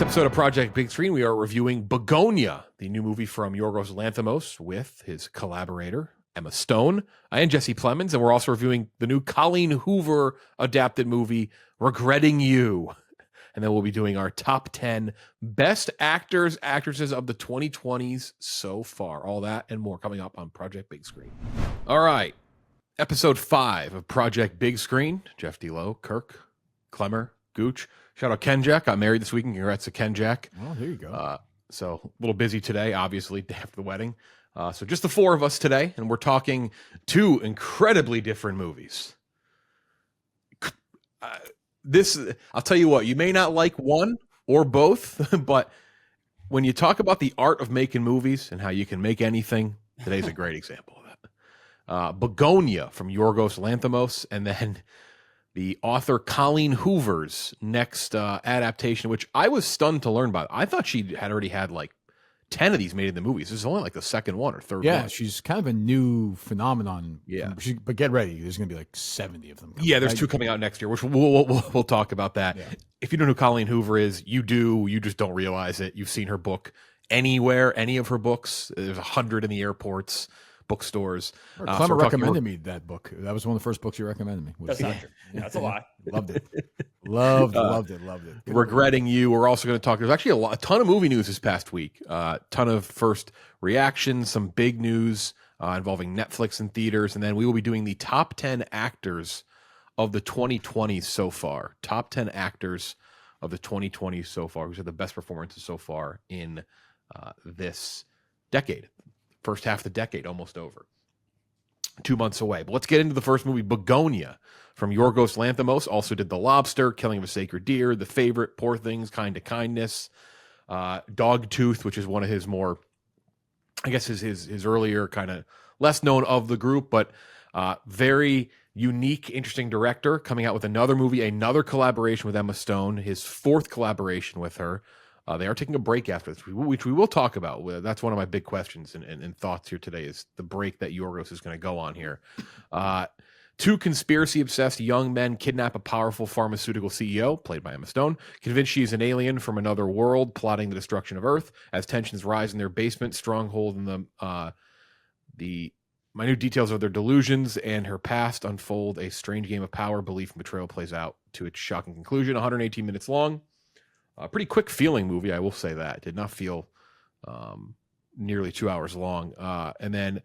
Episode of Project Big Screen, we are reviewing Bugonia, the new movie from Yorgos Lanthimos with his collaborator, Emma Stone, and Jesse Plemons. And we're also reviewing the new Colleen Hoover adapted movie, Regretting You. And then we'll be doing our top 10 best actors, actresses of the 2020s so far. All that and more coming up on Project Big Screen. All right. Episode 5 of Project Big Screen. Jeff D'Lo, Kirk, Klemmer, Gooch. Shout out Kenjac. Got married this weekend. Congrats to Kenjac. Oh, there you go. So a little busy today, obviously, after the wedding. So just the four of us today, and we're talking two incredibly different movies. I'll tell you what, you may not like one or both, but when you talk about the art of making movies and how you can make anything, today's a great example of that. Bugonia from Yorgos Lanthimos, and then the author Colleen Hoover's next adaptation, which I was stunned to learn about. I thought she had already had like 10 of these made in the movies. This is only like the second one or third one. Yeah, she's kind of a new phenomenon. Yeah. But get ready. There's going to be like 70 of them. Yeah, there's two coming out next year, which we'll talk about that. Yeah. If you don't know who Colleen Hoover is, you do. You just don't realize it. You've seen her book anywhere, any of her books. There's 100 in the airports, bookstores. Klemmer recommended me that book. That was one of the first books you recommended me. That's not true. That's a lie. Loved it. Loved it. Regretting You. We're also going to talk. There's actually a ton of movie news this past week. Ton of first reactions, some big news involving Netflix and theaters, and then we will be doing the top 10 actors of the 2020s so far. Top 10 actors of the 2020s so far. Who's had the best performances so far in this decade? First half of the decade, almost over. 2 months away. But let's get into the first movie, Bugonia, from Yorgos Lanthimos. Also did The Lobster, Killing of a Sacred Deer, The Favorite, Poor Things, Kind of Kindness, Dogtooth, which is one of his more, I guess, his earlier kind of less known of the group, but very unique, interesting director, coming out with another movie, another collaboration with Emma Stone, his fourth collaboration with her. They are taking a break after this, which we will talk about. That's one of my big questions and thoughts here today is the break that Yorgos is going to go on here. Two conspiracy-obsessed young men kidnap a powerful pharmaceutical CEO, played by Emma Stone, convinced she is an alien from another world, plotting the destruction of Earth. As tensions rise in their basement, stronghold in the minute details of their delusions and her past unfold. A strange game of power, belief, and betrayal plays out to its shocking conclusion. 118 minutes long. A pretty quick feeling movie, I will say that. It did not feel nearly 2 hours long. And then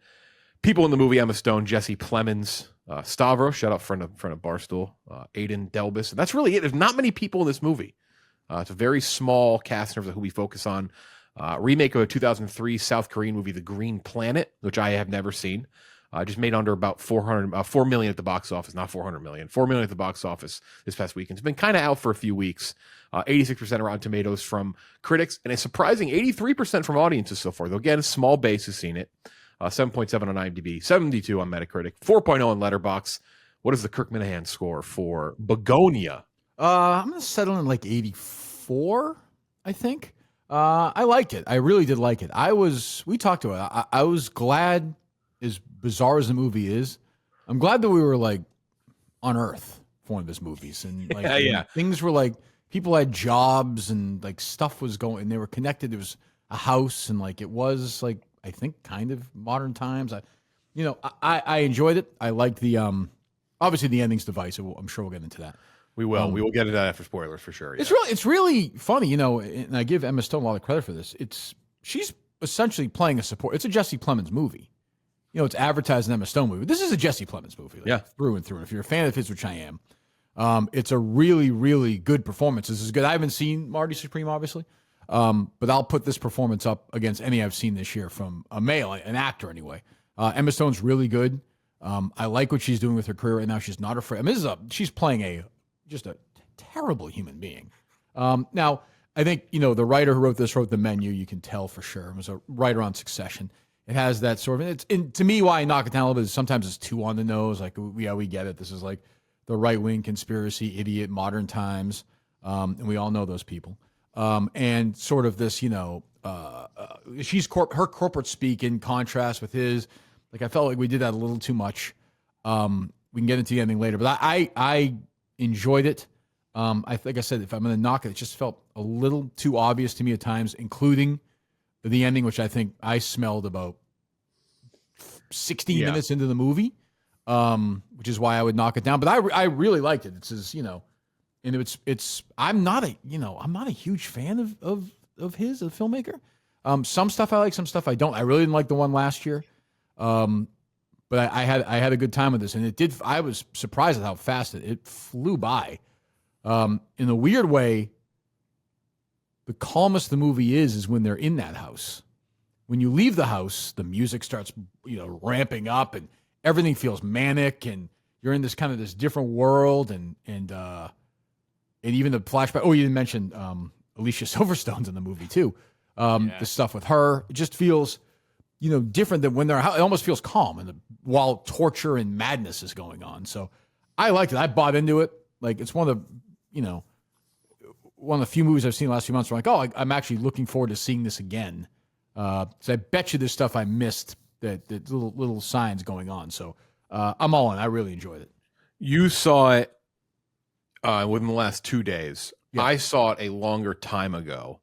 people in the movie, Emma Stone, Jesse Plemons, Stavros, shout out friend of Barstool, Aiden Delbus. And that's really it. There's not many people in this movie. It's a very small cast in terms of who we focus on. Remake of a 2003 South Korean movie, The Green Planet, which I have never seen. Just made under about 4 million at the box office, not 400 million, 4 million at the box office this past weekend. It's been kind of out for a few weeks. 86% Rotten Tomatoes from critics, and a surprising 83% from audiences so far. Though again, a small base has seen it. 7.7 on IMDb, 72 on Metacritic, 4.0 on Letterboxd. What is the Kirk Minahan score for Bugonia? I'm going to settle in like 84, I think. I liked it. I really did like it. We talked about it. I was glad, as bizarre as the movie is, I'm glad that we were like on Earth for one of his movies. And like things were like, people had jobs and like stuff was going, and they were connected. There was a house, and like it was like, I think kind of modern times. I enjoyed it. I liked the obviously the ending's divisive. I'm sure we'll get into that. We will get into that after spoilers for sure. Yeah. It's really funny, and I give Emma Stone a lot of credit for this. She's essentially playing a support. It's a Jesse Plemons movie. It's advertised an Emma Stone movie. This is a Jesse Plemons movie, through and through. And if you're a fan of his, which I am, it's a really, really good performance. This is good. I haven't seen Marty Supreme, obviously, but I'll put this performance up against any I've seen this year from a male, an actor anyway. Emma Stone's really good. I like what she's doing with her career right now. She's not afraid. I mean, she's playing just a terrible human being. Now, I think, the writer who wrote The Menu, you can tell for sure. It was a writer on Succession. It has that sort of, to me, why I knock it down a little bit is sometimes it's too on the nose. Like, we get it. This is like the right-wing conspiracy idiot, modern times. And we all know those people. And sort of this, she's her corporate speak in contrast with his. Like, I felt like we did that a little too much. We can get into the ending later, but I enjoyed it. I think I said if I'm going to knock it, it just felt a little too obvious to me at times, including the ending, which I think I smelled about 16 minutes into the movie, which is why I would knock it down. But I really liked it. It's as, and it's I'm not a huge fan of his, of the filmmaker. Some stuff I like, some stuff I don't. I really didn't like the one last year. But I had a good time with this, and I was surprised at how fast it flew by. In a weird way, the calmest the movie is when they're in that house. When you leave the house, the music starts, ramping up, and everything feels manic, and you're in this different world, and even the flashback. Oh, you didn't mention Alicia Silverstone's in the movie too. The stuff with her, it just feels, different than when they're. It almost feels calm, while torture and madness is going on. So I liked it. I bought into it. Like, it's one of the few movies I've seen the last few months where I'm like, I'm actually looking forward to seeing this again. So I bet you there's stuff I missed that little signs going on. So I'm all in. I really enjoyed it. You saw it within the last 2 days. Yeah. I saw it a longer time ago,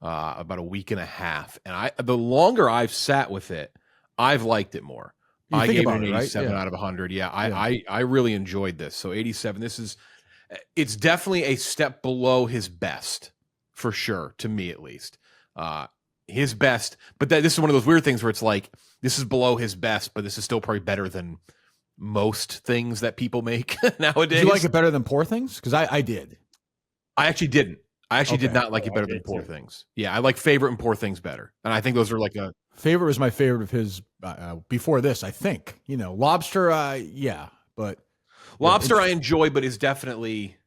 about a week and a half. And the longer I've sat with it, I've liked it more. I gave it an 87 out of 100. Yeah, I really enjoyed this. So 87. It's definitely a step below his best, for sure, to me at least. His best, but this is one of those weird things where it's like, this is below his best, but this is still probably better than most things that people make nowadays. Did you like it better than Poor Things? Because I did. I actually didn't. I actually did not like it better than Poor Things. Yeah, I like Favorite and Poor Things better. And I think those are like a... Favorite was my favorite of his before this, I think. Lobster, but... Lobster I enjoy, but is definitely...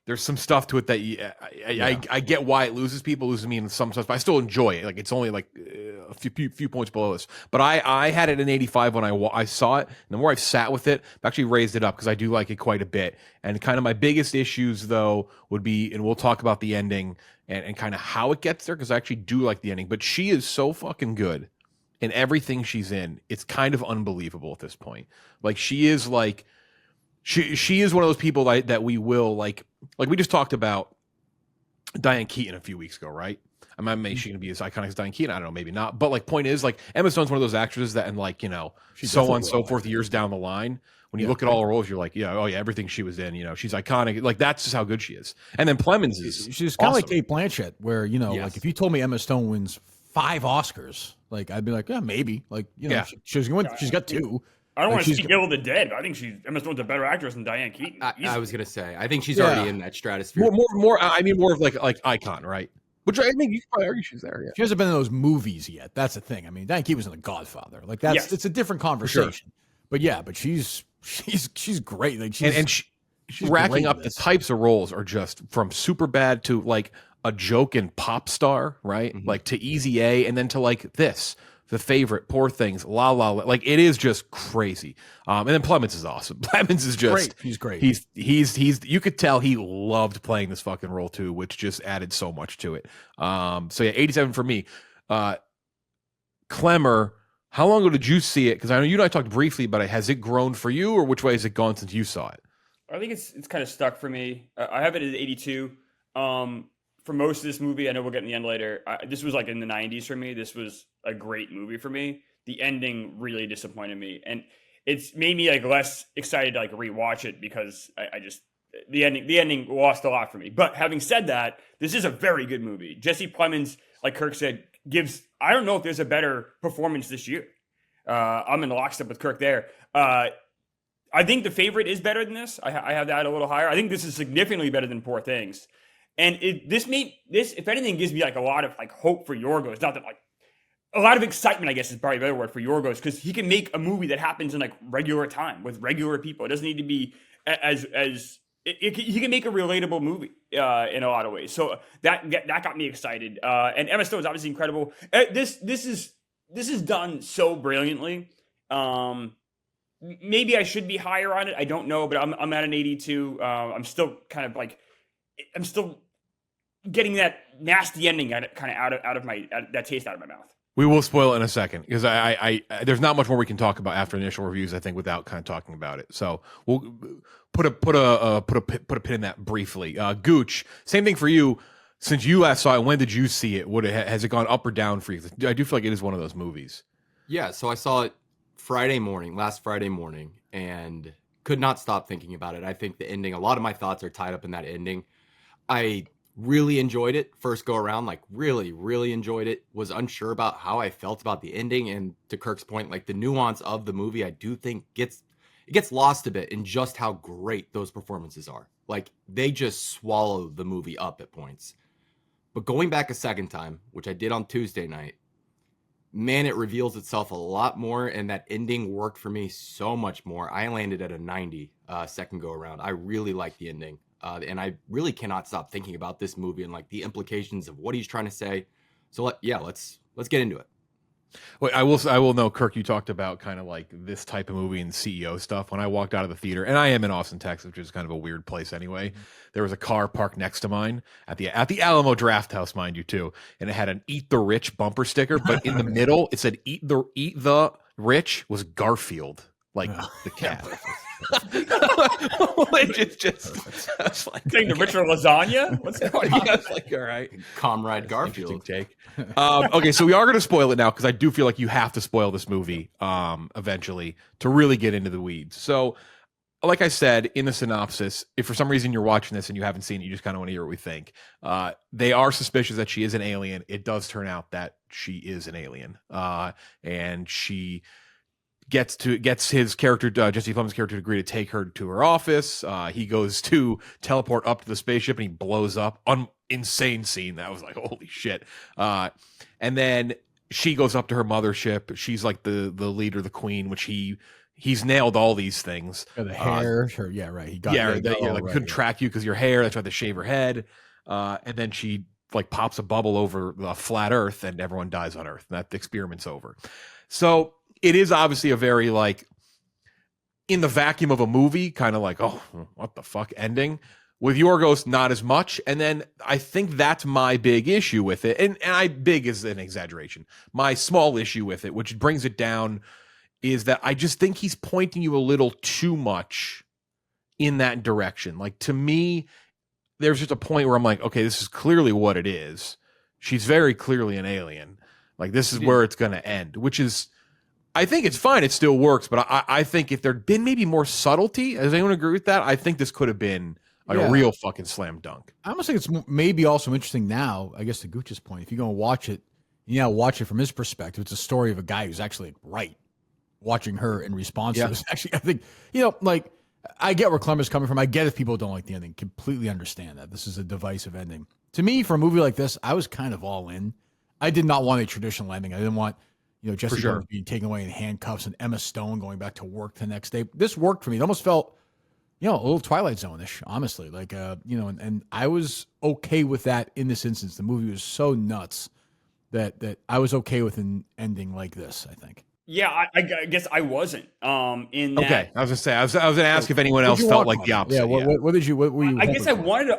There's some stuff to it that I get why it loses me in some stuff, but I still enjoy it. Like, it's only like a few points below this. But I had it in 85 when I saw it. And the more I've sat with it, I've actually raised it up because I do like it quite a bit. And kind of my biggest issues, though, would be, and we'll talk about the ending and kind of how it gets there, because I actually do like the ending. But she is so fucking good in everything she's in. It's kind of unbelievable at this point. Like, she is like... She is one of those people that we will like we just talked about Diane Keaton a few weeks ago, right? I mean, maybe she's gonna be as iconic as Diane Keaton. I don't know, maybe not. But like, point is, like, Emma Stone's one of those actresses that, and like, so on and so forth, years down the line, when you look at all her roles, you're like, everything she was in, she's iconic. Like, that's just how good she is. And then Plemons is she's kind of like Kate Blanchett, where like if you told me Emma Stone wins 5 Oscars, like I'd be like, yeah, maybe. Like, she's going, she's got 2. I don't want to speak ill of the dead, but I think Emma Stone's a better actress than Diane Keaton. I was gonna say, I think she's already in that stratosphere. More of like icon, right? Which I think you could probably argue she's there. Yeah. She hasn't been in those movies yet. That's the thing. I mean, Diane Keaton was in The Godfather. Like, it's a different conversation. Sure. But she's great. Like, she's racking up the types of roles are just from Superbad to like a joke in Pop Star, right? Mm-hmm. Like to Easy A, and then to like this. The Favorite, Poor Things, La La Land. Like, it is just crazy. And then Plemons is awesome. Plemons is just great. He's great. He's you could tell he loved playing this fucking role too, which just added so much to it. So yeah, 87 for me. Klemmer, how long ago did you see it? Because I know you and I talked briefly about it. Has it grown for you, or which way has it gone since you saw it? I think it's kind of stuck for me. I have it at 82. For most of this movie, I know we'll get in the end later. This was like in the 90s for me. This was a great movie for me. The ending really disappointed me, and it's made me like less excited to like rewatch it because I just the ending lost a lot for me. But having said that, this is a very good movie. Jesse Plemons, like Kirk said, gives. I don't know if there's a better performance this year. I'm in lockstep with Kirk there. I think The Favorite is better than this. I have that a little higher. I think this is significantly better than Poor Things. And this, if anything, gives me like a lot of like hope for Yorgos. Not that like a lot of excitement, I guess is probably a better word for Yorgos, because he can make a movie that happens in like regular time with regular people. It doesn't need to be he can make a relatable movie in a lot of ways. So that got me excited. And Emma Stone is obviously incredible. This is done so brilliantly. Maybe I should be higher on it. I don't know, but I'm at an 82. I'm still kind of like. I'm still getting that nasty ending out of that taste out of my mouth. We will spoil it in a second because I there's not much more we can talk about after initial reviews, I think, without kind of talking about it. So we'll put a pin in that briefly. Gooch, same thing for you. Since you last saw it, when did you see it? Has it gone up or down for you? I do feel like it is one of those movies. Yeah, so I saw it last Friday morning, and could not stop thinking about it. I think the ending, a lot of my thoughts are tied up in that ending. I really enjoyed it first go around, like really, really enjoyed it. Was unsure about how I felt about the ending, and to Kirk's point, like the nuance of the movie, I do think gets lost a bit in just how great those performances are. Like they just swallow the movie up at points. But going back a second time, which I did on Tuesday night, man, it reveals itself a lot more, and that ending worked for me so much more. I landed at a 90 second go around. I really like the ending, and I really cannot stop thinking about this movie and like the implications of what he's trying to say. So let's get into it. Well, I will know, Kirk, you talked about kind of like this type of movie and CEO stuff. When I walked out of the theater, and I am in Austin, Texas, which is kind of a weird place anyway, there was a car parked next to mine at the Alamo Draft House, mind you, too, and it had an "Eat the Rich" bumper sticker, but in the middle it said "Eat the Rich" was Garfield, like the cat. It's just I was like, saying the Richard lasagna. What's going on? I was like, all right, Comrade Garfield. Take. Okay, so we are going to spoil it now because I do feel like you have to spoil this movie eventually to really get into the weeds. So, like I said in the synopsis, if for some reason you're watching this and you haven't seen it, you just kind of want to hear what we think. They are suspicious that she is an alien. It does turn out that she is an alien, and she gets his character, Jesse Plemons' character, to agree to take her to her office. He goes to teleport up to the spaceship and he blows up. Insane scene. That was like, holy shit. And then she goes up to her mothership. She's like the leader, the queen, which he's nailed all these things. The hair, sure, yeah, right. He got couldn't track you because your hair. That's why they shave her head. And then she like pops a bubble over the flat Earth, and everyone dies on Earth. And that experiment's over. So it is obviously a very like in the vacuum of a movie, kind of like, oh, what the fuck ending. With Yorgos, not as much. And then I think that's my big issue with it. And big is an exaggeration. My small issue with it, which brings it down, is that I just think he's pointing you a little too much in that direction. Like, to me, there's just a point where I'm like, okay, this is clearly what it is. She's very clearly an alien. Like, this is where it's going to end, which is, I think it's fine. It still works. But I think if there'd been maybe more subtlety, does anyone agree with that? I think this could have been like a real fucking slam dunk. I almost think it's maybe also interesting now, I guess to Gooch's point, if you're going to watch it, watch it from his perspective. It's a story of a guy who's actually right. Watching her in response to this. Actually, I think, like, I get where Klemmer's coming from. I get if people don't like the ending. Completely understand that. This is a divisive ending. To me, for a movie like this, I was kind of all in. I did not want a traditional ending. I didn't want, Jesse Plemons being taken away in handcuffs and Emma Stone going back to work the next day. This worked for me. It almost felt, a little Twilight Zone-ish, honestly. Like, and I was okay with that in this instance. The movie was so nuts that I was okay with an ending like this, I think. Yeah, I guess I wasn't. In that, okay, I was gonna say I was gonna ask if anyone else felt like the opposite. Yeah, what were you? I guess I wanted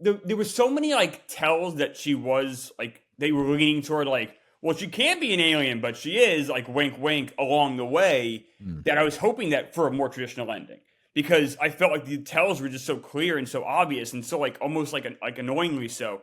to. There was so many like tells that she was like they were leaning toward like, well, she can't be an alien, but she is, like, wink, wink along the way. That I was hoping that for a more traditional ending, because I felt like the tells were just so clear and so obvious and so like almost like annoyingly so.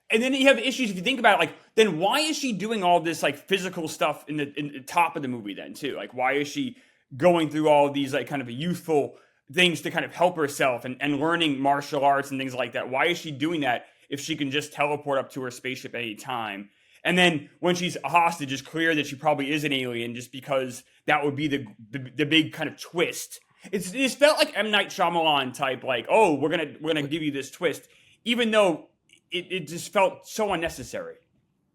And then you have issues if you think about it, like, then why is she doing all this like physical stuff in the top of the movie then too? Like, why is she going through all of these like kind of youthful things to kind of help herself and learning martial arts and things like that? Why is she doing that if she can just teleport up to her spaceship at any time? And then when she's a hostage, it's clear that she probably is an alien, just because that would be the big kind of twist. It felt like M. Night Shyamalan type, like, oh, we're gonna give you this twist, even though it just felt so unnecessary.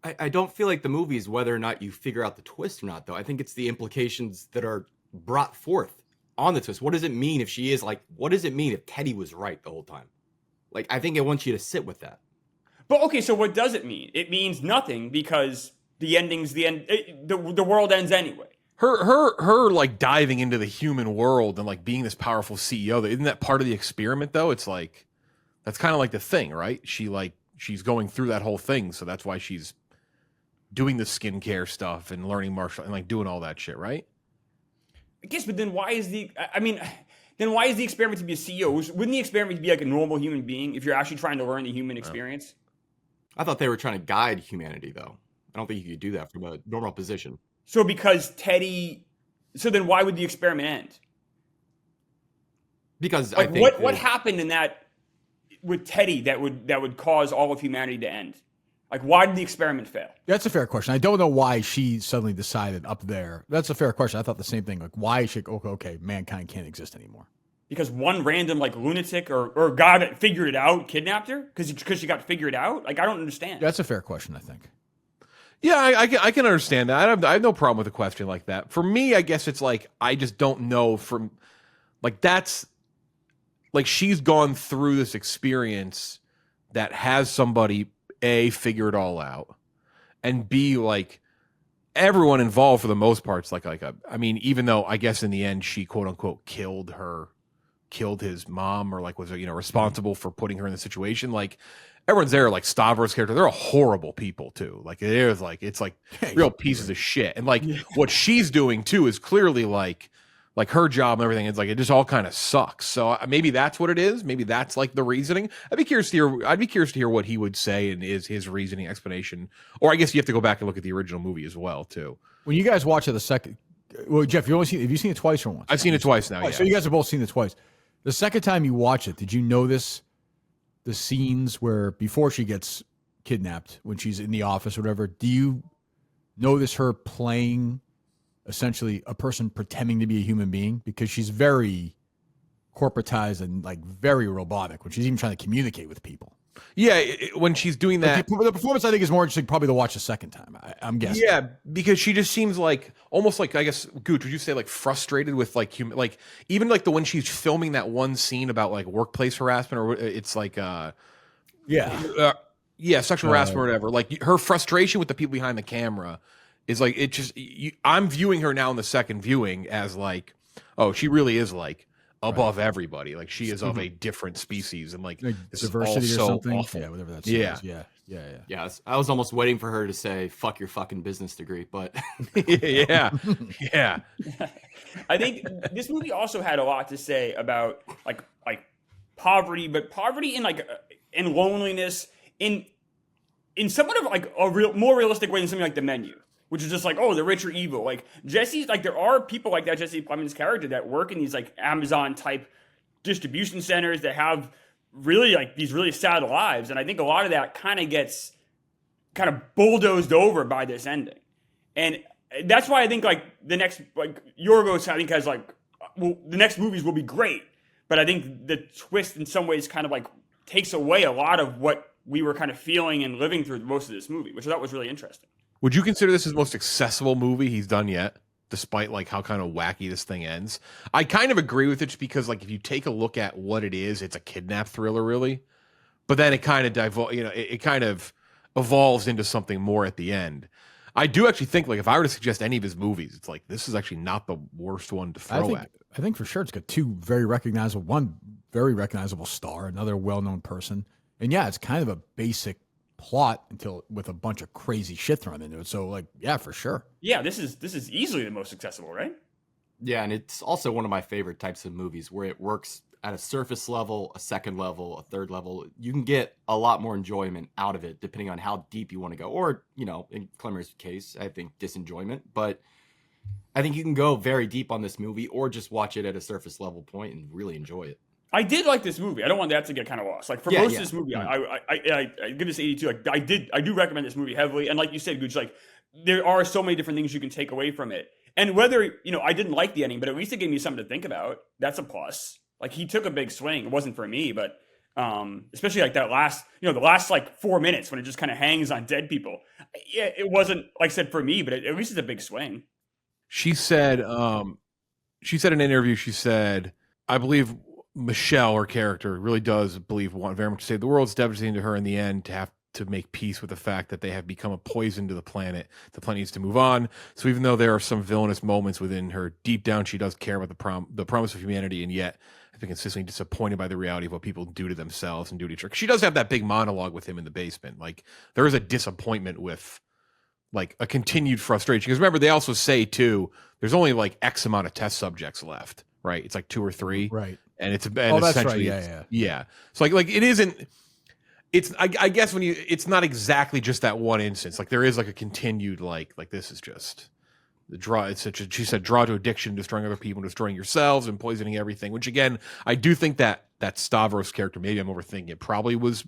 I don't feel like the movie is whether or not you figure out the twist or not, though. I think it's the implications that are brought forth on the twist. What does it mean if she is like, what does it mean if Teddy was right the whole time? Like, I think it wants you to sit with that. But okay, so what does it mean? It means nothing, because the ending's the end. The world ends anyway. Her like diving into the human world and like being this powerful CEO. Isn't that part of the experiment though? It's like, that's kind of like the thing, right? She she's going through that whole thing, so that's why she's doing the skincare stuff and learning martial and like doing all that shit, right? I guess, but then why is the experiment to be a CEO? Wouldn't the experiment be like a normal human being if you're actually trying to learn the human experience? I thought they were trying to guide humanity, though. I don't think you could do that from a normal position. So then why would the experiment end? Because like, I think what happened in that with Teddy that would cause all of humanity to end? Like, why did the experiment fail? That's a fair question. I don't know why she suddenly decided up there. That's a fair question. I thought the same thing. Like, why she, okay, mankind can't exist anymore. Because one random like lunatic or guy that figured it out kidnapped her? Because she got figured out? Like, I don't understand. That's a fair question, I think. Yeah, I can understand that. I have no problem with a question like that. For me, I guess it's like, I just don't know from, like, that's, like, she's gone through this experience that has somebody, A, figure it all out, and B, like, everyone involved for the most part, I mean, even though I guess in the end she quote unquote killed his mom, or like was, you know, responsible for putting her in the situation, like, everyone's there, like Stavros' character, they're horrible people too. Like, it's like real pieces of shit. And like what she's doing too is clearly like her job and everything. It's like, it just all kind of sucks. So maybe that's what it is. Maybe that's like the reasoning. I'd be curious to hear what he would say and is his reasoning explanation. Or I guess you have to go back and look at the original movie as well too. When you guys watch it the second, well, Jeff, have you seen it twice or once? I've seen it twice now. Yeah. So you guys have both seen it twice. The second time you watch it, did you notice the scenes where before she gets kidnapped, when she's in the office or whatever, do you notice her playing essentially a person pretending to be a human being? Because she's very corporatized and like very robotic when she's even trying to communicate with people. Yeah, when she's doing that, the performance I think is more interesting probably to watch the second time. I'm guessing. Yeah, because she just seems like almost like, I guess, Gooch, would you say like frustrated with like human, like even like when she's filming that one scene about like workplace harassment, or it's like sexual harassment or whatever. Like her frustration with the people behind the camera is like, it just I'm viewing her now in the second viewing as like, oh, she really is like above everybody. Like she is of a different species, and like this diversity is or all something. so awful. Yeah, whatever that's. Yeah. I was almost waiting for her to say "fuck your fucking business degree," but yeah. I think this movie also had a lot to say about like poverty, but poverty in like and loneliness in somewhat of like a more realistic way than something like The Menu, which is just like, oh, the rich are evil. Like Jesse's, like there are people like that, Jesse Plemons' character, that work in these like Amazon type distribution centers that have really like these really sad lives. And I think a lot of that kind of gets kind of bulldozed over by this ending. And that's why I think like the next, like Yorgos, I think has like, well, the next movies will be great. But I think the twist in some ways kind of like takes away a lot of what we were kind of feeling and living through most of this movie, which I thought was really interesting. Would you consider this his most accessible movie he's done yet, despite like how kind of wacky this thing ends? I kind of agree with it, just because like if you take a look at what it is, it's a kidnap thriller, really. But then it kind of it kind of evolves into something more at the end. I do actually think like if I were to suggest any of his movies, it's like this is actually not the worst one to throw at. I think for sure it's got one very recognizable star, another well-known person, and yeah, it's kind of a basic plot with a bunch of crazy shit thrown into it. So like, yeah, for sure. Yeah, this is easily the most accessible, right? Yeah, and it's also one of my favorite types of movies where it works at a surface level, a second level, a third level. You can get a lot more enjoyment out of it depending on how deep you want to go. Or, you know, in Klemmer's case, I think disenjoyment. But I think you can go very deep on this movie or just watch it at a surface level point and really enjoy it. I did like this movie. I don't want that to get kind of lost. Like for most of this movie, I give this 82. Like I do recommend this movie heavily. And like you said, Gooch, like there are so many different things you can take away from it. And whether, you know, I didn't like the ending, but at least it gave me something to think about. That's a plus. Like he took a big swing. It wasn't for me, but especially like that last, you know, the last like 4 minutes when it just kind of hangs on dead people. Yeah, it wasn't like I said for me, but at least it's a big swing. She said in an interview, she said, I believe Michelle, her character, really does believe very much to save the world. It's devastating to her in the end to have to make peace with the fact that they have become a poison to the planet. The planet needs to move on. So even though there are some villainous moments within her, deep down she does care about the promise of humanity, and yet has been consistently disappointed by the reality of what people do to themselves and do to each other. She does have that big monologue with him in the basement. Like there is a disappointment with like a continued frustration. Because remember, they also say too, there's only like X amount of test subjects left, right? It's like 2 or 3, right? And it's that's essentially right. Yeah. So like it isn't. It's I guess it's not exactly just that one instance. Like there is like a continued like this is just the draw. It's such a, she said, draw to addiction, destroying other people, destroying yourselves, and poisoning everything. Which again, I do think that Stavros character, maybe I'm overthinking it, probably was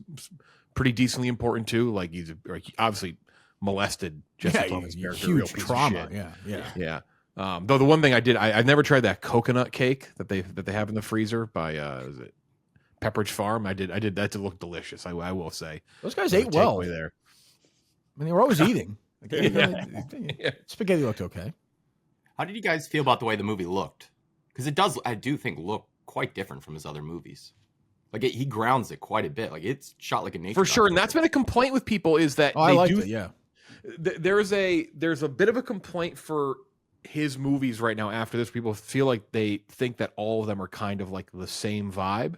pretty decently important too. Like he's obviously molested Jesse Plemons' character, huge real piece trauma. of shit. Yeah. Though the one thing I've never tried that coconut cake that they have in the freezer by is it Pepperidge Farm. I did that to look delicious. I will say those guys ate well there. I mean, they were always eating. Yeah. Spaghetti looked okay. How did you guys feel about the way the movie looked? Because it does, I do think, look quite different from his other movies. Like he grounds it quite a bit. Like it's shot like a nature for sure, and that's been a complaint with people is that I liked it. Yeah, there's a bit of a complaint for his movies right now. After this, people feel like they think that all of them are kind of like the same vibe.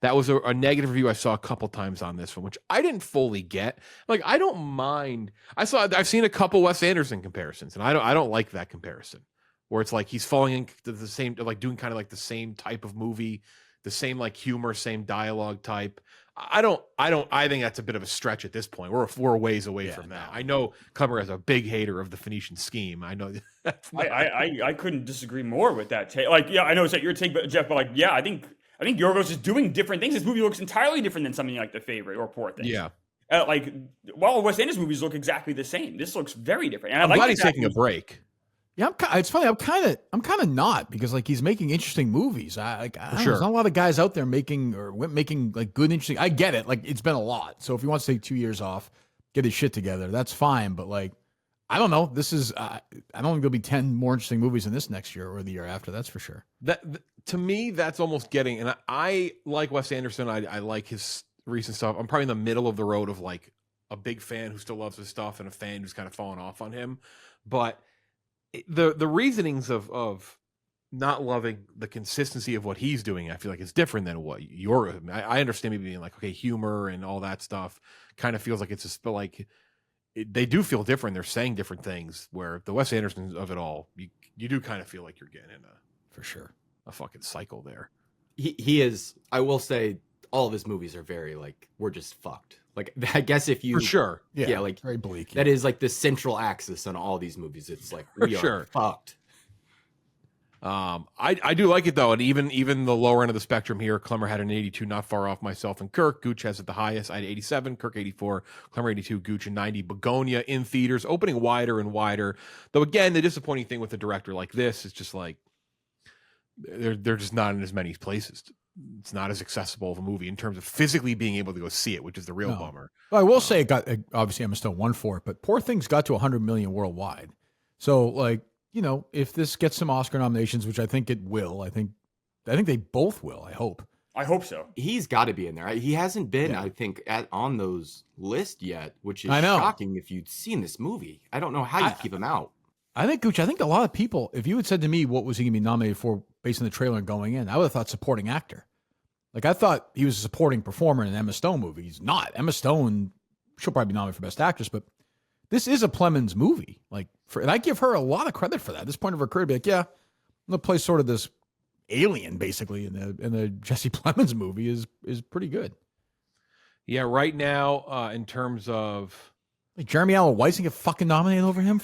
That was a negative review I saw a couple times on this one, which I didn't fully get. Like, I don't mind. I've seen a couple Wes Anderson comparisons, and I don't like that comparison, where it's like he's falling into the same, like doing kind of like the same type of movie, the same like humor, same dialogue type. I think that's a bit of a stretch at this point. We're a ways away from that. I know Klemmer is a big hater of the Phoenician scheme. I know that's not... I couldn't disagree more with that take. Like, yeah, I know it's not your take, but Jeff, but like, yeah, I think Yorgos is doing different things. This movie looks entirely different than something like The Favorite or Poor Things. Yeah. Like, while Wes Anderson movies look exactly the same, this looks very different. And I'm glad he's taking a break. Yeah, it's funny. I'm kind of not, because like he's making interesting movies. There's not a lot of guys out there making like good, interesting. I get it. Like it's been a lot. So if he wants to take 2 years off, get his shit together, that's fine. But like, I don't know. This is I don't think there'll be 10 more interesting movies in this next year or the year after. That's for sure. That to me, that's almost getting. And I like Wes Anderson. I like his recent stuff. I'm probably in the middle of the road of like a big fan who still loves his stuff and a fan who's kind of fallen off on him, but. The reasonings of not loving the consistency of what he's doing, I feel like it's different than what you're. I understand maybe being like, okay, humor and all that stuff kind of feels like it's just like they do feel different. They're saying different things. Where the Wes Anderson of it all, you do kind of feel like you're getting in for sure a fucking cycle there. He is. I will say, all of his movies are very like we're just fucked. Like, I guess if you... For sure. Yeah, like... Very bleak. That is, like, the central axis on all these movies. It's like, we are fucked. I do like it, though, and even the lower end of the spectrum here, Klemmer had an 82, not far off myself and Kirk. Gooch has it the highest. I had 87, Kirk 84, Klemmer 82, Gooch 90. Bugonia in theaters, opening wider and wider. Though, again, the disappointing thing with a director like this is just, like, they're just not in as many places. It's not as accessible of a movie in terms of physically being able to go see it, which is the real bummer. Well, I will say it got, obviously Emma Stone won for it, but Poor Things got to 100 million worldwide. So like, you know, if this gets some Oscar nominations, which I think it will, I think they both will. I hope so. He's got to be in there. He hasn't been, I think, on those lists yet, which is shocking if you'd seen this movie. I don't know how you keep him out. I think, Gooch, I think a lot of people, if you had said to me, what was he going to be nominated for based on the trailer and going in, I would have thought supporting actor. Like, I thought he was a supporting performer in an Emma Stone movie. He's not. Emma Stone, she'll probably be nominated for Best Actress, but this is a Plemons movie. Like, and I give her a lot of credit for that. At this point of her career, to be like, yeah, I'm going to play sort of this alien, basically, in the Jesse Plemons movie is pretty good. Yeah, right now, in terms of... Like Jeremy Allen White's gonna get fucking nominated over him?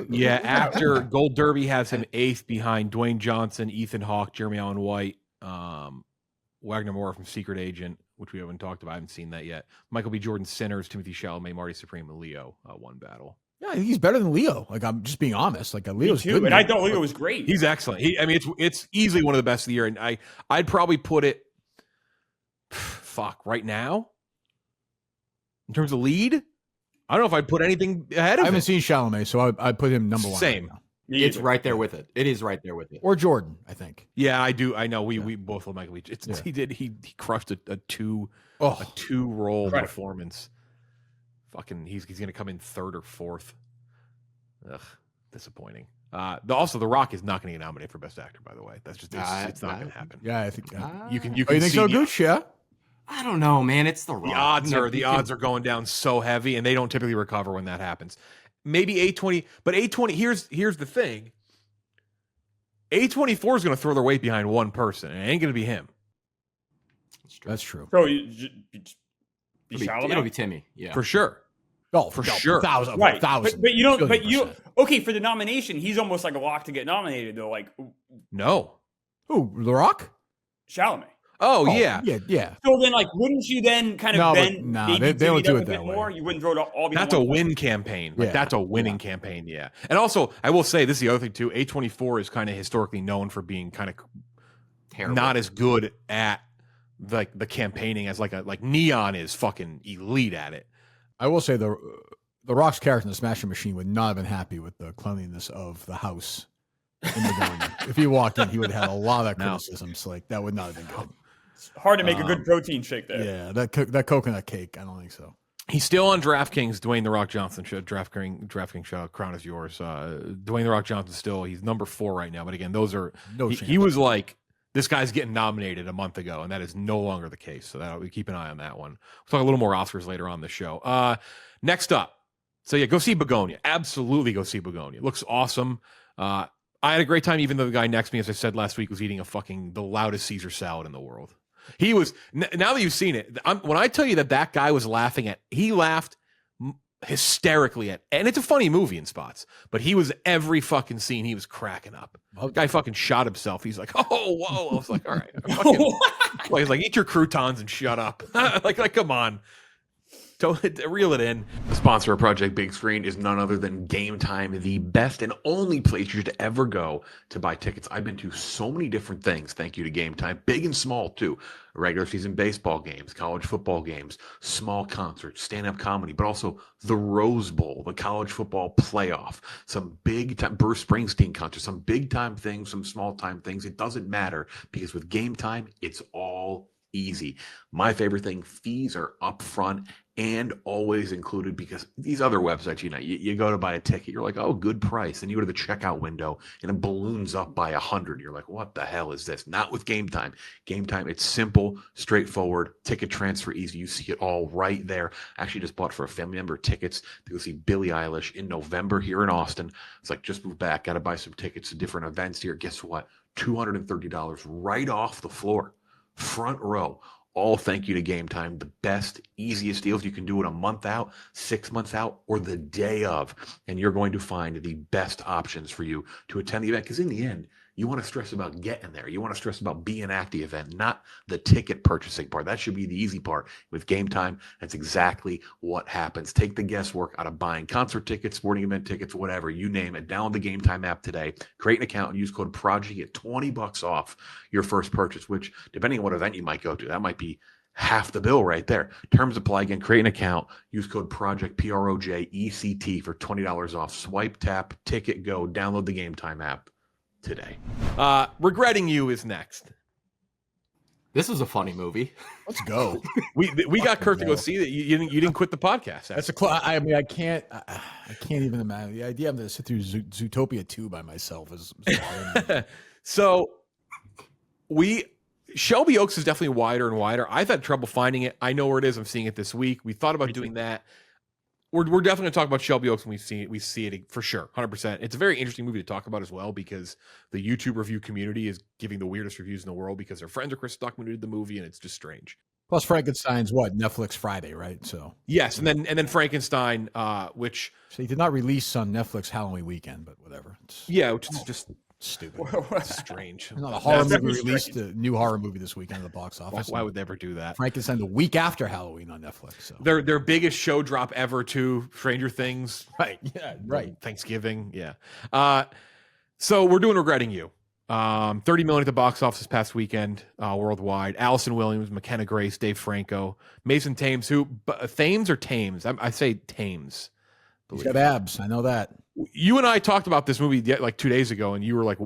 Yeah, actor Gold Derby has him 8th behind Dwayne Johnson, Ethan Hawke, Jeremy Allen White, Wagner Moore from Secret Agent, which we haven't talked about. I haven't seen that yet. Michael B. Jordan, Sinners, Timothy Chalamet, Marty Supreme, and Leo won battle. Yeah, I think he's better than Leo. Like, I'm just being honest. Like, Leo's good. And I thought Leo was great. He's excellent. It's easily one of the best of the year. And I'd probably put it, right now, in terms of lead, I don't know if I'd put anything ahead of him. I haven't seen Chalamet, so I'd put him number one. Same. Right, it's right there with it. It is right there with it. Or Jordan, I think. Yeah, I do. I know. We both love Michael B. He crushed a two role performance. Fucking, he's going to come in third or fourth. Ugh, disappointing. Also, The Rock is not going to get nominated for Best Actor. By the way, that's just it's not going to happen. Yeah, I think you can. You think so, Gooch? Yeah. I don't know, man. It's The Rock. The odds are going down so heavy, and they don't typically recover when that happens. Maybe A20, but A20. Here's the thing. A24 is going to throw their weight behind one person, and it ain't going to be him. That's true. So it'll be Timmy. Yeah, for sure. Oh, for sure. 1,000. Right. 1,000. But you don't. But you. Okay, for the nomination, he's almost like a lock to get nominated, though. Like, no. Who? The Rock? Chalamet. Oh yeah. So then, like, wouldn't you then kind of they don't do it that way. More? You wouldn't throw it all. That's a win campaign. Like, that's a winning campaign. Yeah. And also, I will say this is the other thing too. A24 is kind of historically known for being kind of terrible. Not as good at the campaigning as like Neon is fucking elite at it. I will say the Rock's character in the Smashing Machine would not have been happy with the cleanliness of the house in Bugonia. If he walked in, he would have had a lot of criticisms. Like that would not have been good. It's hard to make a good protein shake there. Yeah, that coconut cake. I don't think so. He's still on DraftKings, Dwayne The Rock Johnson show. DraftKings show. Crown is yours. Dwayne The Rock Johnson still. He's number 4 right now. But again, those are he was like, this guy's getting nominated a month ago, and that is no longer the case. So we keep an eye on that one. We'll talk a little more Oscars later on the show. Next up, so yeah, go see Bugonia. Absolutely go see Bugonia. It looks awesome. I had a great time, even though the guy next to me, as I said last week, was eating the loudest Caesar salad in the world. He was, now that you've seen it, when I tell you that guy was laughing he laughed hysterically and it's a funny movie in spots, but he was every fucking scene, he was cracking up. The guy fucking shot himself. He's like, oh, whoa. I was like, all right. He's like, eat your croutons and shut up. like, come on. Don't reel it in. The sponsor of Project Big Screen is none other than Game Time, the best and only place you should ever go to buy tickets. I've been to so many different things, thank you to Game Time, big and small too. Regular season baseball games, college football games, small concerts, stand-up comedy, but also the Rose Bowl, the college football playoff, some big-time Bruce Springsteen concerts, some big-time things, some small-time things. It doesn't matter because with Game Time, it's all easy. My favorite thing, fees are upfront and always included, because these other websites, you go to buy a ticket, you're like, oh, good price. And you go to the checkout window and it balloons up by 100. You're like, what the hell is this? Not with Game Time. Game Time, it's simple, straightforward, ticket transfer easy. You see it all right there. I actually just bought for a family member tickets to go see Billie Eilish in November here in Austin. It's like, just moved back, got to buy some tickets to different events here. Guess what? $230 right off the floor. Front row. All thank you to Game Time. The best, easiest deals. You can do it a month out, 6 months out, or the day of. And you're going to find the best options for you to attend the event. Because in the end, you want to stress about getting there. You want to stress about being at the event, not the ticket purchasing part. That should be the easy part. With Game Time, that's exactly what happens. Take the guesswork out of buying concert tickets, sporting event tickets, whatever, you name it. Download the Game Time app today. Create an account and use code PROJECT. Get $20 off your first purchase, which, depending on what event you might go to, that might be half the bill right there. Terms apply. Again, create an account. Use code PROJECT, PROJECT, for $20 off. Swipe, tap, ticket, go. Download the Game Time app today. Regretting You is next. This was a funny movie. Let's go. We got Kirk to go see that. You didn't quit the podcast. That's I mean, I can't even imagine the idea. I'm going to sit through Zootopia 2 by myself. So Shelby Oaks is definitely wider and wider. I've had trouble finding it. I know where it is. I'm seeing it this week. We thought about doing that. We're definitely going to talk about Shelby Oaks when we see it for sure, 100%. It's a very interesting movie to talk about as well, because the YouTube review community is giving the weirdest reviews in the world because they're friends of Chris Stuckman who did the movie, and it's just strange. Plus, Frankenstein's Netflix Friday, right? So yes, and then Frankenstein, which he did not release on Netflix Halloween weekend, but whatever. Which is just stupid. It's strange. Not a horror movie released, a new horror movie this weekend at the box office. Why would they ever do that? Frankenstein the week after Halloween on Netflix. So. Their biggest show drop ever too. Stranger Things. Right. Yeah. Right. Thanksgiving. Yeah. So we're doing Regretting You. 30 million at the box office this past weekend worldwide. Allison Williams, McKenna Grace, Dave Franco, Mason Thames. Thames or Thames? I say Thames. He's got abs. I know that. You and I talked about this movie like 2 days ago, and you were like,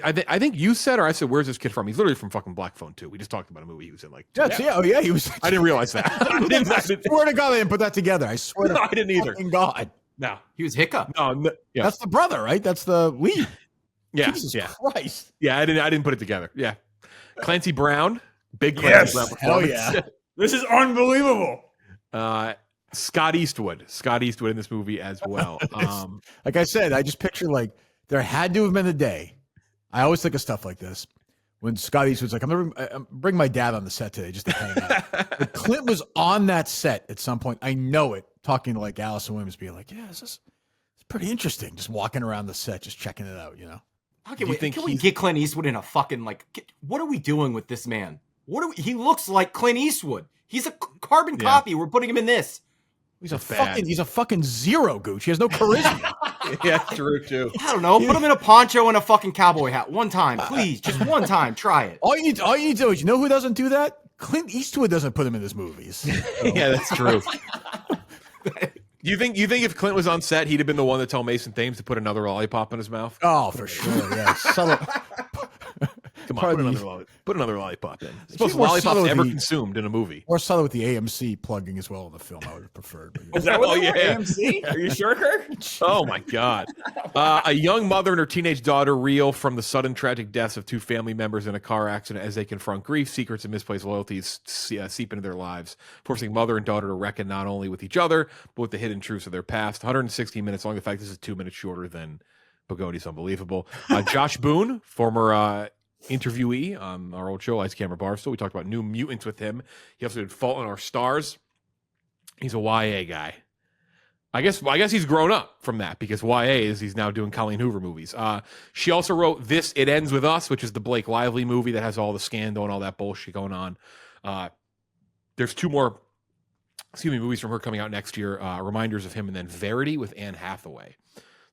I think you said, or I said, where's this kid from? He's literally from fucking Black Phone 2. We just talked about a movie he was in like. Yeah, he was. I didn't realize that. I swear to God, I didn't put that together. I swear to I didn't either. God. No. He was Hiccup. No, yeah. That's the brother, right? That's the lead. Yeah. Jesus yeah. Christ. Yeah, I didn't put it together. Yeah. Clancy Brown. Big Clancy Brown performance. Hell yeah. This is unbelievable. Scott Eastwood in this movie as well. Like I said, I just picture like there had to have been a day. I always think of stuff like this when Scott Eastwood's like, I'm gonna bring my dad on the set today just to hang out. But Clint was on that set at some point. I know it. Talking to like Allison Williams, being like, yeah, it's pretty interesting. Just walking around the set, just checking it out. How can we get Clint Eastwood in a fucking what are we doing with this man? He looks like Clint Eastwood. He's a carbon copy. We're putting him in this. He's a fucking zero, Gooch. He has no charisma. Yeah, true too. I don't know. Put him in a poncho and a fucking cowboy hat one time, please. Just one time. Try it. All you need to do is, you know who doesn't do that? Clint Eastwood doesn't put him in his movies. So. Yeah, that's true. You think if Clint was on set, he'd have been the one to tell Mason Thames to put another lollipop in his mouth? Oh, for sure. Yeah. Come on, put another lollipop in. It's supposed to lollipop ever consumed in a movie. Or subtle with the AMC plugging as well in the film. I would have preferred. Was that what AMC? Are you sure, Kirk? Oh my God! A young mother and her teenage daughter reel from the sudden tragic deaths of two family members in a car accident as they confront grief, secrets, and misplaced loyalties seep into their lives, forcing mother and daughter to reckon not only with each other but with the hidden truths of their past. 116 minutes long. In fact, this is 2 minutes shorter than Bugoni's unbelievable. Josh Boone, former interviewee on our old show, Lights Camera Barstool. We talked about New Mutants with him. He also did Fault in Our Stars. He's a YA guy. I guess he's grown up from that because he's now doing Colleen Hoover movies. She also wrote This It Ends With Us, which is the Blake Lively movie that has all the scandal and all that bullshit going on. There's two more movies from her coming out next year. Reminders of Him, and then Verity with Anne Hathaway.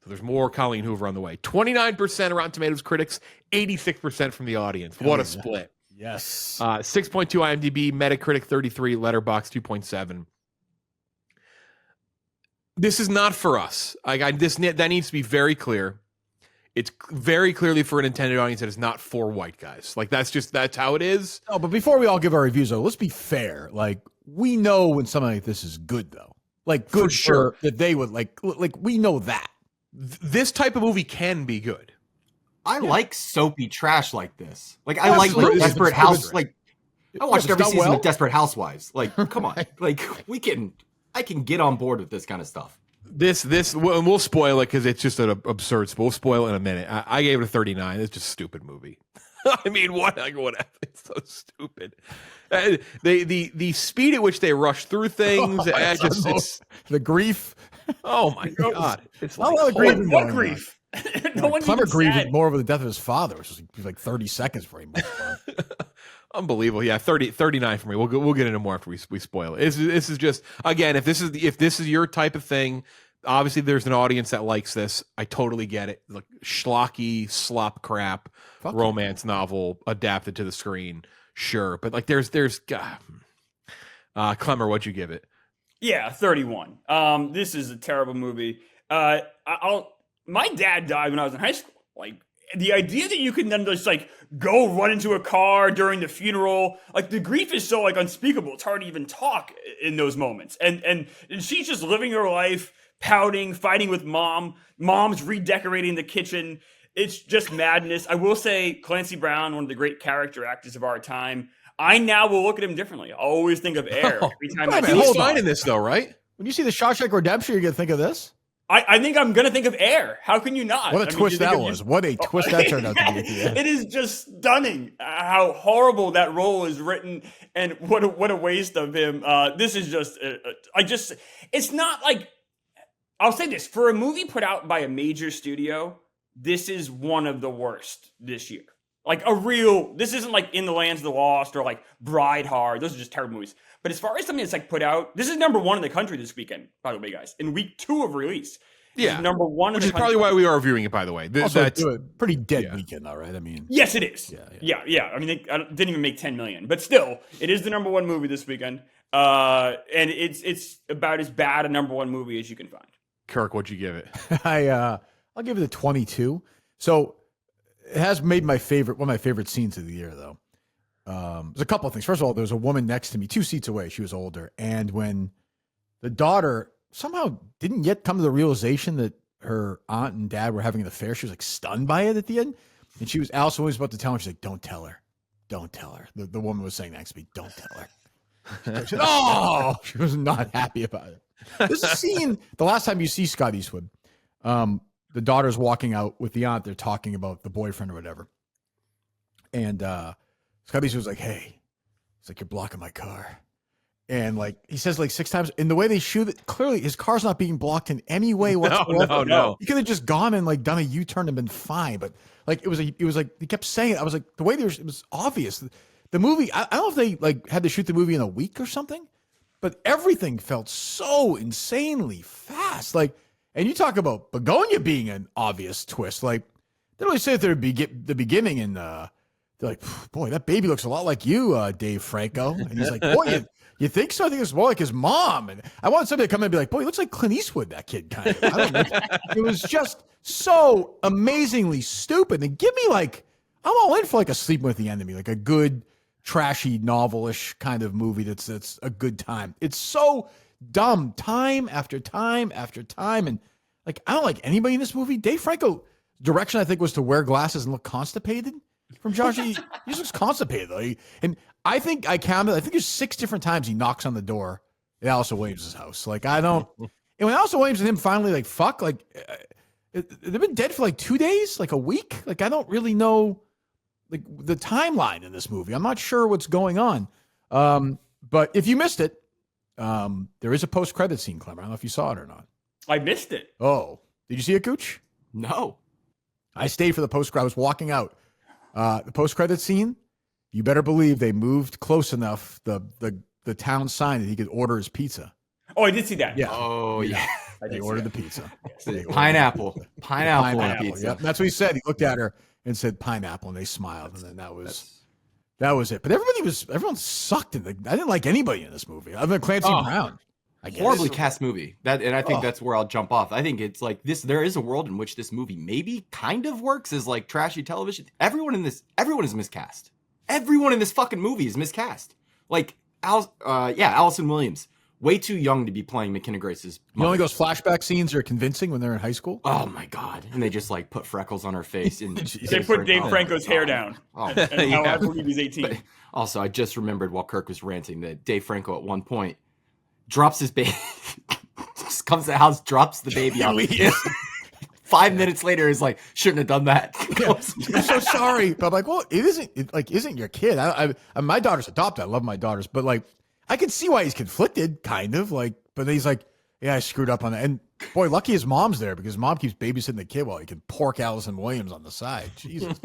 So there's more Colleen Hoover on the way. 29% Rotten Tomatoes critics, 86% from the audience. What a split. Yes. 6.2 IMDb, Metacritic 33, Letterboxd 2.7. This is not for us. That needs to be very clear. It's very clearly for an intended audience that is not for white guys. That's how it is. Oh, but before we all give our reviews, though, let's be fair. Like, we know when something like this is good, though. Like, good for sure. That they would like we know that. This type of movie can be good. I like soapy trash like this. Like, I like Desperate House. Like, I watched every season of Desperate Housewives. Like, come on. Like, I can get on board with this kind of stuff. And we'll spoil it because it's just an absurd. We'll spoil it in a minute. I gave it a 39. It's just a stupid movie. I mean, what? It's so stupid. The speed at which they rush through things. It's the grief. Oh my God! It's like what grief? No one Klemmer grieved more over the death of his father, which was like 30 seconds for him. Unbelievable. Yeah, 39 for me. We'll get into more after we spoil it. This is just, again, if this is your type of thing, obviously there's an audience that likes this. I totally get it. Like schlocky slop crap romance novel adapted to the screen, sure. But like there's Klemmer, what'd you give it? Yeah, 31. This is a terrible movie. My dad died when I was in high school. Like, the idea that you can then just like go run into a car during the funeral, like the grief is so like unspeakable. It's hard to even talk in those moments. And she's just living her life, pouting, fighting with mom. Mom's redecorating the kitchen. It's just madness. I will say Clancy Brown, one of the great character actors of our time. I now will look at him differently. I always think of Air every time I see him. He's fine in this, though, right? When you see the Shawshank Redemption, you're going to think of this? I think I'm going to think of Air. How can you not? What a twist that was. What a twist that turned out to be at the end. It is just stunning how horrible that role is written and what a waste of him. This is just, it's not like, I'll say this. For a movie put out by a major studio, this is one of the worst this year. Like this isn't like In the Lands of the Lost or like Bride Hard. Those are just terrible movies. But as far as something that's like put out, this is number one in the country this weekend, by the way, guys. In week 2 of release. Yeah. Number one. Which is probably why we are reviewing it, by the way. That's a pretty dead weekend, though, right? I mean. Yes, it is. Yeah. I mean, they didn't even make 10 million. But still, it is the number one movie this weekend. And it's about as bad a number one movie as you can find. Kirk, what'd you give it? I'll give it a 22. So it has made one of my favorite scenes of the year, though. There's a couple of things. First of all, there was a woman next to me, 2 seats away. She was older. And when the daughter somehow didn't yet come to the realization that her aunt and dad were having an affair, she was like stunned by it at the end. And Allison was about to tell her, she's like, don't tell her. Don't tell her. The woman was saying next to me, don't tell her. She said, oh, she was not happy about it. This scene, the last time you see Scott Eastwood, the daughter's walking out with the aunt. They're talking about the boyfriend or whatever. And Scott Eastwood was like, hey, it's like, you're blocking my car. And like he says like 6 times. And the way they shoot it, clearly his car's not being blocked in any way whatsoever. No. He could have just gone and like done a U-turn and been fine. But like it was like he kept saying it. I was like, the way it was obvious. The movie, I don't know if they like had to shoot the movie in a week or something, but everything felt so insanely fast. Like, and you talk about Bugonia being an obvious twist. Like they really say at the beginning, and they're like, boy, that baby looks a lot like you, Dave Franco. And he's like, boy, you think so? I think it's more like his mom. And I want somebody to come in and be like, boy, he looks like Clint Eastwood, that kid, kind of. I don't know. It was just so amazingly stupid. And give me like, I'm all in for like a Sleeping with the Enemy, like a good, trashy, novel-ish kind of movie that's a good time. It's so dumb time after time after time. And like, I don't like anybody in this movie. Dave Franco direction, I think, was to wear glasses and look constipated from Josh. He just looks constipated though. And I think there's 6 different times he knocks on the door at Allison Williams' house. Like, I don't, and when Allison Williams and him finally like fuck, like they've been dead for like 2 days, like a week. Like, I don't really know like the timeline in this movie. I'm not sure what's going on. But if you missed it, there is a post-credit scene, Klemmer. I don't know if you saw it or not. I missed it. Oh, did you see it, Gooch? No. I stayed for the post-credit. I was walking out. The post-credit scene, you better believe they moved close enough the town sign that he could order his pizza. Oh, I did see that. Yeah. Oh, yeah. They ordered the pizza. Pineapple on pizza. Yep. That's what he said. He looked at her and said pineapple, and they smiled, and then that was it. But everyone sucked I didn't like anybody in this movie other than Clancy Brown. I guess. Horribly cast movie. And I think that's where I'll jump off. I think it's like this. There is a world in which this movie maybe kind of works as like trashy television. Everyone is miscast. Everyone in this fucking movie is miscast. Like Allison Williams, way too young to be playing McKenna Grace's mother. You know, those flashback scenes are convincing when they're in high school. Oh my god! And they just like put freckles on her face. And they put Dave Franco's hair down. And how I believe he's 18. But also, I just remembered while Kirk was ranting that Dave Franco at one point drops his baby, just comes to the house, drops the baby off. 5 minutes later, is like, shouldn't have done that. I'm so sorry, but I'm like, well, isn't your kid? I my daughter's adopted. I love my daughters, but like, I can see why he's conflicted, kind of like. But he's like, yeah, I screwed up on that. And boy, lucky his mom's there because mom keeps babysitting the kid while he can pork Allison Williams on the side. Jesus.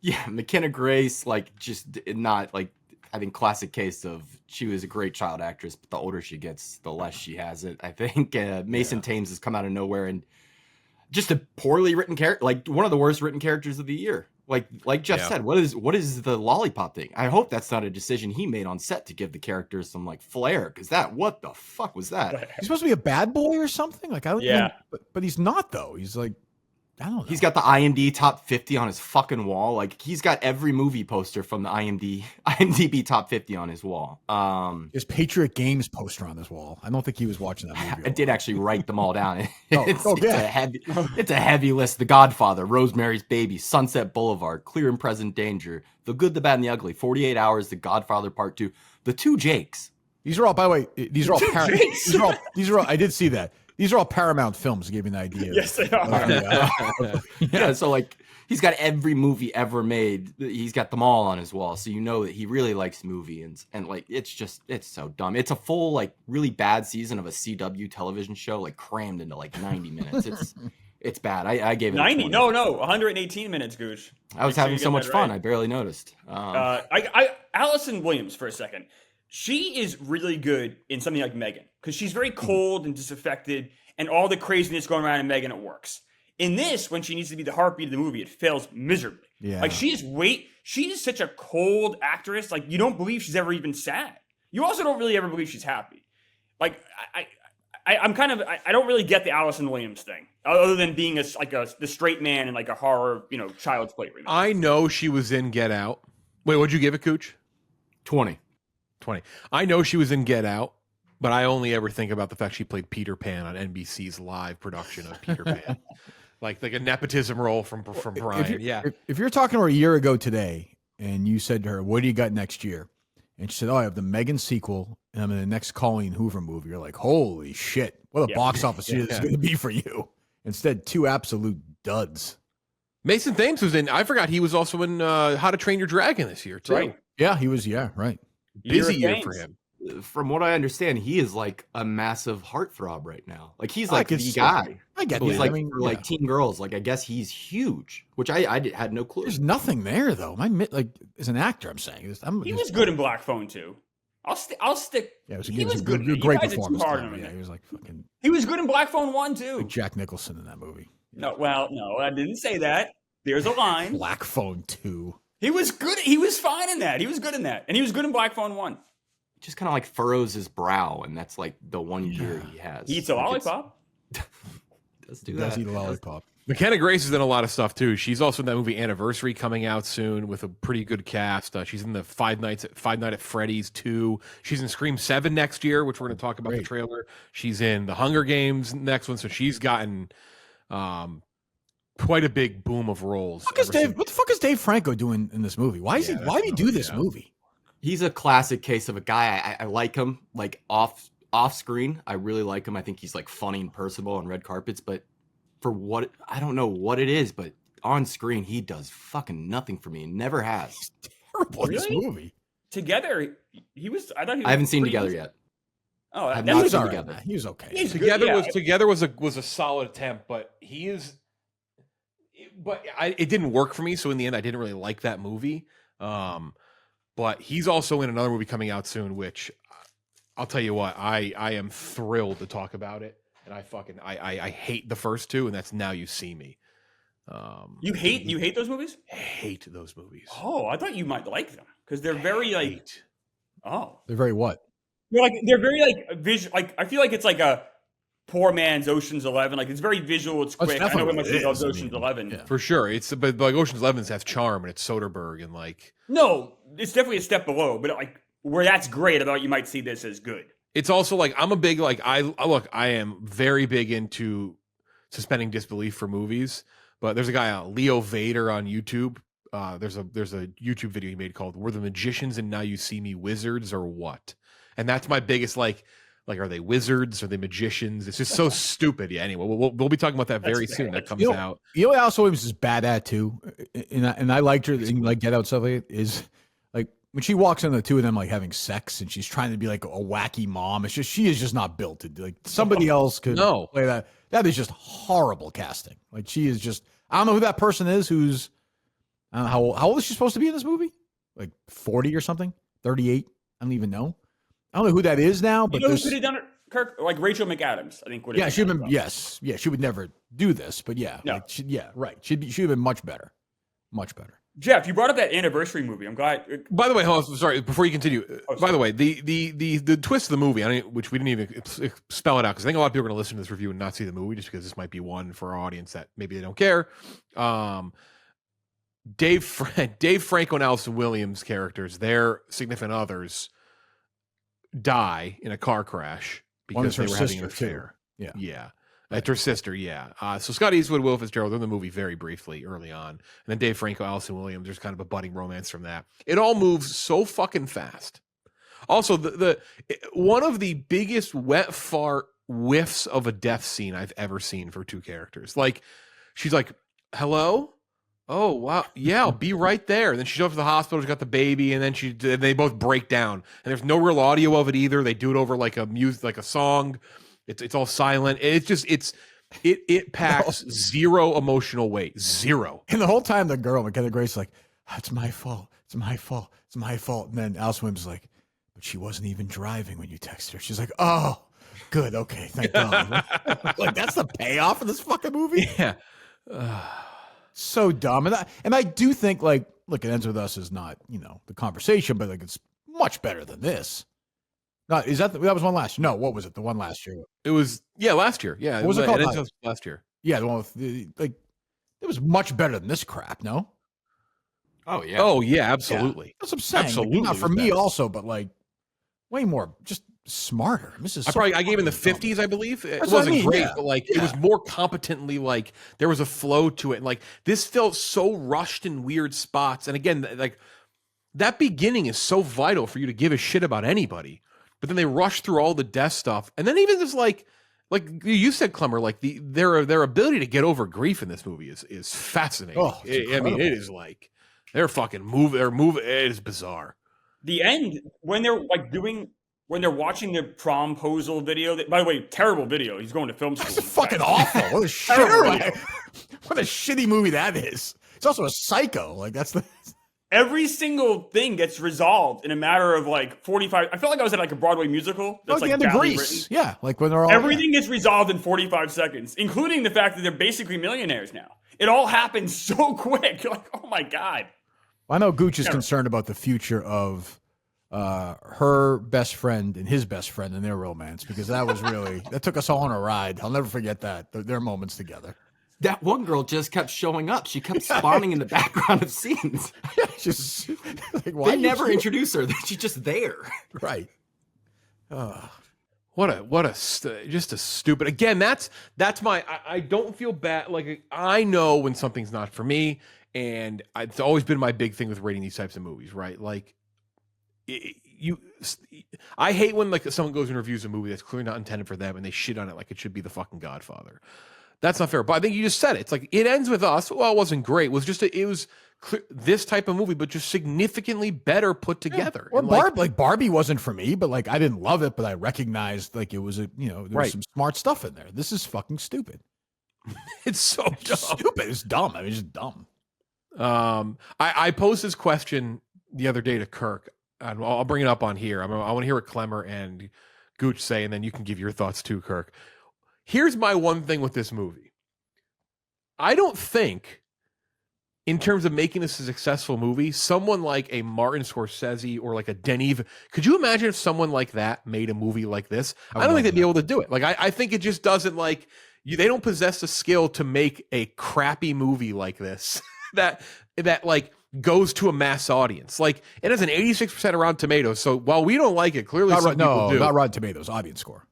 Yeah, McKenna Grace, like, just not like. I think classic case of she was a great child actress, but the older she gets, the less she has it. I think Mason Thames has come out of nowhere and just a poorly written character, like one of the worst written characters of the year. Like Jeff said, what is the lollipop thing? I hope that's not a decision he made on set to give the characters some like flair, because what the fuck was that? He's supposed to be a bad boy or something. Like I don't. Yeah, but he's not though. He's like. I don't know. He's got the IMDb top 50 on his fucking wall. Like he's got every movie poster from the IMDb top 50 on his wall. His Patriot Games poster on his wall. I don't think he was watching that movie. I did actually write them all down. It's a heavy list. The Godfather, Rosemary's Baby, Sunset Boulevard, Clear and Present Danger, The Good, the Bad, and the Ugly, 48 Hours, The Godfather Part 2, The Two Jakes. These are all, by the way, these are all. I did see that. These are all Paramount films to give you an idea. Yes, they are. Yeah, so like he's got every movie ever made. He's got them all on his wall. So you know that he really likes movies and like it's so dumb. It's a full like really bad season of a CW television show like crammed into like 90 minutes. It's bad. I gave it 90. No, 118 minutes, Gooch. I was having so much fun. I barely noticed. Allison Williams for a second. She is really good in something like Megan because she's very cold and disaffected, and all the craziness going around in Megan, it works. In this, when she needs to be the heartbeat of the movie, it fails miserably. Yeah. Like she's such a cold actress. Like you don't believe she's ever even sad. You also don't really ever believe she's happy. Like I'm kind of I don't really get the Allison Williams thing, other than being the straight man in like a horror, child's play remake. I know she was in Get Out. Wait, what'd you give it, Gooch? 20. I know she was in Get Out, but I only ever think about the fact she played Peter Pan on NBC's live production of Peter Pan, like a nepotism role from Brian. If you're talking to her a year ago today, and you said to her, "What do you got next year?" and she said, "Oh, I have the Megan sequel, and I'm in the next Colleen Hoover movie," you're like, "Holy shit! What a box office is going to be for you." Instead, 2 absolute duds. Mason Thames was in. I forgot he was also in How to Train Your Dragon this year too. Right. Yeah, he was. Yeah, right. Busy year for him. From what I understand, he is like a massive heartthrob right now. Like he's like the guy. I get he's that. like like teen girls. Like I guess he's huge, which I had no clue. There's nothing there though. As an actor, I'm saying he was good in Black Phone too. I'll stick. Yeah, he was good. Great performance. Yeah, he was like fucking. He was good in Black Phone 1 too. Like Jack Nicholson in that movie. No, I didn't say that. There's a line. Black Phone 2. He was good. He was fine in that. He was good in that, and he was good in Black Phone 1. Just kind of like furrows his brow, and that's like the one gear he has. He eats a lollipop. Does do he that. does eat a lollipop. McKenna Grace is in a lot of stuff too. She's also in that movie Anniversary coming out soon with a pretty good cast. She's in the Five Nights at Freddy's 2. She's in Scream 7 next year, which we're going to talk about the trailer. She's in the Hunger Games next one, so she's gotten quite a big boom of roles. What the fuck is Dave Franco doing in this movie? Why did he do this movie? He's a classic case of a guy. I like him like off screen. I really like him. I think he's like funny and personable on red carpets, but for what, I don't know what it is, but on screen he does fucking nothing for me and never has. He's terrible in this movie. Together, he was. I haven't seen Together yet. Oh, I've that not was seen all right. Together. He was okay. Together was a solid attempt, but he is. But it didn't work for me, so in the end, I didn't really like that movie. But he's also in another movie coming out soon, which I'll tell you what, I am thrilled to talk about it. And I hate the first 2, and that's Now You See Me. You hate those movies? I hate those movies. Oh, I thought you might like them because they're very They're very what? They're very visual. Like I feel like it's like a poor man's Ocean's 11. Like it's very visual. It's quick. I know how much you love Ocean's 11 for sure. But like Ocean's 11 has charm, and it's Soderbergh and like. No, it's definitely a step below. But like where that's great, I thought you might see this as good. It's also like I'm a big I am very big into suspending disbelief for movies. But there's a guy Leo Vader on YouTube. There's a YouTube video he made called "Were the Magicians and Now You See Me Wizards or What?" And that's my biggest like are they wizards? Are they magicians? It's just so stupid. Yeah. Anyway, we'll be talking about that very soon. That comes out. You know, Alice Williams is bad at too, and I liked her. Like Get Out stuff like it, is like when she walks in the two of them like having sex, and she's trying to be like a wacky mom. It's just she is just not built to like somebody else could play that. That is just horrible casting. Like she is just. I don't know who that person is. Who's I don't know how old is she supposed to be in this movie? Like 40 or something? 38? I don't even know. I don't know who that is now, but who could have done it, Kirk? Like Rachel McAdams, I think. Yeah, she would. Yes, yeah, she would never do this, but yeah, no. Like right. She'd have been much better, much better. Jeff, you brought up that Anniversary movie. I'm glad. By the way, sorry. Before you continue, by the way, the twist of the movie, which we didn't even spell it out because I think a lot of people are going to listen to this review and not see the movie just because this might be one for our audience that maybe they don't care. Dave Franco and Allison Williams characters, their significant others, die in a car crash because they were having an affair. Too. Yeah. That's her sister, yeah. So Scott Eastwood, Will Fitzgerald, they're in the movie very briefly early on. And then Dave Franco, Allison Williams, there's kind of a budding romance from that. It all moves so fucking fast. Also, the one of the biggest wet fart whiffs of a death scene I've ever seen for 2 characters. Like, she's like, hello? Oh, wow. Yeah, I'll be right there. And then she shows up to the hospital, she's got the baby, and then they both break down. And there's no real audio of it either. They do it over like a song. It's all silent. It packs zero emotional weight. Zero. And the whole time the girl, McKenna Grace, is like, it's my fault. It's my fault. It's my fault. And then Alice Williams is like, but she wasn't even driving when you texted her. She's like, oh, good. Okay. Thank God. Like, that's the payoff of this fucking movie? Yeah. So dumb. And I do think, like, look, It Ends With Us is not, the conversation, but like it's much better than this. No, that was one last year? No, what was it? The one last year? It was last year. Yeah, what was it called? Last year. Yeah, the one with it was much better than this crap. No. Oh yeah. Oh yeah, absolutely. Yeah, that's what I'm saying. Absolutely, not for me also, but like way more, just smarter. This is I gave in the 50s, I believe. It That's wasn't what I mean, great, yeah. but like it was more competently, like there was a flow to it. And like this felt so rushed in weird spots. And again, like that beginning is so vital for you to give a shit about anybody. But then they rush through all the death stuff. And then even just like you said, Klemmer, like their ability to get over grief in this movie is fascinating. Oh, I mean, it is like they're moving. It is bizarre. The end when they're watching the promposal video. By the way, terrible video. He's going to film school. That's fucking awful. What a shit. What a shitty movie that is. It's also a Psycho. Like that's the. Every single thing gets resolved in a matter of like 45. I felt like I was at like a Broadway musical. That's like the end of Grease. Yeah, like when they're all everything gets resolved in 45 seconds, including the fact that they're basically millionaires now. It all happens so quick. You're like, oh my god. I know Gooch is concerned about the future of her best friend and his best friend and their romance because that took us all on a ride. I'll never forget that their moments together. That one girl just kept showing up. She kept spawning in the background of scenes. Just like, they never introduce her. She's just there. Right. Just a stupid. Again, that's my. I don't feel bad. Like I know when something's not for me, and it's always been my big thing with rating these types of movies. Right, like I hate when like someone goes and reviews a movie that's clearly not intended for them, and they shit on it like it should be the fucking Godfather. That's not fair. But I think you just said it. It's like it ends with us. Well, it wasn't great. It was just it was this type of movie, but just significantly better put together. Or Barbie wasn't for me, but like I didn't love it, but I recognized like it was there was some smart stuff in there. This is fucking stupid. It's so dumb. Stupid. It's dumb. I mean, it's just dumb. I posed this question the other day to Kirk, and I'll bring it up on here. I want to hear what Klemmer and Gooch say, and then you can give your thoughts too, Kirk. Here's my one thing with this movie. I don't think, in terms of making this a successful movie, someone like a Martin Scorsese or like a Denis, could you imagine if someone like that made a movie like this? I don't think they'd be able to do it. Like, I think it just doesn't they don't possess the skill to make a crappy movie like this that like goes to a mass audience. Like, it has an 86% of Rotten Tomatoes. So while we don't like it, clearly some people do. Not Rotten Tomatoes, audience score.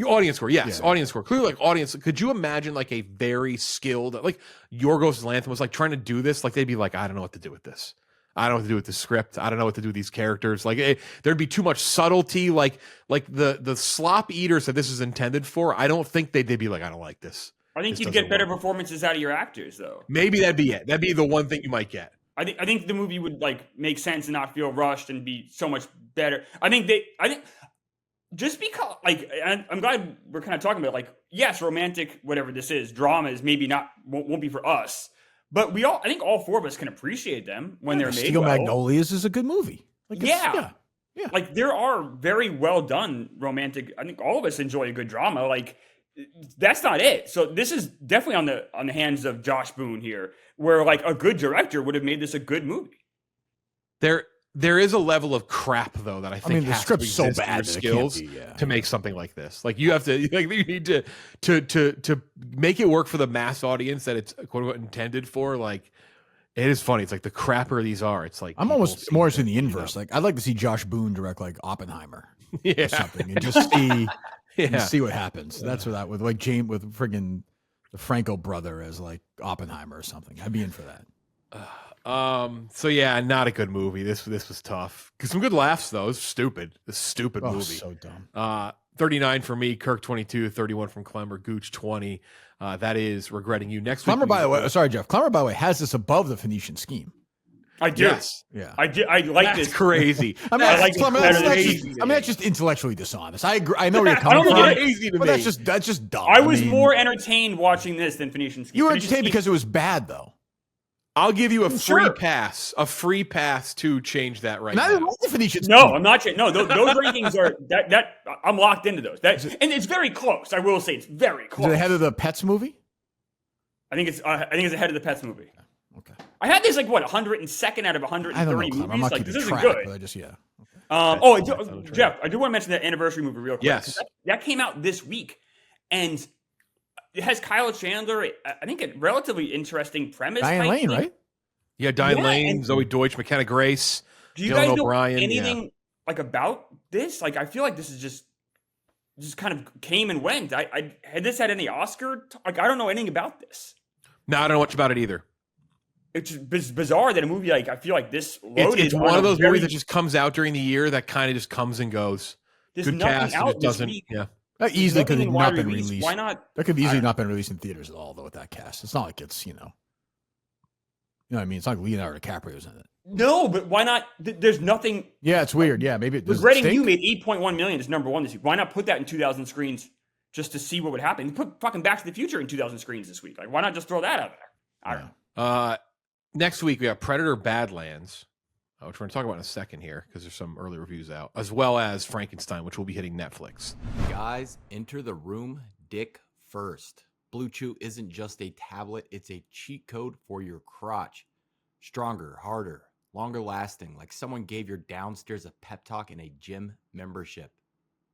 Audience score, yes, yeah. Audience score. Clearly, like audience. Could you imagine like a very skilled, like Yorgos Lanthimos was like trying to do this? Like they'd be like, I don't know what to do with this. I don't know what to do with the script. I don't know what to do with these characters. Like there'd be too much subtlety. Like the slop eaters that this is intended for. I don't think they'd be like, I don't like this. I think you'd get better performances out of your actors, though. Maybe that'd be it. That'd be the one thing you might get. I think the movie would like make sense and not feel rushed and be so much better. I think just because, like, I'm glad we're kind of talking about, like, yes, romantic, whatever this is, drama is maybe won't be for us, but I think all four of us can appreciate them when they're made. Steel Magnolias is a good movie. Like, yeah. Like, there are very well done romantic. I think all of us enjoy a good drama. Like, that's not it. So this is definitely on the hands of Josh Boone here, where like a good director would have made this a good movie. There is a level of crap though that I think the script's so bad skills to make something like this. Like you have to, like you need to make it work for the mass audience that it's quote unquote intended for. Like it is funny. It's like the crappier these are. It's like I'm almost more in the inverse. Like I'd like to see Josh Boone direct like Oppenheimer or something and just see see what happens. That's what with like James with friggin' the Franco brother as like Oppenheimer or something. I'd be in for that. So yeah, not a good movie. This was tough. Some good laughs though. It's stupid. This stupid movie. So dumb. 39 for me, Kirk 22, 31 from Klemmer, Gooch 20. That is Regretting You. Next Klemmer, week. by the way, sorry, Jeff. Klemmer, by the way, has this above the Phoenician Scheme. I do. Yes. Yeah. I like this. That's crazy. I mean, that's just intellectually dishonest. I agree. I know where you're coming from. But that's just dumb. I was more entertained watching this than Phoenician Scheme. You were entertained because it was bad, though. I'll give you a free pass to change that right now. I didn't like the Phoenician Scheme. No, I'm not. No, those rankings are that I'm locked into those. And it's very close. I will say it's very close. Is it ahead of the Pets movie? I think it's ahead of the Pets movie. Okay. I had this like 102nd out of 130 movies. I'm not like this isn't track, good. But I just okay. Jeff, I do want to mention that anniversary movie real quick. Yes. That came out this week, and it has Kyle Chandler, I think, a relatively interesting premise. Diane Lane, right? Yeah, Diane Lane, Zoe Deutsch, McKenna Grace, do you Dylan guys O'Brien, know anything like about this? Like, I feel like this is just kind of came and went. I had this had any Oscar? Like, I don't know anything about this. No, I don't know much about it either. It's bizarre that a movie like I feel like this loaded. It's one of those movies that just comes out during the year that kind of just comes and goes. Good cast, it just doesn't. Yeah, that easily could have not been released. Why not? That could have easily not been released in theaters at all, though. With that cast, it's not like it's you know what I mean. It's not like Leonardo DiCaprio's in it. No, but why not? There's nothing. Yeah, it's weird. Yeah, maybe it does. Reading You made 8.1 million as #1 this week. Why not put that in 2,000 screens just to see what would happen? Put fucking Back to the Future in 2,000 screens this week. Like, why not just throw that out there? I don't know. Next week we have Predator: Badlands, which we're going to talk about in a second here because there's some early reviews out, as well as Frankenstein, which will be hitting Netflix. Guys, enter the room dick first. Blue Chew isn't just a tablet, it's a cheat code for your crotch. Stronger, harder, longer lasting, like someone gave your downstairs a pep talk in a gym membership.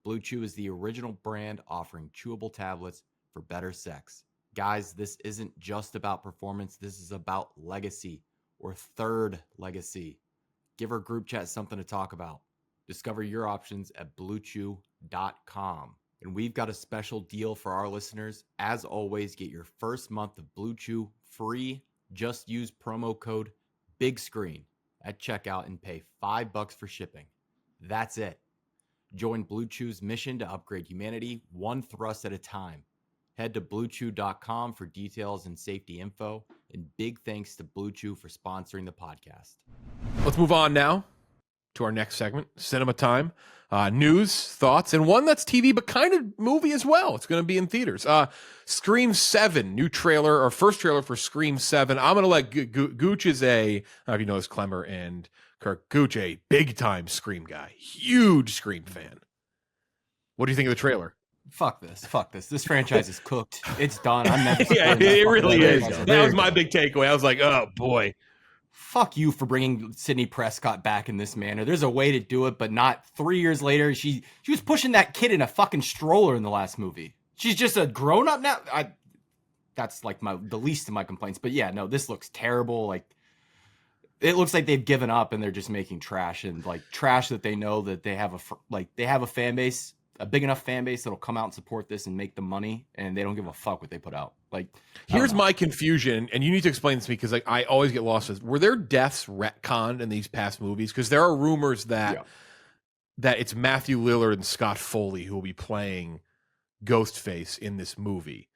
Blue Chew is the original brand offering chewable tablets for better sex. Guys, this isn't just about performance. This is about legacy or third legacy. Give our group chat something to talk about. Discover your options at bluechew.com. And we've got a special deal for our listeners. As always, get your first month of Blue Chew free. Just use promo code BIGSCREEN at checkout and pay $5 for shipping. That's it. Join Blue Chew's mission to upgrade humanity one thrust at a time. Head to bluechew.com for details and safety info. And big thanks to Blue Chew for sponsoring the podcast. Let's move on now to our next segment, Cinema Time. News, thoughts, and one that's TV, but kind of movie as well. It's going to be in theaters. Scream 7, new trailer, or first trailer for Scream 7. I'm going to let Gooch is a, I don't know if you know, is Klemmer and Kirk. Gooch, a big-time Scream guy. Huge Scream fan. What do you think of the trailer? Fuck this. This franchise is cooked. It's done. I'm never. Yeah, it really is. That was my big takeaway. I was like, oh boy. Fuck you for bringing Sidney Prescott back in this manner. There's a way to do it, but not 3 years later. She was pushing that kid in a fucking stroller in the last movie. She's just a grown up now. That's like the least of my complaints. But yeah, no, this looks terrible. Like it looks like they've given up and they're just making trash and like trash that they know that they have a fan base. A big enough fan base that'll come out and support this and make the money, and they don't give a fuck what they put out. Like, here's my confusion, and you need to explain this to me because like I always get lost. Were there deaths retconned in these past movies? Because there are rumors that it's Matthew Lillard and Scott Foley who will be playing Ghostface in this movie.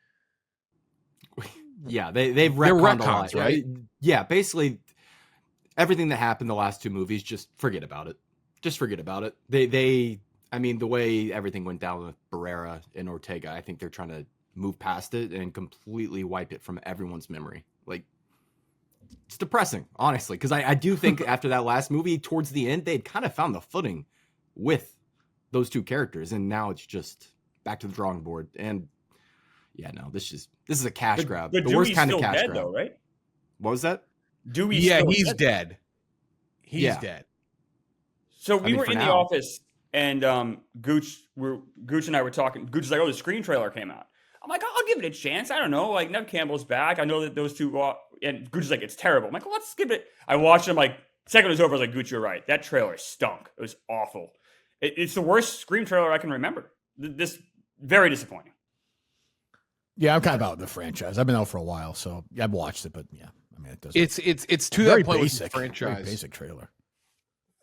Yeah, they've retconned a lot, right? Yeah, basically everything that happened the last two movies, just forget about it. Just forget about it. I mean, the way everything went down with Barrera and Ortega, I think they're trying to move past it and completely wipe it from everyone's memory. Like, it's depressing, honestly, because I do think after that last movie, towards the end, they'd kind of found the footing with those two characters, and now it's just back to the drawing board. And yeah, no, this is a cash grab. But the worst kind of still cash dead, grab, though, right? What was that? He's dead. He's dead. So we were in the office. And Gooch and I were talking. Gooch is like, "Oh, the Scream trailer came out." I'm like, "I'll give it a chance. I don't know. Like, Nev Campbell's back. I know that those two." And Gooch is like, "It's terrible." I'm like, well, "Let's give it." I watched him. Like, second it was over, I was like, "Gooch, you're right. That trailer stunk. It was awful. It's the worst Scream trailer I can remember. This very disappointing." Yeah, I'm kind of out of the franchise. I've been out for a while, so I've watched it, but yeah, I mean, it doesn't. It's to that point with the franchise. Very basic trailer.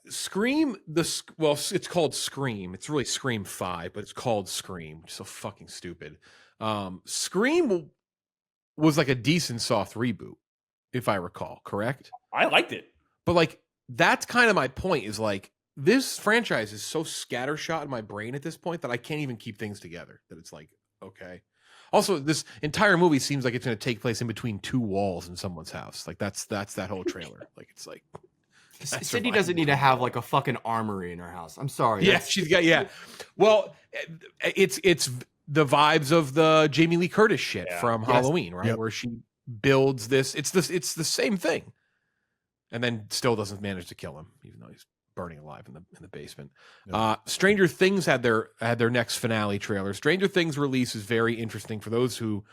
Scream, it's called Scream. It's really Scream 5, but it's called Scream. So fucking stupid. Scream was like a decent soft reboot, if I recall, correct? I liked it. But like, that's kind of my point is like, this franchise is so scattershot in my brain at this point that I can't even keep things together. That it's like, okay. Also, this entire movie seems like it's going to take place in between two walls in someone's house. Like that's that whole trailer. Like it's like, Sydney doesn't need to have like a fucking armory in her house. I'm sorry. Yeah, she's got Well, it's the vibes of the Jamie Lee Curtis shit from Halloween, right? Yep. Where she builds this. It's the same thing, and then still doesn't manage to kill him, even though he's burning alive in the basement. Stranger Things had their next finale trailer. Stranger Things release is very interesting for those who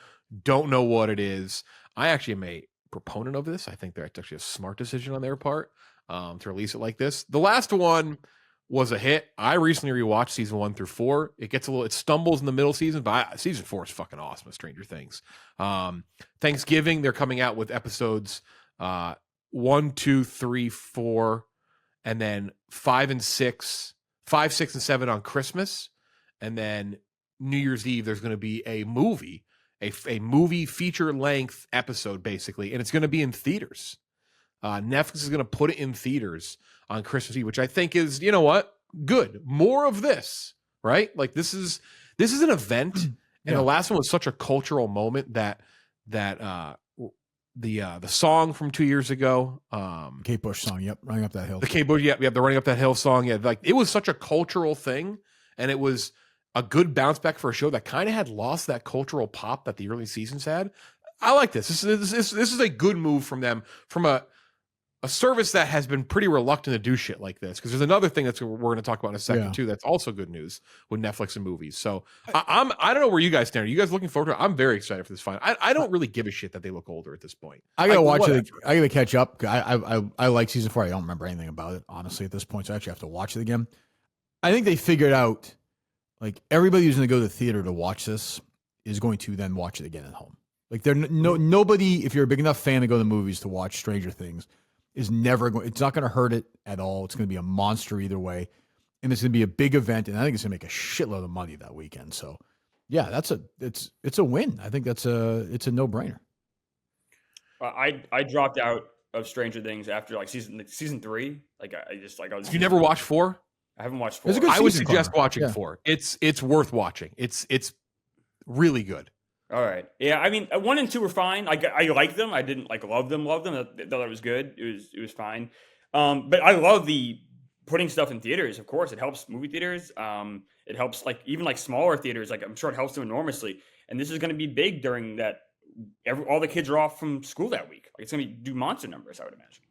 don't know what it is. I actually am a proponent of this. I think that's actually a smart decision on their part to release it like this. The last one was a hit. I recently rewatched season 1 through 4. It stumbles in the middle season, but season 4 is fucking awesome of Stranger Things. Thanksgiving, they're coming out with episodes 1, 2, 3, 4, and then 5, 6, and 7 on Christmas. And then New Year's Eve, there's going to be a movie, a movie feature length episode, basically, and it's going to be in theaters. Netflix is going to put it in theaters on Christmas Eve, which I think is, you know what, good. More of this, right? Like this is an event, and the last one was such a cultural moment that the song from 2 years ago, Kate Bush song, yep, running up that hill. The Kate Bush, the running up that hill song, like it was such a cultural thing, and it was a good bounce back for a show that kind of had lost that cultural pop that the early seasons had. I like this. This is a good move from them, from a service that has been pretty reluctant to do shit like this. Because there's another thing that we're going to talk about in a second too. That's also good news with Netflix and movies. So I don't know where you guys stand. Are you guys looking forward to it? I'm very excited for this final. I don't really give a shit that they look older at this point. I gotta watch it. I gotta catch up. I like season 4. I don't remember anything about it honestly at this point. So I actually have to watch it again. I think they figured out, like, everybody who's going to go to the theater to watch this is going to then watch it again at home. Like, nobody, if you're a big enough fan to go to the movies to watch Stranger Things, is never going. It's not going to hurt it at all. It's going to be a monster either way, and it's going to be a big event. And I think it's going to make a shitload of money that weekend. So, yeah, it's a win. I think it's a no brainer. I dropped out of Stranger Things after like season 3. Like I was. You never watched 4? I haven't watched 4. I would suggest watching 4. It's worth watching. It's really good. All right. Yeah, I mean, 1 and 2 were fine. I like them. I didn't like love them. I thought it was good. It was fine. But I love the putting stuff in theaters. Of course, it helps movie theaters. It helps even smaller theaters. Like, I'm sure it helps them enormously. And this is going to be big during that. All the kids are off from school that week. Like, it's going to do monster numbers, I would imagine.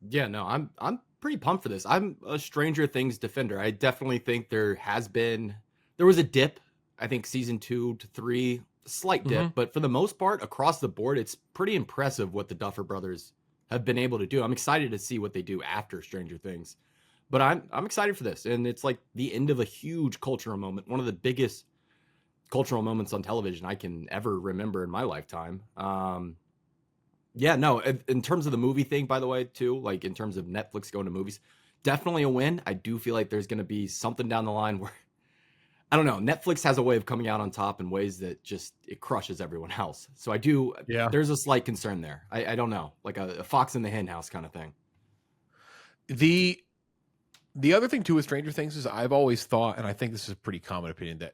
Yeah, no, I'm pretty pumped for this. I'm a Stranger Things defender. I definitely think there was a dip. I think season 2 to 3, slight dip, but for the most part, across the board, it's pretty impressive what the Duffer Brothers have been able to do. I'm excited to see what they do after Stranger Things, but I'm excited for this, and it's like the end of a huge cultural moment, one of the biggest cultural moments on television I can ever remember in my lifetime. Yeah, no, in terms of the movie thing, by the way, too, like in terms of Netflix going to movies, definitely a win. I do feel like there's going to be something down the line where, I don't know, Netflix has a way of coming out on top in ways that it crushes everyone else. So there's a slight concern there. I don't know, like a fox in the hen house kind of thing. The other thing too with Stranger Things is I've always thought, and I think this is a pretty common opinion, that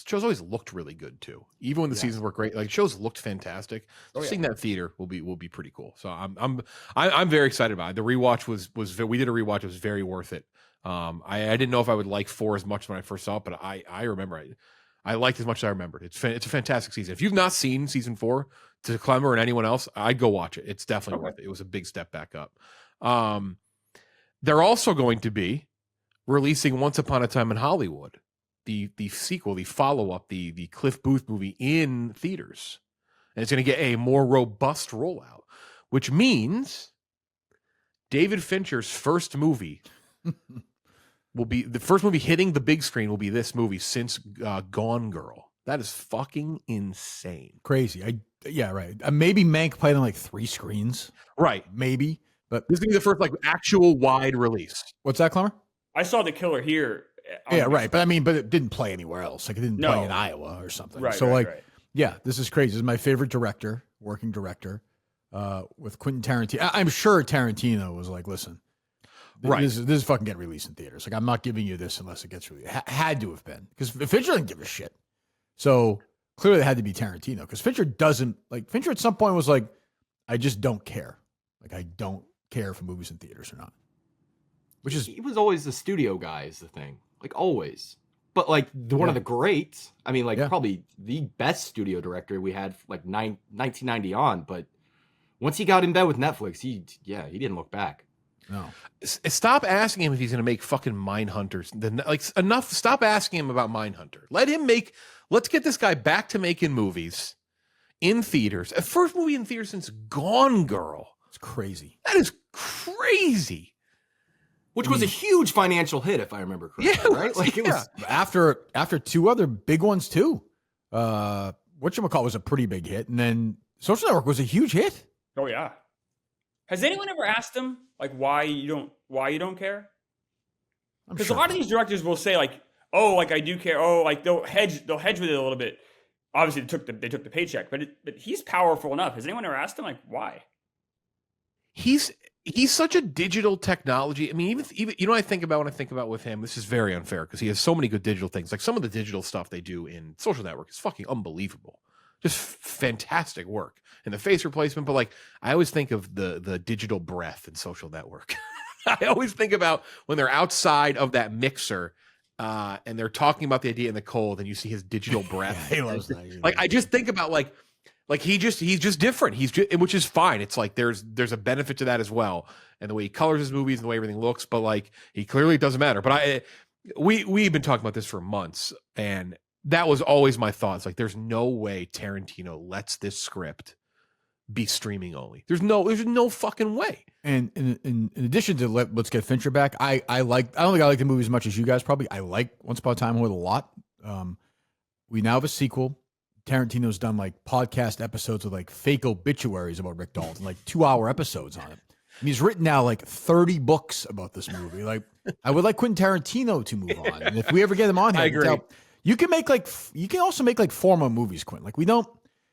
shows always looked really good too. Even when the seasons were great, like shows looked fantastic. Seeing that in theater will be pretty cool. So I'm very excited about it. The rewatch we did a rewatch. It was very worth it. I didn't know if I would like 4 as much when I first saw it, but I remember I liked it as much as I remembered. It's a fantastic season. If you've not seen season 4, to Klemmer and anyone else, I'd go watch it. It's definitely worth it. It was a big step back up. They're also going to be releasing Once Upon a Time in Hollywood, the sequel, the follow-up, the Cliff Booth movie in theaters. And it's going to get a more robust rollout, which means David Fincher's first movie will be the first movie hitting the big screen will be this movie since Gone Girl. That is fucking insane. Crazy. Yeah, right. Maybe Mank played on like 3 screens. Right. Maybe. But this is going to be the first actual wide release. What's that, Klemmer? I saw The Killer here. Yeah, right. But it didn't play anywhere else. Like, it didn't play in Iowa or something. Right. So right. Yeah, this is crazy. This is my favorite working director, with Quentin Tarantino. I'm sure Tarantino was like, listen, this is fucking getting released in theaters. Like, I'm not giving you this unless it gets released. Had to have been, because Fincher didn't give a shit. So clearly it had to be Tarantino, because Fincher at some point was like, I just don't care. Like, I don't care if a movie's in theaters or not. He was always the studio guy is the thing. Like, always. But one of the greats, I mean, probably the best studio director we had 1990 on, but once he got in bed with Netflix, he didn't look back. No. Stop asking him if he's going to make fucking Mindhunters. Like enough. Stop asking him about Mindhunter. Let's get this guy back to making movies in theaters. A first movie in theaters since Gone Girl. It's crazy. That is crazy. Which was a huge financial hit, if I remember correctly. Yeah, right? Like it was after two other big ones too. Whatchamacallit was a pretty big hit, and then Social Network was a huge hit. Oh yeah. Has anyone ever asked him like why you don't care? Because a lot of these directors will say like, oh, like I do care. Oh, like they'll hedge with it a little bit. Obviously, they took the paycheck, but he's powerful enough. Has anyone ever asked him like why? He's such a digital technology. I mean, even when I think about with him, this is very unfair because he has so many good digital things. Like some of the digital stuff they do in Social Network is fucking unbelievable. Just fantastic work. And the face replacement, but like I always think of the digital breath in Social Network. I always think about when they're outside of that mixer and they're talking about the idea in the cold and you see his digital breath. He loves that. Like I just think about like he's just different. Which is fine. It's like there's a benefit to that as well. And the way he colors his movies and the way everything looks, but like he clearly doesn't matter. But we've been talking about this for months, and that was always my thoughts. Like there's no way Tarantino lets this script be streaming only. There's no fucking way. And in addition to let's get Fincher back, I don't think I like the movie as much as you guys probably. I like Once Upon a Time in Hollywood a lot. We now have a sequel. Tarantino's done like podcast episodes with like fake obituaries about Rick Dalton, like 2-hour episodes on it. And he's written now like 30 books about this movie. Like I would like Quentin Tarantino to move on. And if we ever get him on here, I agree. You can also make like 4 more movies, Quentin. Like we don't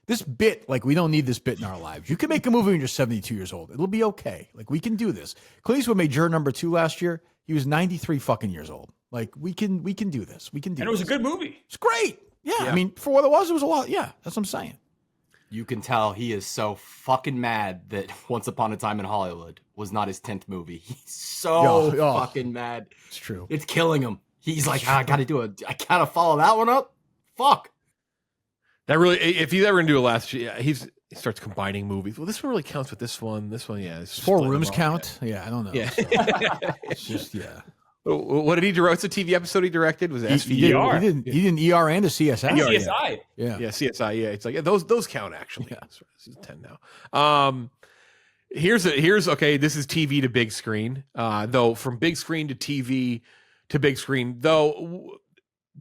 need this bit in our lives. You can make a movie when you're 72 years old. It'll be okay. Like we can do this. Clint Eastwood made Juror number 2 last year. He was 93 fucking years old. Like we can do this. We can do. And it was a good movie. It's great. Yeah, I mean, for what it was a lot. Yeah, that's what I'm saying. You can tell he is so fucking mad that Once Upon a Time in Hollywood was not his 10th movie. He's so fucking mad. It's true. It's killing him. He's like, I gotta follow that one up. Fuck. That really, if he's ever gonna do a last, he starts combining movies. Well, this one really counts with this one. This one, yeah. 4 Rooms count? Yeah, I don't know. Yeah. So, it's just, yeah. What did he direct? What's the TV episode he directed? Was it SVU? He did an ER and a CSI. CSI. Yeah. Yeah, CSI. Yeah, it's like those count actually. Yeah. This is 10 now. Here's okay. This is TV to big screen. Though from big screen to TV to big screen. Though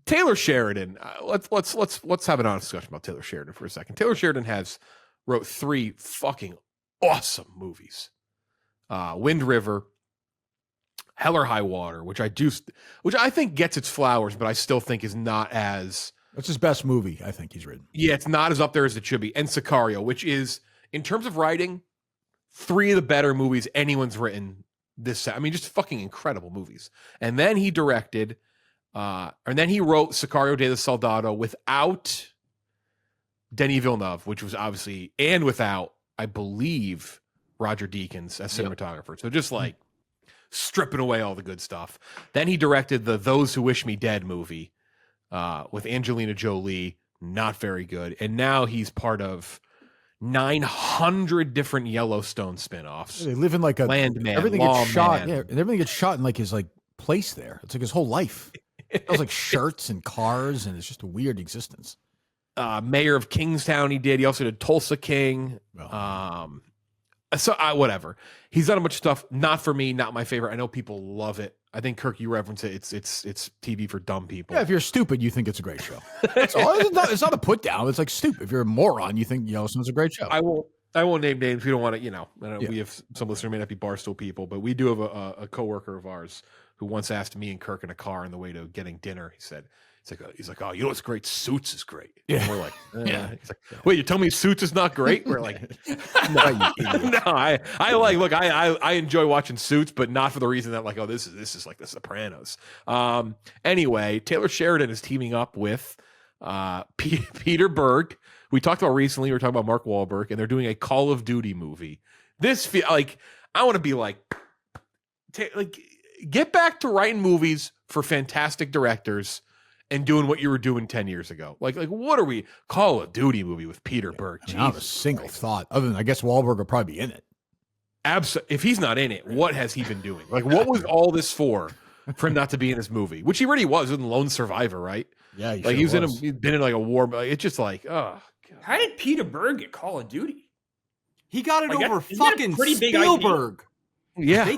Taylor Sheridan. Let's have an honest discussion about Taylor Sheridan for a second. Taylor Sheridan wrote 3 fucking awesome movies. Wind River, Hell or High Water, which I think gets its flowers, but I still think is not as. That's his best movie, I think he's written. Yeah, it's not as up there as it should be. And Sicario, which is, in terms of writing, 3 of the better movies anyone's written this. I mean, just fucking incredible movies. And then he directed, and then he wrote Sicario de the Soldado without Denis Villeneuve, which was obviously, and without, I believe, Roger Deakins as cinematographer. So just like stripping away all the good stuff. Then he directed the Those Who Wish Me Dead movie with Angelina Jolie, not very good. And now he's part of 900 different Yellowstone spinoffs. They live in like a Landman, everything gets shot. Yeah, and everything gets shot in like his like place there. It's like his whole life. It was like shirts and cars, and it's just a weird existence. Mayor of Kingstown, he did. He also did Tulsa King. So whatever. He's done a bunch of stuff. Not for me, not my favorite. I know people love it. I think Kirk, you reference it. It's TV for dumb people. Yeah, if you're stupid, you think it's a great show. That's all. It's not a put down. It's like stupid. If you're a moron, you think Yellowstone's a great show. I won't name names. We don't want to. We have some listeners may not be Barstool people, but we do have a coworker of ours who once asked me and Kirk in a car on the way to getting dinner. He's like, oh, you know what's great? Suits is great. Yeah. And we're like, yeah. He's like, wait, you tell me Suits is not great? We're like, no, I enjoy watching Suits, but not for the reason that like, oh, this is like The Sopranos. Anyway, Taylor Sheridan is teaming up with Peter Berg. We talked about recently. We were talking about Mark Wahlberg, and they're doing a Call of Duty movie. I want to be like, get back to writing movies for fantastic directors and doing what you were doing 10 years ago. Like what are we? Call of Duty movie with Peter Berg. Not a single thought, other than I guess Wahlberg will probably be in it. If he's not in it, what has he been doing? Like, what was all this for him not to be in this movie? Which he already was in Lone Survivor, right? Yeah, like he's been in like a war. It's just like, oh, God. How did Peter Berg get Call of Duty? He got it over fucking Spielberg. Yeah, they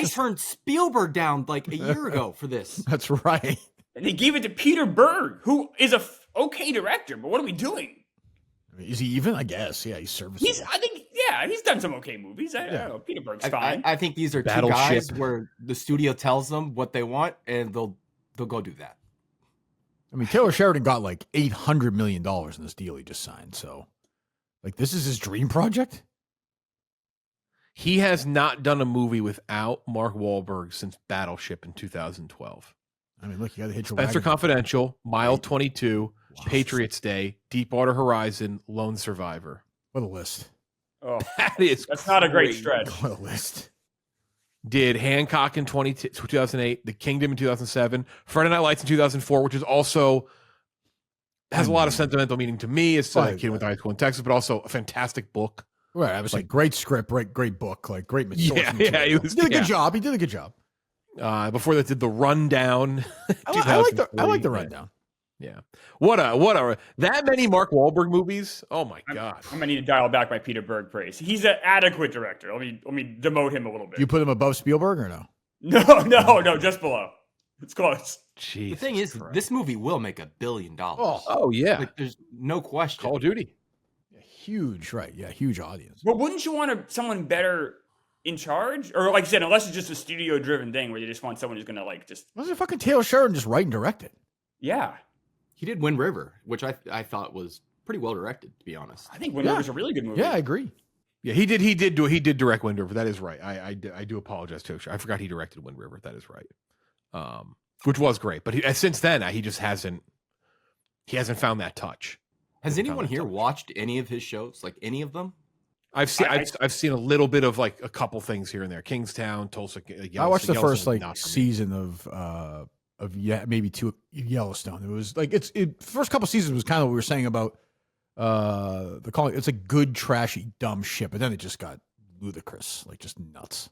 turned Spielberg down like a year ago for this. That's right. And they gave it to Peter Berg, who is a okay director. But what are we doing? Is he even? I guess. Yeah, he's serviceable. He's done some okay movies. I don't know. Peter Berg's fine. I think these are two guys where the studio tells them what they want, and they'll go do that. I mean, Taylor Sheridan got like $800 million in this deal he just signed. So, like, this is his dream project. He has not done a movie without Mark Wahlberg since Battleship in 2012. I mean, look, you got to hit your Spencer wagon. Confidential, Mile 22, Patriots Day, Deepwater Horizon, Lone Survivor. What a list. Oh, that's not a great stretch. What a list. Did Hancock in 2008, The Kingdom in 2007, Friday Night Lights in 2004, which is also has a lot of sentimental meaning to me. It's a kid with high school in Texas, but also a fantastic book. Right, I was like, great script, great book, like great material. Yeah, he did a good job. He did a good job. Before that, did The Rundown. I like the Rundown. Yeah. What a that many Mark Wahlberg movies. Oh my God. I'm gonna need to dial back my Peter Berg praise. He's an adequate director. Let me demote him a little bit. You put him above Spielberg or no? No, just below. It's close. Jeez. The thing is, this movie will make $1 billion. Oh yeah. Like, there's no question. Call of Duty. Yeah, huge, right? Yeah, huge audience. But wouldn't you want someone better in charge? Or like you said, unless it's just a studio-driven thing where you just want someone who's gonna like just. Wasn't fucking Taylor Sheridan just write and direct it? Yeah. He did Wind River, which I thought was pretty well directed, to be honest. I think Wind River's a really good movie. Yeah, I agree. Yeah, he did direct Wind River. That is right. I do apologize to him. I forgot he directed Wind River. That is right. Which was great, but since then he just hasn't found that touch. Has anyone here watched any of his shows? Like any of them? I've seen a little bit of like a couple things here and there. Kingstown, Tulsa. I watched the first season of maybe 2 Yellowstone. It was like first couple seasons was kind of what we were saying about the calling. It's a good trashy dumb shit, but then it just got ludicrous, like just nuts.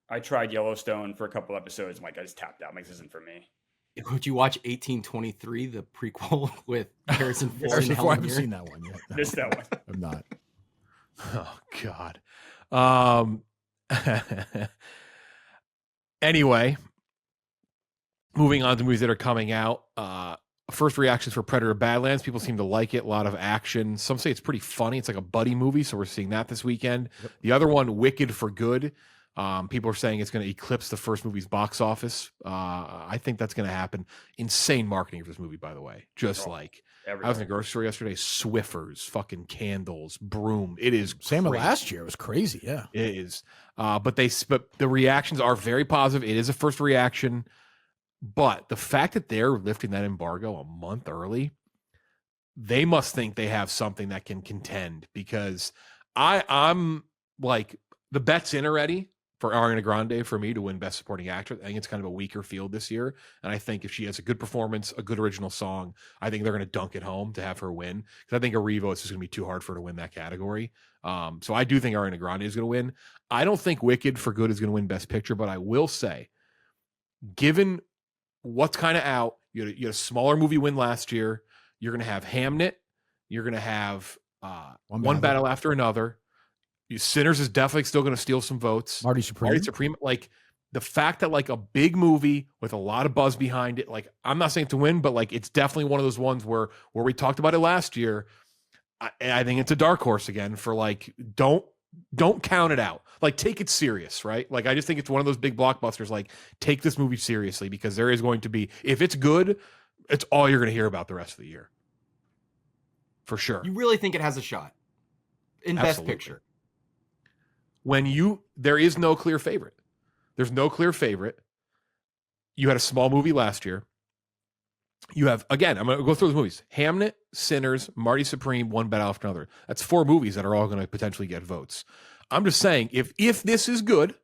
I tried Yellowstone for a couple episodes. I'm like, I just tapped out. This isn't for me. Would you watch 1823, the prequel with Harrison Ford? I haven't seen that one yet. No. Missed that one. I'm not. Oh God. Anyway, moving on to movies that are coming out. First reactions for Predator Badlands. People seem to like it. A lot of action. Some say it's pretty funny. It's like a buddy movie, so we're seeing that this weekend. Yep. The other one, Wicked for Good. People are saying it's going to eclipse the first movie's box office. I think that's going to happen. Insane marketing for this movie, by the way. Just like everything. I was in a grocery store yesterday. Swiffers, fucking candles, broom. It is same as last year. It was crazy. Yeah, it is. But the reactions are very positive. It is a first reaction, but the fact that they're lifting that embargo a month early, they must think they have something that can contend. Because I'm like, the bet's in already for Ariana Grande for me to win Best Supporting Actress. I think it's kind of a weaker field this year. And I think if she has a good performance, a good original song, I think they're going to dunk it home to have her win. Because I think Arrivo is just going to be too hard for her to win that category. So I do think Ariana Grande is going to win. I don't think Wicked for Good is going to win Best Picture, but I will say, given what's kind of out, you had a smaller movie win last year. You're going to have Hamnet. You're going to have One Battle After Another. Sinners is definitely still going to steal some votes. Marty Supreme, like the fact that like a big movie with a lot of buzz behind it, like I'm not saying to win, but like it's definitely one of those ones where we talked about it last year. I think it's a dark horse again for like don't count it out. Like take it serious, right? Like I just think it's one of those big blockbusters. Like take this movie seriously because there is going to be, if it's good, it's all you're going to hear about the rest of the year, for sure. You really think it has a shot in Best Picture? There is no clear favorite. There's no clear favorite. You had a small movie last year. You have, again, I'm going to go through those movies. Hamnet, Sinners, Marty Supreme, One Battle After Another. That's 4 movies that are all going to potentially get votes. I'm just saying, if this is good,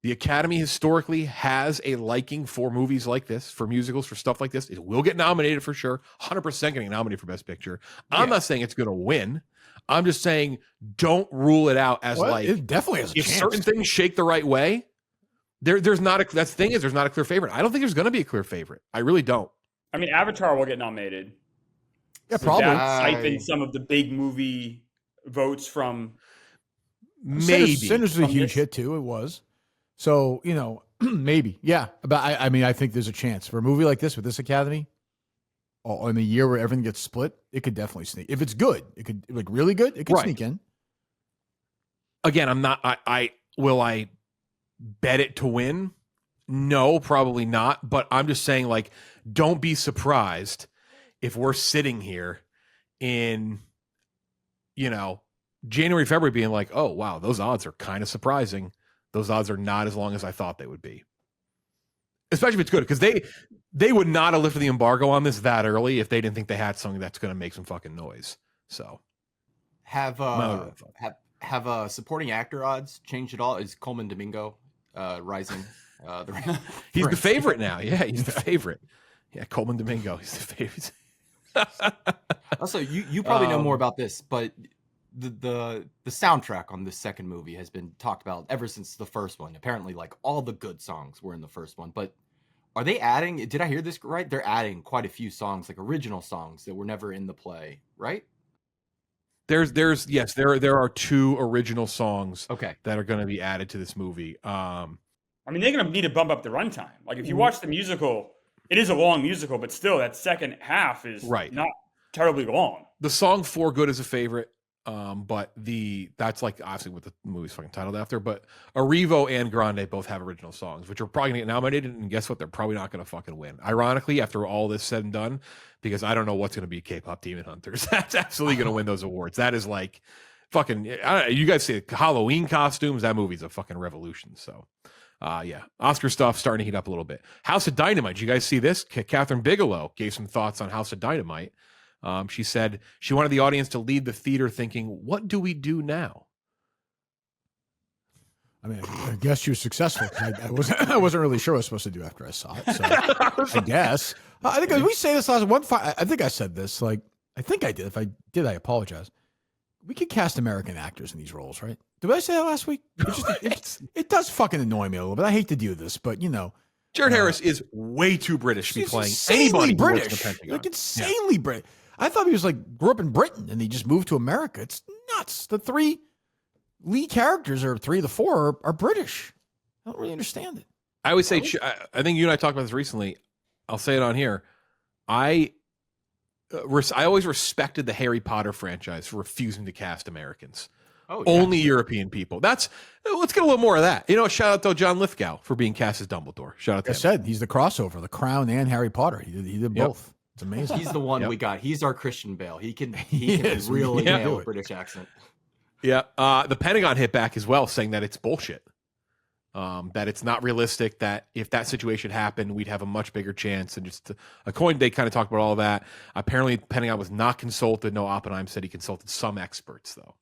the Academy historically has a liking for movies like this, for musicals, for stuff like this. It will get nominated for sure. 100% getting nominated for Best Picture. I'm not saying it's going to win. I'm just saying, don't rule it out as it definitely has a if chance. certain things shake the right way. There's not a that's the thing is there's not a clear favorite. I don't think there's going to be a clear favorite. I really don't. I mean, Avatar will get nominated. Yeah, probably. Siphon some of the big movie votes from. Maybe Sinners was a huge hit too. It was. So maybe, yeah. But I mean, I think there's a chance for a movie like this with this Academy. In a year where everything gets split, it could definitely sneak. If it's good, it could really good. It could sneak in. Again, I'm not. Will I bet it to win? No, probably not. But I'm just saying, don't be surprised if we're sitting here in, January, February, being like, oh wow, those odds are kind of surprising. Those odds are not as long as I thought they would be. Especially if it's good, because they would not have lifted the embargo on this that early if they didn't think they had something that's going to make some fucking noise. So, have supporting actor odds changed at all? Is Coleman Domingo rising? He's the favorite now. Yeah, he's the favorite. Yeah, Coleman Domingo, he's the favorite. Also, you probably know more about this, but the soundtrack on this second movie has been talked about ever since the first one. Apparently, all the good songs were in the first one, but are they adding? Did I hear this right? They're adding quite a few songs, original songs that were never in the play, right? There are 2 original songs that are going to be added to this movie. I mean, they're going to need to bump up the runtime. If you watch the musical, it is a long musical, but still, that second half is not terribly long. The song "For Good" is a favorite, but that's obviously what the movie's fucking titled after. But Arrivo and Grande both have original songs, which are probably going to get nominated. And guess what? They're probably not going to fucking win. Ironically, after all this said and done, because I don't know what's going to be K-pop Demon Hunters. That's absolutely going to win those awards. That is fucking. You guys see Halloween costumes? That movie's a fucking revolution. So. Yeah, Oscar stuff starting to heat up a little bit. House of Dynamite. Did you guys see this? Catherine Bigelow gave some thoughts on House of Dynamite. She said she wanted the audience to leave the theater thinking, what do we do now? I mean, I guess she was successful. I wasn't really sure what I was supposed to do after I saw it. So I guess. I think we say this last one. I think I said this. I think I did. If I did, I apologize. We could cast American actors in these roles, right? Did I say that last week? It does fucking annoy me a little bit. I hate to do this, but Jared Harris is way too British to be playing anybody British. Insanely British. I thought he was grew up in Britain and he just moved to America. It's nuts. The 3 lead characters, or 3 of the 4, are British. I don't really understand it. I always say, I think you and I talked about this recently. I'll say it on here. I always respected the Harry Potter franchise for refusing to cast Americans. Oh, yeah. Only European people. Let's get a little more of that. Shout out to John Lithgow for being cast as Dumbledore. Shout out to him. I said he's the crossover, the Crown and Harry Potter. He did both. It's amazing. He's the one we got. He's our Christian Bale. He can really nail a British accent. Yeah. The Pentagon hit back as well, saying that it's bullshit. That it's not realistic, that if that situation happened, we'd have a much bigger chance. And just they kind of talked about all of that. Apparently, the Pentagon was not consulted. Noah Oppenheim said he consulted some experts, though.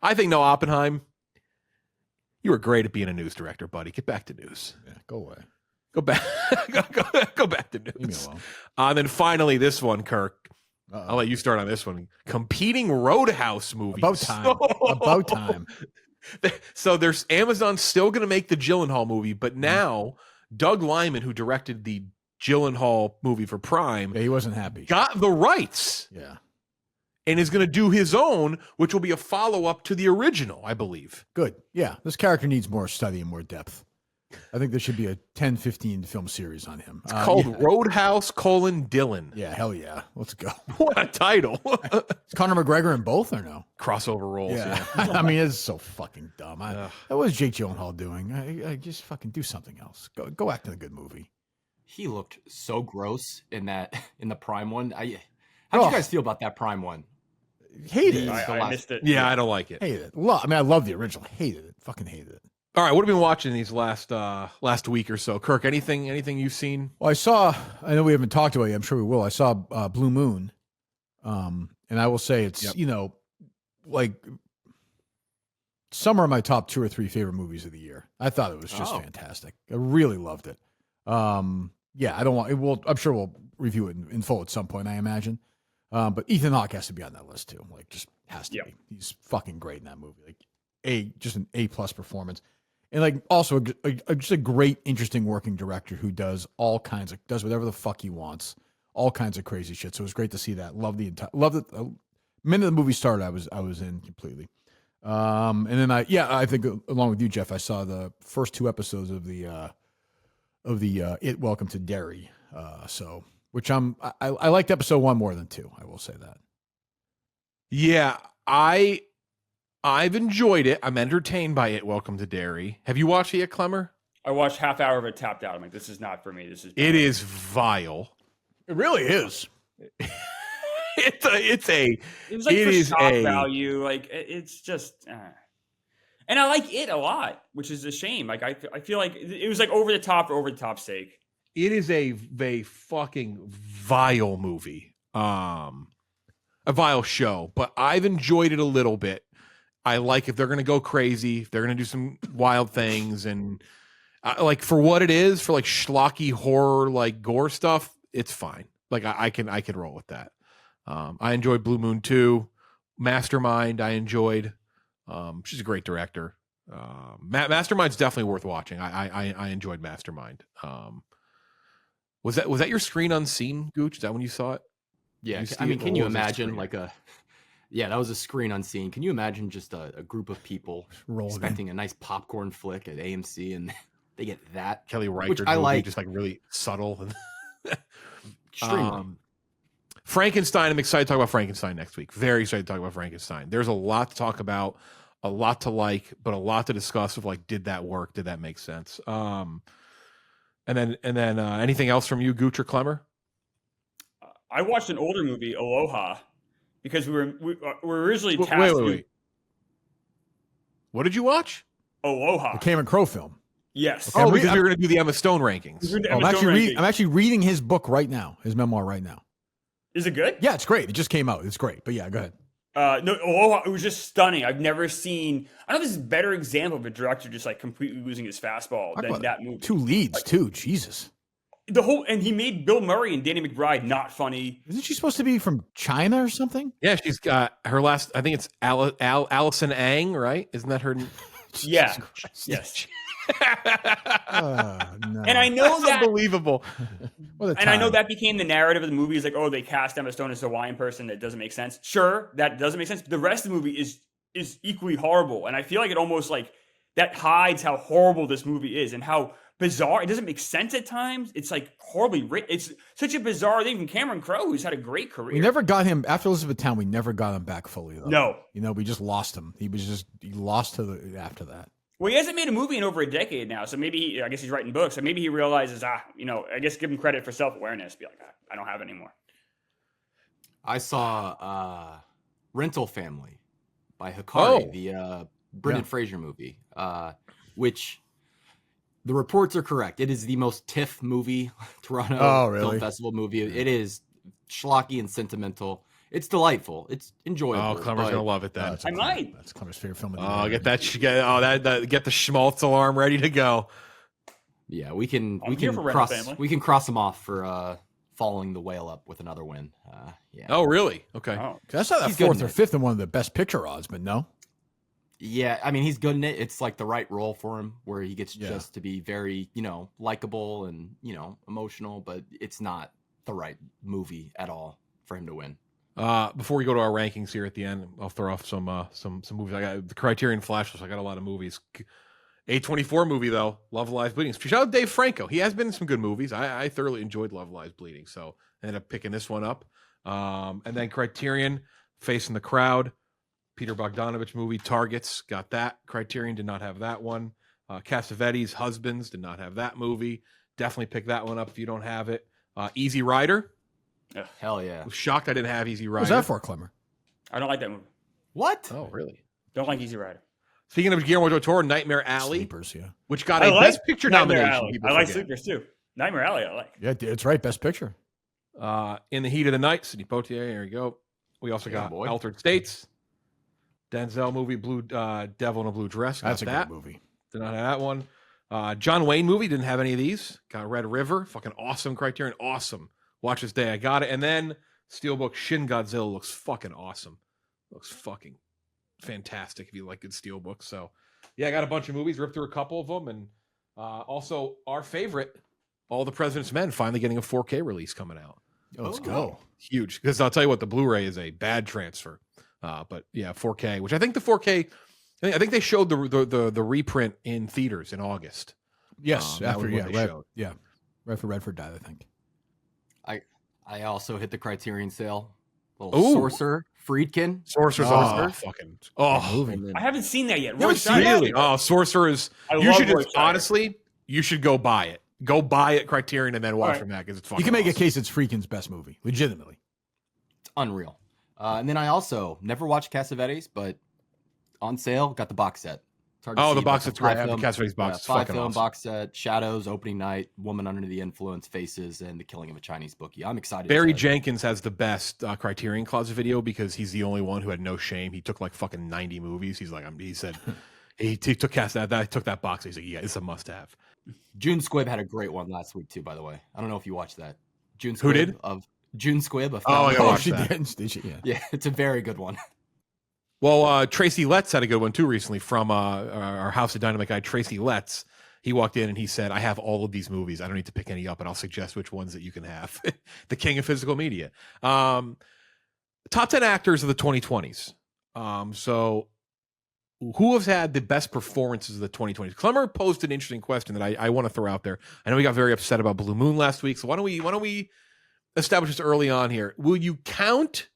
I think Noah Oppenheim, you were great at being a news director, buddy. Get back to news. Yeah, go away. Go back. go back to news. Leave me alone. And then finally, this one, Kirk. Uh-oh. I'll let you start on this one. Competing Roadhouse movies. About time. About time. So there's Amazon's still going to make the Gyllenhaal movie, but now Doug Liman, who directed the Gyllenhaal movie for Prime, he wasn't happy. Got the rights. Yeah. And is going to do his own, which will be a follow-up to the original, I believe. Good. Yeah. This character needs more study and more depth. I think there should be a 10, 15 film series on him. It's called Roadhouse: Dylan. Yeah, hell yeah. Let's go. What a title. Is Conor McGregor in both or no? Crossover roles, yeah. I mean, it's so fucking dumb. What is Jake Gyllenhaal doing? I just fucking do something else. Go act in a good movie. He looked so gross in the Prime one. How did you guys feel about that Prime one? Hated it. I missed it. Yeah, I don't like it. Hated it. I love the original. Hated it. Fucking hated it. All right, what have we been watching these last week or so? Kirk, anything you've seen? Well, I know we haven't talked about it. I'm sure we will. I saw Blue Moon. And I will say it's, some are my top 2 or 3 favorite movies of the year. I thought it was just fantastic. I really loved it. I'm sure we'll review it in full at some point, I imagine. But Ethan Hawke has to be on that list too. Like, just has to Yeah. be. He's fucking great in that movie. Like, just an A+ performance, and like also just a great, interesting working director who does does whatever the fuck he wants, all kinds of crazy shit. So it was great to see that. Love it. The minute the movie started, I was in completely. And then I think along with you, Jeff, I saw the first 2 episodes of the It Welcome to Derry. Which I liked episode 1 more than 2. I will say that. Yeah, I've enjoyed it. I'm entertained by It Welcome to Derry. Have you watched it yet, Klemmer? I watched half hour of it, tapped out. I'm like, this is not for me. It is vile. It really is. It was like for shock value. Like it's just, and I like it a lot, which is a shame. Like I feel like it was like over the top sake. It is a fucking vile movie, a vile show. But I've enjoyed it a little bit. I like if they're going to go crazy, if they're going to do some wild things, and like for what it is, for like schlocky horror, like gore stuff, it's fine. Like I can roll with that. I enjoyed Blue Moon 2, Mastermind. I enjoyed. She's a great director. Mastermind's definitely worth watching. I enjoyed Mastermind. Was that your screen unseen, Gooch? Is that when you saw it? Yeah, I mean, can you imagine that was a screen unseen. Can you imagine just a group of people expecting a nice popcorn flick at AMC and they get that? Kelly Reichardt movie, just like really subtle. Frankenstein, I'm excited to talk about Frankenstein next week. Very excited to talk about Frankenstein. There's a lot to talk about, a lot to like, but a lot to discuss of like, did that work? Did that make sense? And then anything else from you, Gooch or Klemmer? I watched an older movie, Aloha, because we were originally tasked. Wait. What did you watch? Aloha. The Cameron Crowe film. Yes. Because you're going to do the Emma Stone rankings. I'm actually reading his book right now, his memoir right now. Is it good? Yeah, it's great. It just came out. It's great. But yeah, go ahead. No, Aloha, it was just stunning. I've never seen. I don't know if this is a better example of a director just like completely losing his fastball than that movie. 2 leads too. Jesus. And he made Bill Murray and Danny McBride not funny. Isn't she supposed to be from China or something? Yeah, she's got her last. I think it's Allison Ang, right? Isn't that her? Yeah. Yes. No. And I know that's unbelievable. And I know that became the narrative of the movie. Is like, oh, they cast Emma Stone as a Hawaiian person. That doesn't make sense. Sure, that doesn't make sense. But the rest of the movie is equally horrible. And I feel like it almost like that hides how horrible this movie is and how bizarre. It doesn't make sense at times. It's like horribly written. It's such a bizarre thing. Even Cameron Crowe, who's had a great career. We never got him after Elizabethtown. We never got him back fully though. No, we just lost him. He lost after that. Well, he hasn't made a movie in over a decade now, so maybe I guess he's writing books, so maybe he realizes, I guess give him credit for self-awareness. Be like, I don't have it anymore. I saw Rental Family by Hikari, the Brendan Fraser movie, which the reports are correct. It is the most TIFF movie, Toronto Film Festival movie. It is schlocky and sentimental. It's delightful. It's enjoyable. Oh, Klemmer's gonna love it then. I might. That's Klemmer's favorite film. Get the schmaltz alarm ready to go. Yeah, we can cross them off for following the whale up with another win. Yeah. Oh, really? Okay. Oh. I saw that 4th or 5th in one of the best picture odds, but no. Yeah, I mean he's good in it. It's like the right role for him, where he gets just to be very likable and emotional, but it's not the right movie at all for him to win. Before we go to our rankings here at the end, I'll throw off some movies. I got the Criterion Flash list. I got a lot of movies. A24 movie though, Love Lies Bleeding. Shout out Dave Franco. He has been in some good movies. I thoroughly enjoyed Love Lies Bleeding, so I ended up picking this one up. And then Criterion, Facing the Crowd, Peter Bogdanovich movie, Targets. Got that. Criterion did not have that one. Cassavetes, Husbands, did not have that movie. Definitely pick that one up if you don't have it. Easy Rider. Hell yeah. I was shocked I didn't have Easy Rider. What's that for, Klemmer? I don't like that movie. What? Oh, really? Don't like Easy Rider. Speaking of Guillermo del Toro, Nightmare Alley. Sleepers, yeah. Which got a Best Picture nomination. I like Sleepers too. Nightmare Alley, I like. Yeah, it's right. Best Picture. In the Heat of the Night, Sidney Poitier. There you go. We also got Altered States. Denzel movie, Blue Devil in a Blue Dress. That's a good movie. Did not have that one. John Wayne movie, didn't have any of these. Got Red River. Fucking awesome. Criterion, awesome. Watch this day. I got it. And then Steelbook Shin Godzilla looks fucking awesome. Looks fucking fantastic if you like good Steelbook. So, yeah, I got a bunch of movies, ripped through a couple of them, and also our favorite, All the President's Men, finally getting a 4K release coming out. Oh, let's go. Huge. Because I'll tell you what, the Blu-ray is a bad transfer. But yeah, 4K, which I think the 4K, I think they showed the reprint in theaters in August. Yes, after right for Redford died, I think. I also hit the Criterion sale. Little Sorcerer, Friedkin. Sorcerer's fucking I haven't seen that yet. Really? Oh, Sorcerer is. You should just, honestly, you should go buy it. Go buy it, Criterion, and then watch from that because it's fucking. You can make a case it's Friedkin's best movie, legitimately. It's unreal. And then I also never watched Cassavetes, but on sale got the box set. The box set's great. The Cassavetes box is fucking awesome. Box set, Shadows, Opening Night, Woman Under the Influence, Faces, and The Killing of a Chinese Bookie. I'm excited. Barry Jenkins has the best Criterion Closet video because he's the only one who had no shame. He took like fucking 90 movies. He's like, he said, he took that box. He's like, yeah, it's a must-have. June Squibb had a great one last week too, by the way. I don't know if you watched that. June Squibb Who did? June Squibb. She did. Yeah, it's a very good one. Well, Tracy Letts had a good one too recently from our House of Dynamite guy, Tracy Letts. He walked in and he said, I have all of these movies. I don't need to pick any up, and I'll suggest which ones that you can have. The king of physical media. Top 10 actors of the 2020s. So who has had the best performances of the 2020s? Klemmer posed an interesting question that I want to throw out there. I know we got very upset about Blue Moon last week, so why don't we establish this early on here? Will you count?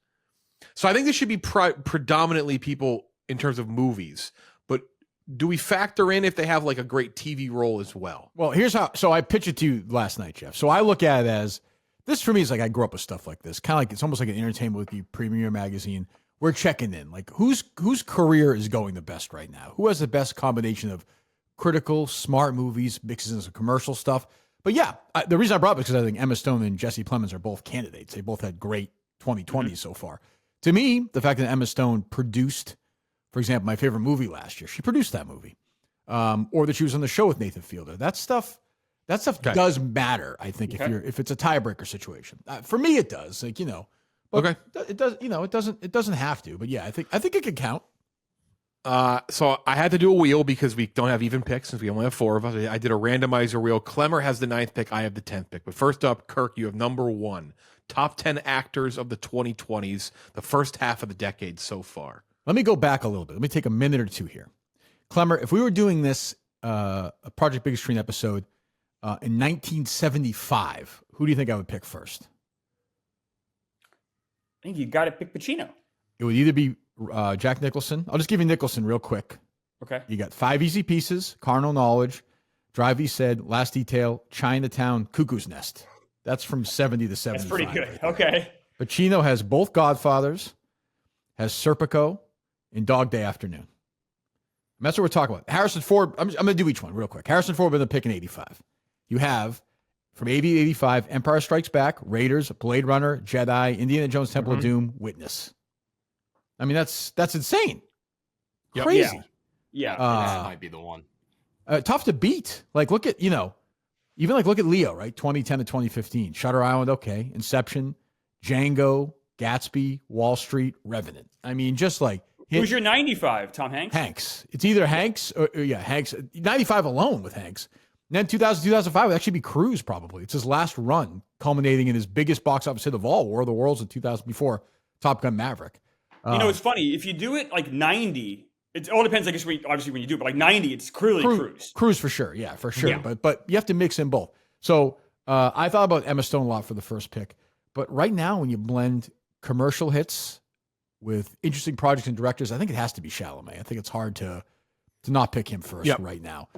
So I think this should be predominantly people in terms of movies, but do we factor in if they have like a great TV role as well? Well, here's how. So I pitched it to you last night, Jeff. So I look at it as this for me is like I grew up with stuff like this, kind of like it's almost like an Entertainment Weekly Premiere magazine. We're checking in, like whose career is going the best right now? Who has the best combination of critical, smart movies, mixes in some commercial stuff? But yeah, the reason I brought it is because I think Emma Stone and Jesse Plemons are both candidates. They both had great 2020s so far. To me, the fact that Emma Stone produced, for example, my favorite movie last year, she produced that movie, or that she was on the show with Nathan Fielder. That stuff does matter. I think if it's a tiebreaker situation, for me it does. Like but it does. It doesn't have to. But yeah, I think it could count. So I had to do a wheel because we don't have even picks since we only have 4 of us. I did a randomizer wheel. Klemmer has the 9th pick. I have the 10th pick. But first up, Kirk, you have number 1. Top 10 actors of the 2020s, the first half of the decade so far. Let me go back a little bit. Let me take a minute or two here. Klemmer, if we were doing this a Project Big Screen episode in 1975, who do you think I would pick first? I think you got to pick Pacino. It would either be Jack Nicholson. I'll just give you Nicholson real quick. Okay. You got 5 Easy Pieces, Carnal Knowledge, Drive He Said, Last Detail, Chinatown, Cuckoo's Nest. That's from 70 to 75. That's pretty good. Okay. Pacino has both Godfathers, has Serpico, and Dog Day Afternoon. And that's what we're talking about. Harrison Ford, I'm going to do each one real quick. Harrison Ford with a pick in 85. You have, from 80 to 85, Empire Strikes Back, Raiders, Blade Runner, Jedi, Indiana Jones, Temple of Doom, Witness. I mean, that's insane. Yep. Crazy. Yeah. That might be the one. Tough to beat. Like, look at Leo, right? 2010 to 2015. Shutter Island, okay. Inception, Django, Gatsby, Wall Street, Revenant. I mean, just like... Who's your 95? Tom Hanks? Hanks. It's either Hanks or Hanks. 95 alone with Hanks. And then 2000, 2005 would actually be Cruise probably. It's his last run, culminating in his biggest box office hit of all, War of the Worlds in 2000 before Top Gun Maverick. It's funny. If you do it like 90... It all depends, I guess, obviously when you do it, but like 90, it's clearly Cruise. Cruise for sure, yeah, for sure. Yeah. But you have to mix in both. So I thought about Emma Stone a lot for the first pick. But right now, when you blend commercial hits with interesting projects and directors, I think it has to be Chalamet. I think it's hard to not pick him first right now.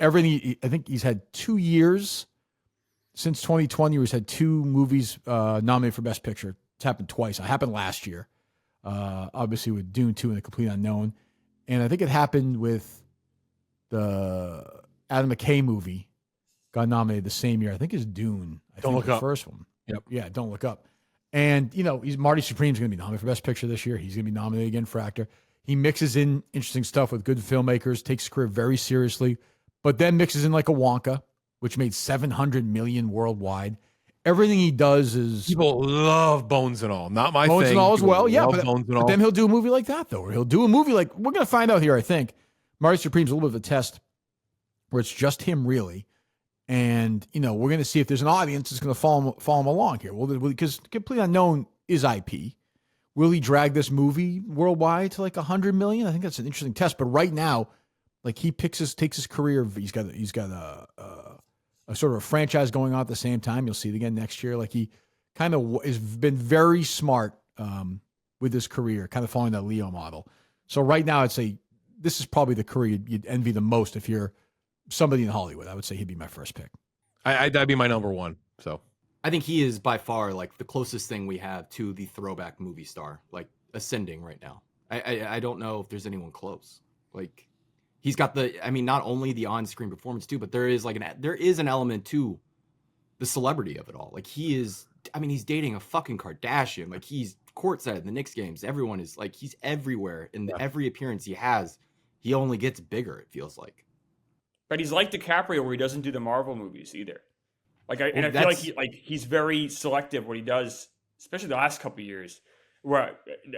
Everything, I think he's had 2 years since 2020 where he's had 2 movies nominated for Best Picture. It's happened twice. It happened last year, obviously with Dune 2 and The Complete Unknown. And I think it happened with the Adam McKay movie, got nominated the same year. I think it's Dune. Don't Look Up. The first one. Yep. Yeah, Don't Look Up. And, Marty Supreme's going to be nominated for Best Picture this year. He's going to be nominated again for actor. He mixes in interesting stuff with good filmmakers, takes his career very seriously, but then mixes in like a Wonka, which made $700 million worldwide. everything he does is people love Bones and All. Not my Bones thing. and All as People well. Yeah, love but, Bones and but All. then he'll do a movie like that though, or he'll do a movie like we're going to find out here. I think Marty Supreme's a little bit of a test where it's just him really, and we're going to see if there's an audience that's going to follow him along here. Well, because completely unknown is IP. Will he drag this movie worldwide to like 100 million? I think that's an interesting test. But right now, like he takes his career. He's got a sort of a franchise going on at the same time. You'll see it again next year. Like he kind of has been very smart with his career, kind of following that Leo model. So right now, I'd say this is probably the career you'd envy the most if you're somebody in Hollywood. I would say he'd be my first pick. That'd be my number one. So I think he is by far like the closest thing we have to the throwback movie star, like ascending right now. I don't know if there's anyone close. Like he's got not only the on-screen performance too, but there is an element to the celebrity of it all. Like he's dating a fucking Kardashian. Like he's courtside in the Knicks games. Everyone is like, he's everywhere. In every appearance he has, he only gets bigger, it feels like. But he's like DiCaprio, where he doesn't do the Marvel movies either. I feel like he's very selective what he does, especially the last couple of years.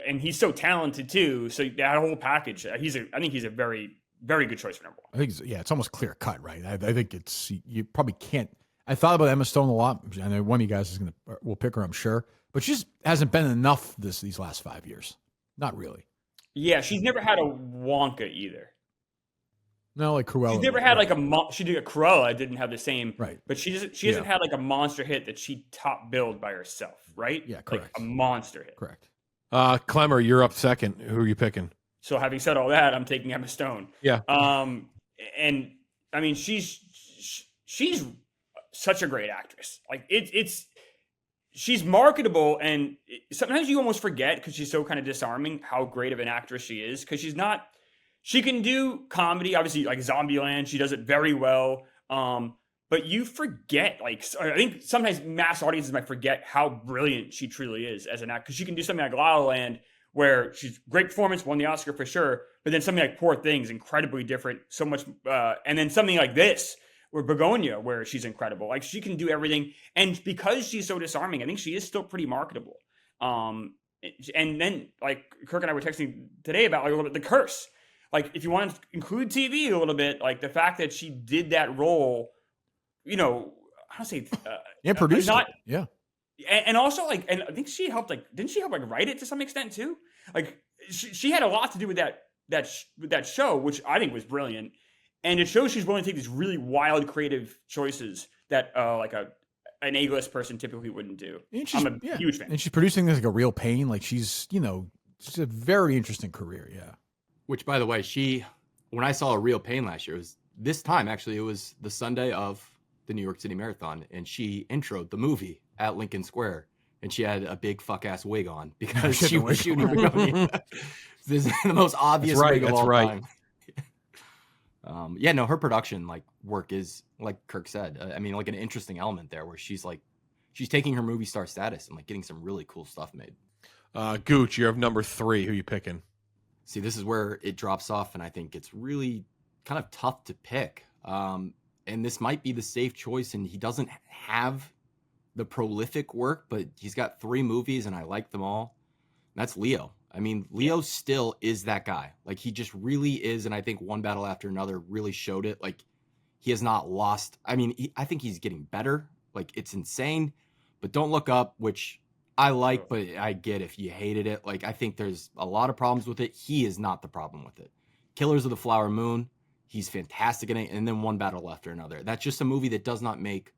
And he's so talented too. So that whole package, I think he's a very, very good choice for number one. I think it's almost clear cut, right? I think you probably can't. I thought about Emma Stone a lot. I know one of you guys will pick her, I'm sure, but she just hasn't been enough these last 5 years. Not really. Yeah, she's never had a Wonka either. No, like Cruella. She's never had like she did a Cruella, didn't have the same. Right. But she hasn't had like a monster hit that she top billed by herself, right? Yeah, correct. Like a monster hit. Correct. Klemmer, you're up second. Who are you picking? So having said all that, I'm taking Emma Stone. Yeah. And I mean, she's such a great actress. Like she's marketable, and sometimes you almost forget because she's so kind of disarming how great of an actress she is. Because she can do comedy, obviously, like Zombieland. She does it very well. But you forget, like, I think sometimes mass audiences might forget how brilliant she truly is as an actor. Because she can do something like La La Land, where she's great performance, won the Oscar for sure. But then something like Poor Things, incredibly different, so much. And then something like this, or Bugonia, where she's incredible. Like, she can do everything. And because she's so disarming, I think she is still pretty marketable. And then, like, Kirk and I were texting today about like a little bit the curse. Like, if you want to include TV a little bit, like the fact that she did that role, I don't say, produced it. Yeah. And also, like, and I think she helped, like, didn't she help, like, write it to some extent too? Like, she had a lot to do with that show, which I think was brilliant. And it shows she's willing to take these really wild, creative choices that, like, an A-list person typically wouldn't do. I'm a huge fan. And she's producing this like a Real Pain. Like, she's a very interesting career. Yeah. Which, by the way, when I saw A Real Pain last year, it was this time, actually, it was the Sunday of the New York City Marathon, and she introed the movie at Lincoln Square, and she had a big fuck-ass wig on because she was shooting Bugonia. This is the most obvious wig of all time. Her production, like, work is, like Kirk said, like an interesting element there where she's taking her movie star status and, like, getting some really cool stuff made. Gooch, you're number 3. Who you picking? See, this is where it drops off, and I think it's really kind of tough to pick. And this might be the safe choice, and he doesn't have the prolific work, but he's got 3 movies, and I like them all. And that's Leo. I mean, Leo still is that guy. Like, he just really is, and I think One Battle After Another really showed it. Like, he has not lost. I mean, I think he's getting better. Like, it's insane. But Don't Look Up, which I like, but I get if you hated it. Like, I think there's a lot of problems with it. He is not the problem with it. Killers of the Flower Moon, he's fantastic in it. And then One Battle After Another. That's just a movie that does not make,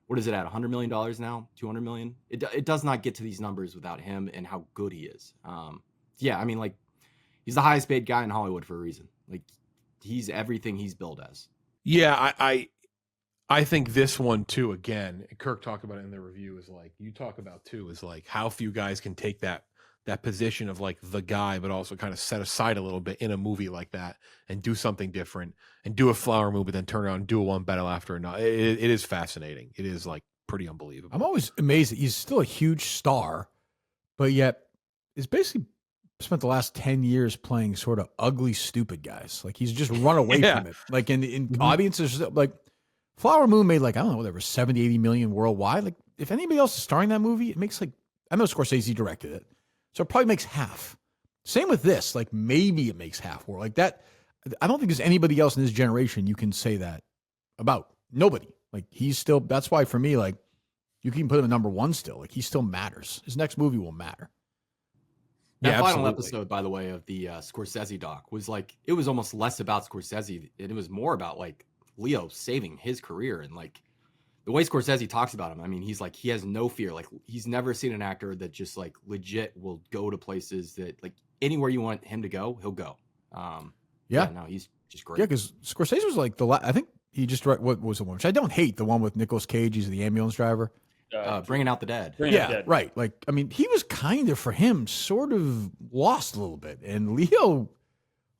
what is it at, $100 million now? $200 million? It does not get to these numbers without him and how good he is. Like, he's the highest paid guy in Hollywood for a reason. Like, he's everything he's billed as. Yeah, I think this one too, again, Kirk talked about it in the review, is like, you talk about too, is like how few guys can take that position of like the guy, but also kind of set aside a little bit in a movie like that and do something different and do a flower move, but then turn around and do a One Battle After Another. It is fascinating. It is like pretty unbelievable. I'm always amazed that he's still a huge star, but yet is basically spent the last 10 years playing sort of ugly, stupid guys. Like, he's just run away from it. Like, in audiences, like, Flower Moon made, like, I don't know, whatever, 70, 80 million worldwide. Like, if anybody else is starring in that movie, it makes like, I know Scorsese directed it, so it probably makes half. Same with this, like maybe it makes half more like that. I don't think there's anybody else in this generation you can say that about. Nobody. Like he's still, that's why for me, like you can put him at number one still. Like he still matters. His next movie will matter. That final episode, by the way, of the Scorsese doc was like, it was almost less about Scorsese. It was more about like Leo saving his career. And like the way Scorsese talks about him, I mean, he's like, he has no fear. Like he's never seen an actor that just like legit will go to places that like anywhere you want him to go, he'll go. No, he's just great. Yeah, because Scorsese was like I think he just what was the one, which I don't hate, the one with Nicolas Cage. He's the ambulance driver. Bringing Out the Dead. Right. Like, I mean, he was kind of, for him, sort of lost a little bit. And Leo,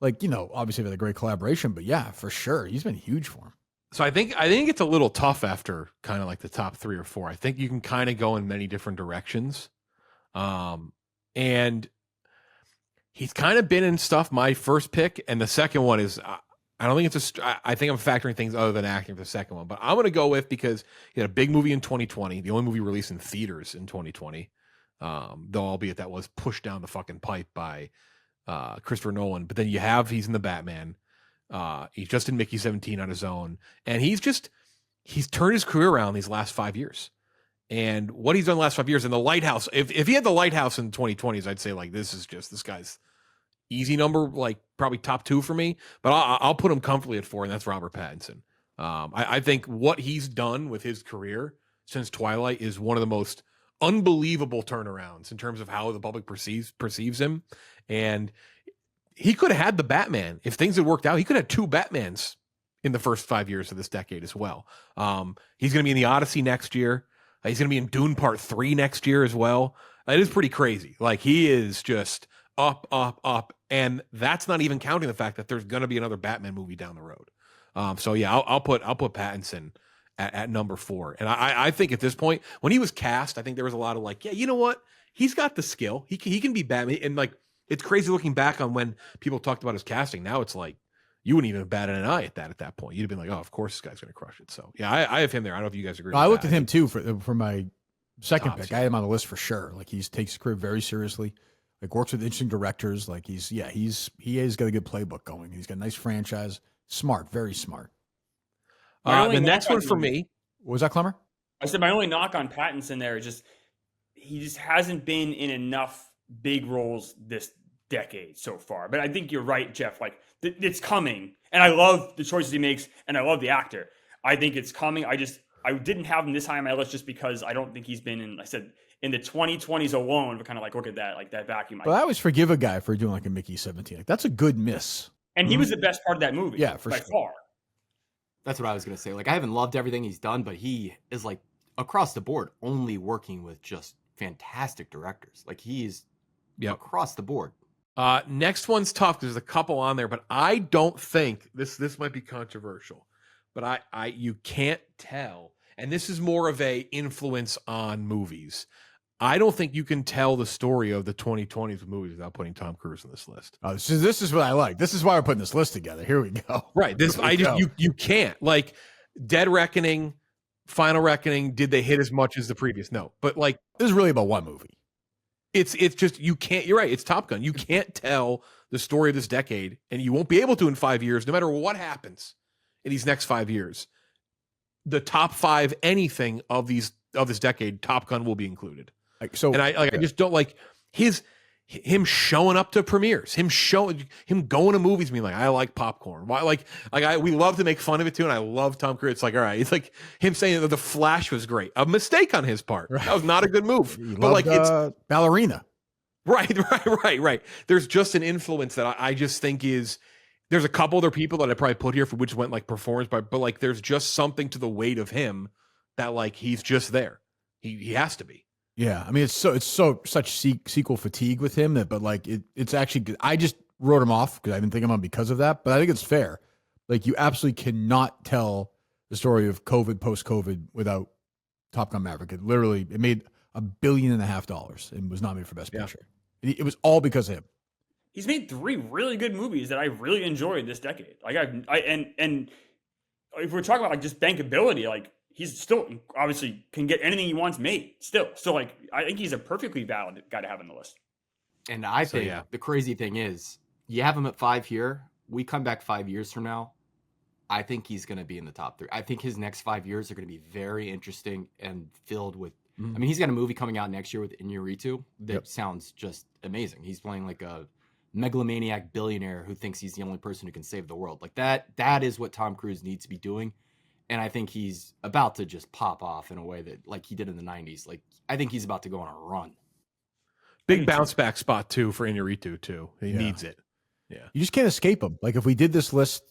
like, you know, obviously with a great collaboration, but yeah, for sure, he's been huge for him. So I think it's a little tough after kind of like the top 3 or 4. I think you can kind of go in many different directions. And he's kind of been in stuff. My first pick, and the second one is I don't think I think I'm factoring things other than acting for the second one, but I'm going to go with, because he had a big movie in 2020, the only movie released in theaters in 2020, though albeit that was pushed down the fucking pipe by Christopher Nolan. But then he's in the Batman. He's just in Mickey 17 on his own, and he's turned his career around these last 5 years. And what he's done the last 5 years in The Lighthouse, if he had The Lighthouse in the 2020s, I'd say like this guy's easy number, like probably top 2 for me, but I'll put him comfortably at 4, and that's Robert Pattinson. I think what he's done with his career since Twilight is one of the most unbelievable turnarounds in terms of how the public perceives him. And he could have had the Batman if things had worked out. He could have had 2 Batmans in the first 5 years of this decade as well. He's going to be in the Odyssey next year. He's going to be in Dune Part 3 next year as well. It is pretty crazy. Like he is just up, up, up. And that's not even counting the fact that there's going to be another Batman movie down the road. So yeah, I'll put Pattinson at number 4. And I think at this point, when he was cast, I think there was a lot of like, yeah, you know what? He's got the skill. He can be Batman. And like, it's crazy looking back on when people talked about his casting. Now it's like, you wouldn't even have batted an eye at that point. You'd have been like, oh, of course this guy's going to crush it. So yeah, I have him there. I don't know if you guys agree. I looked at him too for my second pick. I had him on the list for sure. Like he takes his career very seriously. Like works with interesting directors. Like he has got a good playbook going. He's got a nice franchise. Smart, very smart. The next one for me. What was that, Klemmer? I said my only knock on Pattinson there is he just hasn't been in enough big roles this decade so far. But I think you're right, Jeff. Like it's coming, and I love the choices he makes, and I love the actor. I think it's coming. I didn't have him this high on my list just because I don't think he's been in. I said in the 2020s alone, but kind of like look at that, like that vacuum. Well, I always forgive a guy for doing like a Mickey 17. Like that's a good miss. And he was the best part of that movie. Yeah, for by sure. far. That's what I was going to say. Like, I haven't loved everything he's done, but he is like across the board only working with just fantastic directors. Like he's across the board. Next one's tough because there's a couple on there, but I don't think this might be controversial, but you can't tell. And this is more of a influence on movies. I don't think you can tell the story of the 2020s movies without putting Tom Cruise on this list. Oh, so this is what I like. This is why we're putting this list together. Here we go. Right. You can't. Like Dead Reckoning, Final Reckoning, did they hit as much as the previous? No. But like this is really about one movie. It's just you can't. You're right. It's Top Gun. You can't tell the story of this decade, and you won't be able to in 5 years, no matter what happens in these next 5 years. The top 5 anything of this decade, Top Gun will be included. I just don't like him showing up to premieres, him going to movies, being like, I like popcorn. Why? We love to make fun of it too, and I love Tom Cruise. It's like, all right, it's like him saying that The Flash was great, a mistake on his part. Right. That was not a good move. But like it's ballerina. Right. There's just an influence that I just think is. There's a couple other people that I probably put here for which went like performance, but like there's just something to the weight of him that like he's just there. He has to be. Yeah, I mean it's such sequel fatigue with him but like it's actually good. I just wrote him off because I didn't think of him because of that, but I think it's fair. Like you absolutely cannot tell the story of COVID post-COVID without Top Gun Maverick. It made $1.5 billion and was nominated for Best Picture. It was all because of him. He's made 3 really good movies that I really enjoyed this decade. Like and if we're talking about like just bankability, like he's still obviously can get anything he wants made still. So like, I think he's a perfectly valid guy to have on the list. And I think the crazy thing is, you have him at 5 here. We come back 5 years from now, I think he's going to be in the top 3. I think his next 5 years are going to be very interesting and filled with. I mean, he's got a movie coming out next year with Iñárritu that sounds just amazing. He's playing like a megalomaniac billionaire who thinks he's the only person who can save the world. Like that is what Tom Cruise needs to be doing. And I think he's about to just pop off in a way that like he did in the 90s. Like, I think he's about to go on a run. Big bounce back spot too for Iñárritu too. He needs it. Yeah. You just can't escape him. Like if we did this list,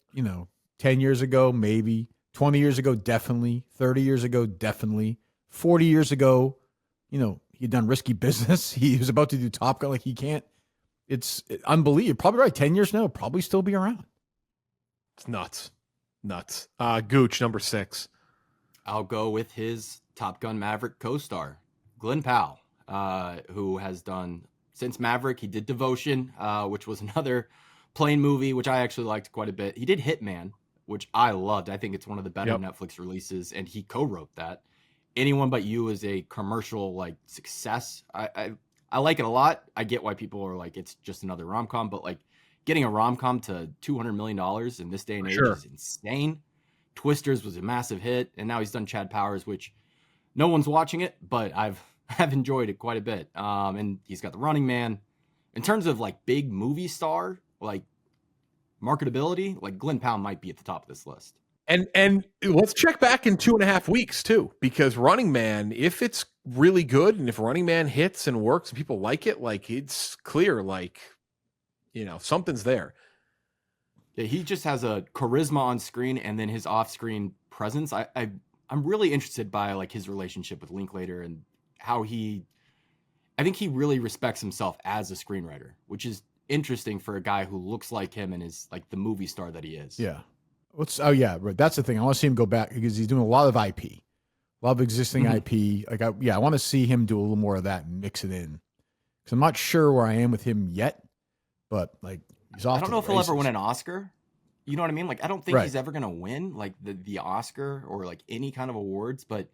10 years ago, maybe 20 years ago, definitely 30 years ago, definitely 40 years ago, he'd done Risky Business. He was about to do Top Gun. Like he can't, it's unbelievable. Probably right. 10 years now, probably still be around. It's nuts. Gooch, number 6. I'll go with his Top Gun Maverick co-star, Glenn Powell, who has done since Maverick. He did Devotion, which was another plane movie, which I actually liked quite a bit. He did Hitman, which I loved. I think it's one of the better Netflix releases, and he co-wrote that. Anyone But You is a commercial like success. I like it a lot. I get why people are like, it's just another rom-com, but like getting a rom-com to $200 million in this day and age is insane. Twisters was a massive hit, and now he's done Chad Powers, which no one's watching it, but I've enjoyed it quite a bit. And he's got The Running Man. In terms of like big movie star, like marketability, like Glenn Powell might be at the top of this list. And let's check back in 2.5 weeks too, because Running Man, if it's really good and if Running Man hits and works and people like it, like it's clear, like, something's there. Yeah, he just has a charisma on screen, and then his off-screen presence. I'm really interested by like his relationship with Linklater and how I think he really respects himself as a screenwriter, which is interesting for a guy who looks like him and is like the movie star that he is. Yeah. Right. That's the thing. I want to see him go back because he's doing a lot of IP, a lot of existing IP. Like, I want to see him do a little more of that and mix it in. Because I'm not sure where I am with him yet, but like he's off. I don't know if he'll ever win an Oscar. You know what I mean? Like, I don't think he's ever gonna win like the Oscar or like any kind of awards, but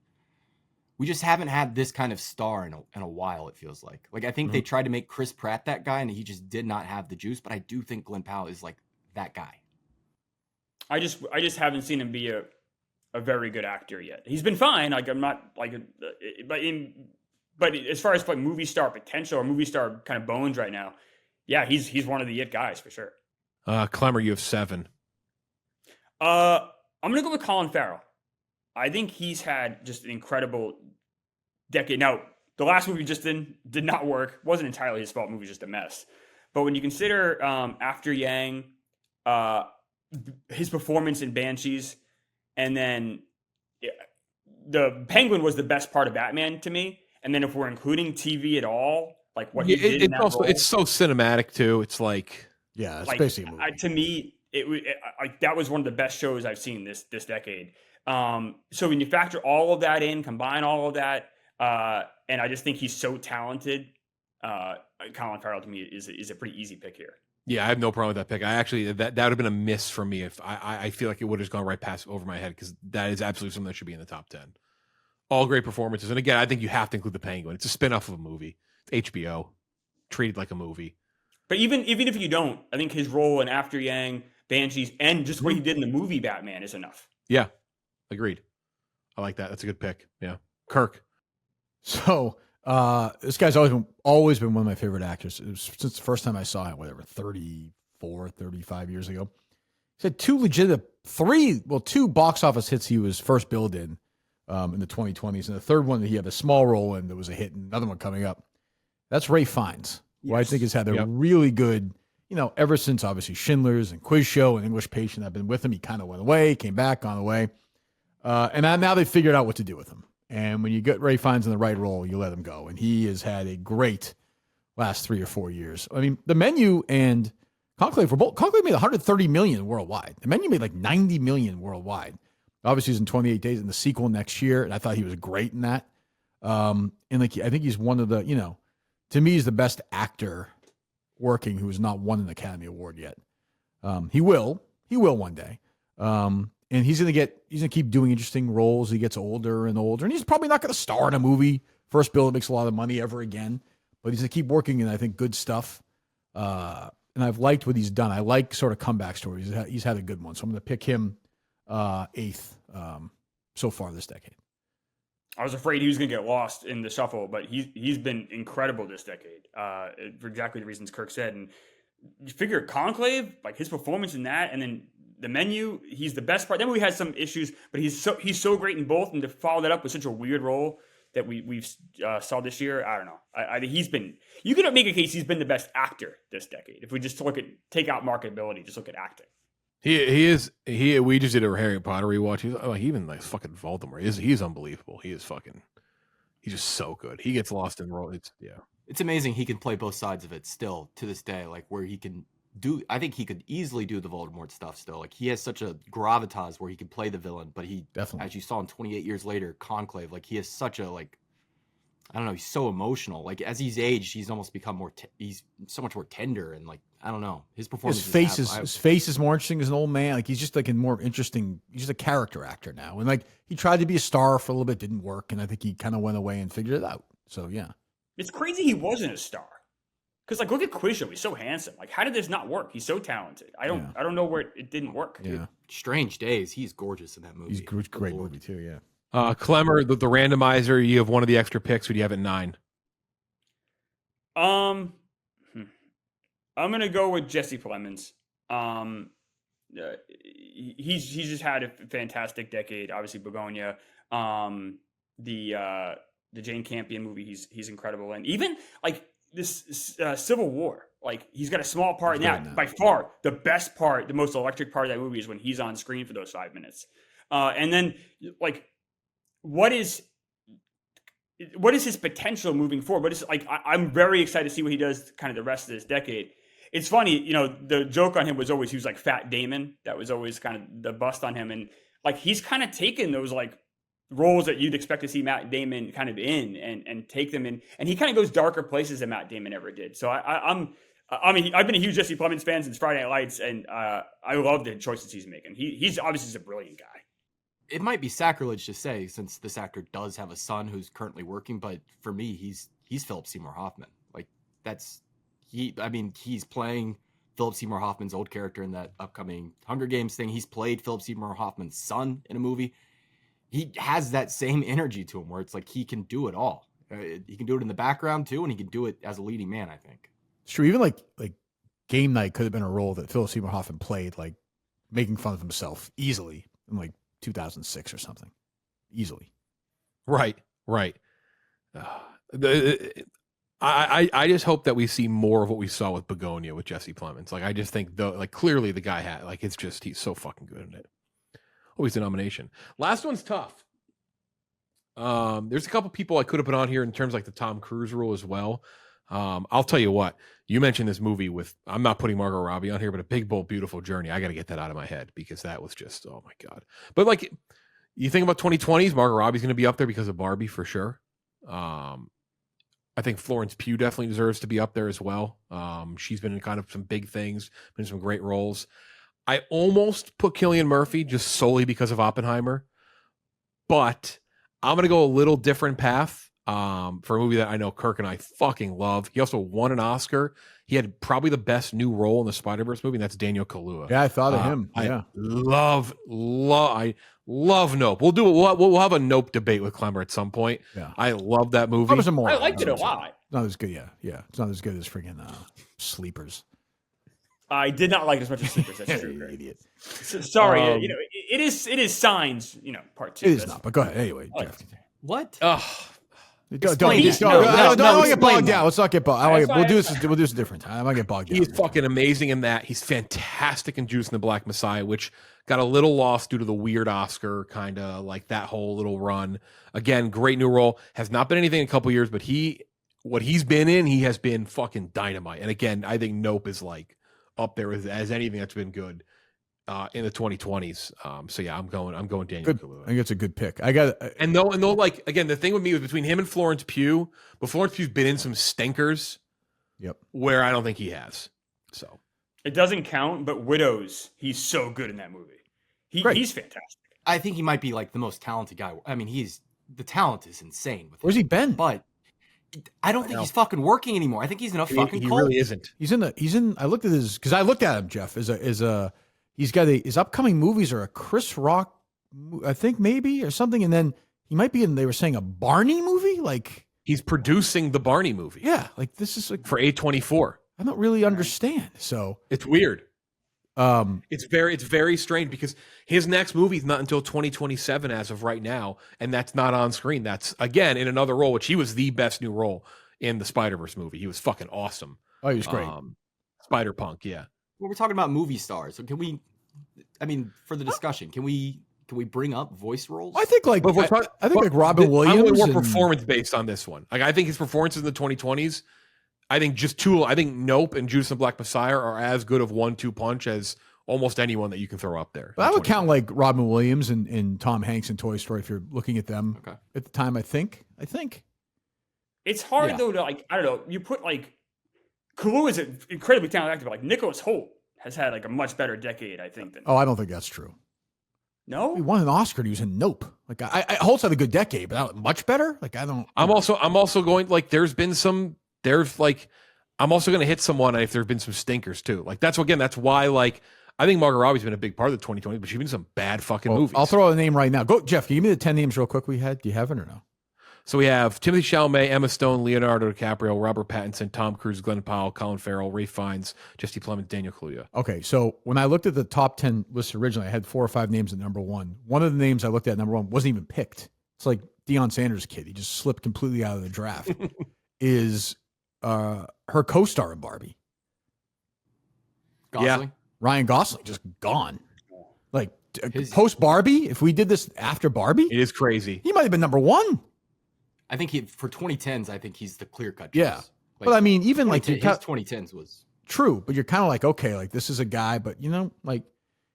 we just haven't had this kind of star in a while. It feels like I think they tried to make Chris Pratt that guy, and he just did not have the juice. But I do think Glenn Powell is like that guy. I just haven't seen him be a very good actor yet. He's been fine. Like I'm not like, but as far as like movie star potential or movie star kind of bones right now, yeah, he's one of the it guys for sure. Klemmer, you have 7. I'm gonna go with Colin Farrell. I think he's had just an incredible decade. Now, the last movie just did not work. Wasn't entirely his fault. The movie was just a mess. But when you consider After Yang, his performance in Banshees, and then the Penguin was the best part of Batman to me. And then if we're including TV at all, like what he did in that role, it's so cinematic too. It's like, it's like, basically a movie. To me, that was one of the best shows I've seen this decade. So when you factor all of that in, combine all of that, and I just think he's so talented. Colin Farrell to me is a pretty easy pick here. Yeah, I have no problem with that pick. I actually that would have been a miss for me if I feel like it would have gone right past over my head, because that is absolutely something that should be in the top 10. All great performances, and again, I think you have to include the Penguin. It's a spinoff of a movie. It's HBO, treated like a movie. But even if you don't, I think his role in After Yang, Banshees, and just what he did in the movie Batman is enough. Yeah, agreed. I like that. That's a good pick. Yeah, Kirk. So this guy's always been one of my favorite actors. It was since the first time I saw it, 35 years ago. He's had two box office hits he was first billed in the 2020s, and the third one that he had a small role in that was a hit, and another one coming up. That's Ralph Fiennes, who I think has had a really good, ever since obviously Schindler's and Quiz Show and English Patient. I've been with him. He kind of went away, came back, gone away. And now they figured out what to do with him. And when you get Ralph Fiennes in the right role, you let him go. And he has had a great last 3 or 4 years. I mean, The Menu and Conclave made 130 million worldwide. The Menu made like 90 million worldwide. Obviously, he's in 28 Days in the sequel next year, and I thought he was great in that. And like, I think he's one of the, to me, he's the best actor working who has not won an Academy Award yet. He will one day. and he's gonna keep doing interesting roles. He gets older and older, and he's probably not gonna star in a movie first bill that makes a lot of money ever again. But he's gonna keep working in, I think, good stuff. And I've liked what he's done. I like sort of comeback stories. He's had a good one, so I'm gonna pick him 8th so far this decade. I was afraid he was going to get lost in the shuffle, but he's been incredible this decade for exactly the reasons Kirk said. And you figure Conclave, like his performance in that, and then the Menu, he's the best part. Then we had some issues, but he's so great in both, and to follow that up with such a weird role that we've saw this year, I don't know. I think he's been. You could make a case he's been the best actor this decade if we just take out marketability, just look at acting. He is. We just did a Harry Potter rewatch. He even like fucking Voldemort. He's unbelievable. He's just so good. He gets lost in the role. It's amazing he can play both sides of it still to this day. Like where he can do. I think he could easily do the Voldemort stuff still. Like he has such a gravitas where he can play the villain, but he definitely, as you saw in 28 years later, Conclave. Like he has such a I don't know. He's so emotional. Like as he's aged, he's almost become more. He's so much more tender and like I don't know. His performance. His face is more interesting as an old man. Like he's just like a more interesting. He's just a character actor now. And like he tried to be a star for a little bit, didn't work, and I think he kind of went away and figured it out. So yeah, it's crazy he wasn't a star. Because like look at Quizzo, he's so handsome. Like how did this not work? He's so talented. I don't know where it didn't work. Yeah, Strange Days. He's gorgeous in that movie. He's a great movie too. Yeah. Klemmer, the randomizer, you have one of the extra picks. Who do you have at 9? I'm gonna go with Jesse Plemons. He's just had a fantastic decade. Obviously, Bugonia, the Jane Campion movie. He's incredible, and even like this Civil War. Like he's got a small part in that. By far, the best part, the most electric part of that movie is when he's on screen for those 5 minutes. And then like. What is his potential moving forward? What is like? I'm very excited to see what he does kind of the rest of this decade. It's funny, the joke on him was always he was like Fat Damon. That was always kind of the bust on him, and like he's kind of taken those like roles that you'd expect to see Matt Damon kind of in and take them in, and he kind of goes darker places than Matt Damon ever did. So I've been a huge Jesse Plemons fan since Friday Night Lights, and I love the choices he's making. He's obviously just a brilliant guy. It might be sacrilege to say, since this actor does have a son who's currently working, but for me, he's Philip Seymour Hoffman. Like he's playing Philip Seymour Hoffman's old character in that upcoming Hunger Games thing. He's played Philip Seymour Hoffman's son in a movie. He has that same energy to him where it's like he can do it all. He can do it in the background too, and he can do it as a leading man, I think. It's true. Even like Game Night could have been a role that Philip Seymour Hoffman played, like making fun of himself easily in like 2006 or something, easily. Right. I just hope that we see more of what we saw with Bugonia with Jesse Plemons. Like I just think though, like clearly the guy had like it's just he's so fucking good in it. Always a nomination. Last one's tough. There's a couple people I could have put on here in terms of like the Tom Cruise rule as well. I'll tell you what, you mentioned this movie with, I'm not putting Margot Robbie on here, but A Big Bold Beautiful Journey. I got to get that out of my head because that was just, oh my God. But like, you think about 2020s, Margot Robbie's going to be up there because of Barbie for sure. I think Florence Pugh definitely deserves to be up there as well. She's been in kind of some big things, been in some great roles. I almost put Cillian Murphy just solely because of Oppenheimer, but I'm going to go a little different path. For a movie that I know Kirk and I fucking love. He also won an Oscar. He had probably the best new role in the Spider-Verse movie, and that's Daniel Kaluuya. Yeah, I thought of him. I love Nope. We'll have a Nope debate with Klemmer at some point. Yeah. I love that movie. I liked it a lot. Not as good, yeah. It's not as good as freaking Sleepers. I did not like it as much as Sleepers. That's true. Idiot. So, sorry, it is Signs, part 2. It is not, but go ahead. Anyway, Jeff. What? Don't get bogged down. Let's not get bogged. We'll do this a different time. I get bogged down. He's fucking amazing in that. He's fantastic in Judas and the Black Messiah, which got a little lost due to the weird Oscar kind of like that whole little run. Again, great new role. Has not been anything in a couple years, but what he's been in, he has been fucking dynamite. And again, I think Nope is like up there as anything that's been good in the 2020s. So yeah, I'm going Daniel Kaluuya. I think it's a good pick. I got and though like again, the thing with me was between him and Florence Pugh, but Florence Pugh's been in some stinkers. Yep. Where I don't think he has. So it doesn't count, but Widows, he's so good in that movie. He's fantastic. I think he might be like the most talented guy. I mean, the talent is insane with him. Where's he been? But I don't think he's fucking working anymore. I think he's in a fucking cult. He really isn't. He's in. I looked at him, Jeff. He's got his upcoming movies are a Chris Rock, I think maybe or something, and then he might be in. They were saying a Barney movie, like he's producing the Barney movie. Yeah, like this is like for A24. I don't really understand. So it's weird. It's very strange because his next movie is not until 2027 as of right now, and that's not on screen. That's again in another role, which he was the best new role in the Spider-Verse movie. He was fucking awesome. Oh, he was great. Spider-Punk, yeah. Well, we're talking about movie stars, so can we? I mean, for the discussion, can we bring up voice roles? I think like like Robin Williams. I'm going more performance based on this one. Like I think his performances in the 2020s. I think Nope and Judas and the Black Messiah are as good of 1-2 punch as almost anyone that you can throw up there. But I would count like Robin Williams and Tom Hanks in Toy Story if you're looking at them at the time. I think it's hard though to like. I don't know. You put like Kalu is an incredibly talented actor, but like Nicholas Hoult has had like a much better decade, I think. Than I don't think that's true. No, he won an Oscar. He was in Nope. Like Holt's had a good decade, but much better. Like I don't. I'm also going like I'm also going to hit someone if there've been some stinkers too. Like that's why like I think Margot Robbie's been a big part of the 2020, but she's been in some bad fucking movies. I'll throw out a name right now. Go, Jeff. Can you give me the 10 names real quick we had? Do you have it or no? So we have Timothée Chalamet, Emma Stone, Leonardo DiCaprio, Robert Pattinson, Tom Cruise, Glenn Powell, Colin Farrell, Ralph Fiennes, Jesse Plemons, Daniel Kaluuya. Okay, so when I looked at the top 10 list originally, I had 4 or 5 names at number 1. One of the names I looked at number 1 wasn't even picked. It's like Deion Sanders' kid. He just slipped completely out of the draft. Is her co-star in Barbie. Gosling? Yeah. Ryan Gosling, just gone. Like, post Barbie, if we did this after Barbie, it is crazy. He might have been number 1. I think for 2010s, I think he's the clear-cut choice. Yeah. Like, but I mean, even like his 2010s was true, but you're kind of like, okay, like this is a guy, but you know, like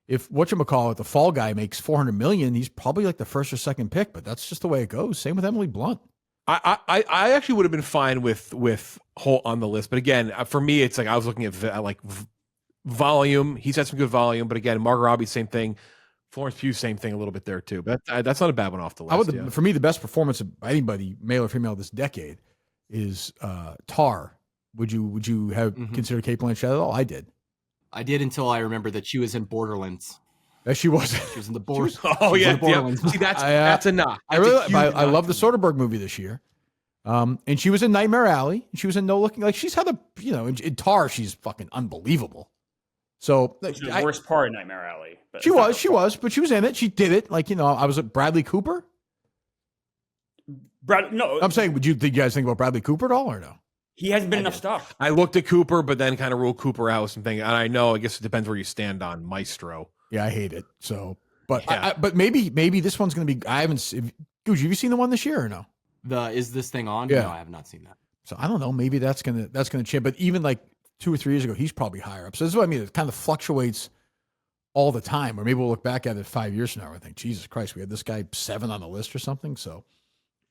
if whatchamacallit, the Fall Guy makes $400 million, he's probably like the first or second pick, but that's just the way it goes. Same with Emily Blunt. I actually would have been fine with Holt on the list, but again, for me, it's like I was looking at like volume. He's had some good volume, but again, Margot Robbie, same thing. Florence Pugh, same thing a little bit there too. But that's not a bad one off the list. For me, the best performance of anybody, male or female, this decade is Tar. Would you have considered Cate Blanchett at all? I did. I did until I remember that she was in Borderlands. She was. She was in the Borderlands. See, that's a knock. I love the Soderbergh movie this year. And she was in Nightmare Alley. And she was in No Looking. Like she's had in Tar, she's fucking unbelievable. So the worst part of Nightmare Alley. But she was, but she was in it. She did it. Like, I was at Bradley Cooper. No. I'm saying, did you guys think about Bradley Cooper at all or no? He hasn't been enough stuff. I looked at Cooper, but then kind of ruled Cooper out with something. And I guess it depends where you stand on Maestro. Yeah, I hate it. So, but but maybe this one's going to be. I haven't. Gooch, have you seen the one this year or no? Is this thing on? Yeah. No, I have not seen that. So I don't know. Maybe that's gonna change. But even like 2 or 3 years ago, he's probably higher up. So this is what I mean. It kind of fluctuates all the time. Or maybe we'll look back at it 5 years from now and think, Jesus Christ, we had this guy 7 on the list or something. So,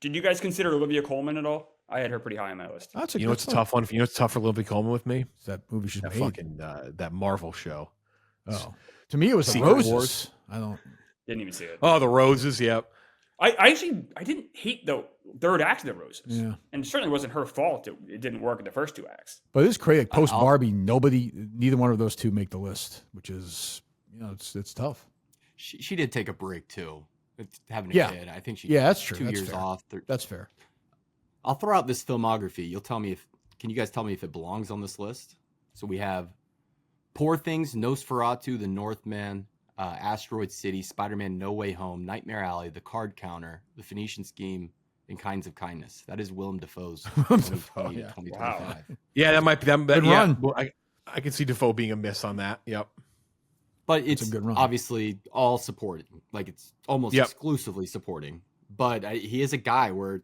did you guys consider Olivia Colman at all? I had her pretty high on my list. That's it's a tough one. It's tough for Olivia Colman with me. It's that movie she's made. Fucking that Marvel show. Oh, to me it was Secret the Roses. Wars. I didn't even see it. Oh, the Roses. Yep. I didn't hate the third act of the Roses. Yeah. And it certainly wasn't her fault. It didn't work in the first 2 acts. But it's crazy. Post Barbie, neither one of those two make the list, which is, it's tough. She did take a break too. Having a kid. I think that's true. 2 that's years fair. off. That's fair. I'll throw out this filmography. You'll tell me can you guys tell me if it belongs on this list? So we have Poor Things, Nosferatu, The Northman, Asteroid City, Spider-Man No Way Home, Nightmare Alley, The Card Counter, The Phoenician Scheme, and Kinds of Kindness. That is Willem Dafoe's 2020, 2025. Wow. Yeah, that might be that. Good run. Well, I can see Dafoe being a miss on that. Yep. But it's a good run. Obviously all supporting. Like it's almost exclusively supporting. But he is a guy where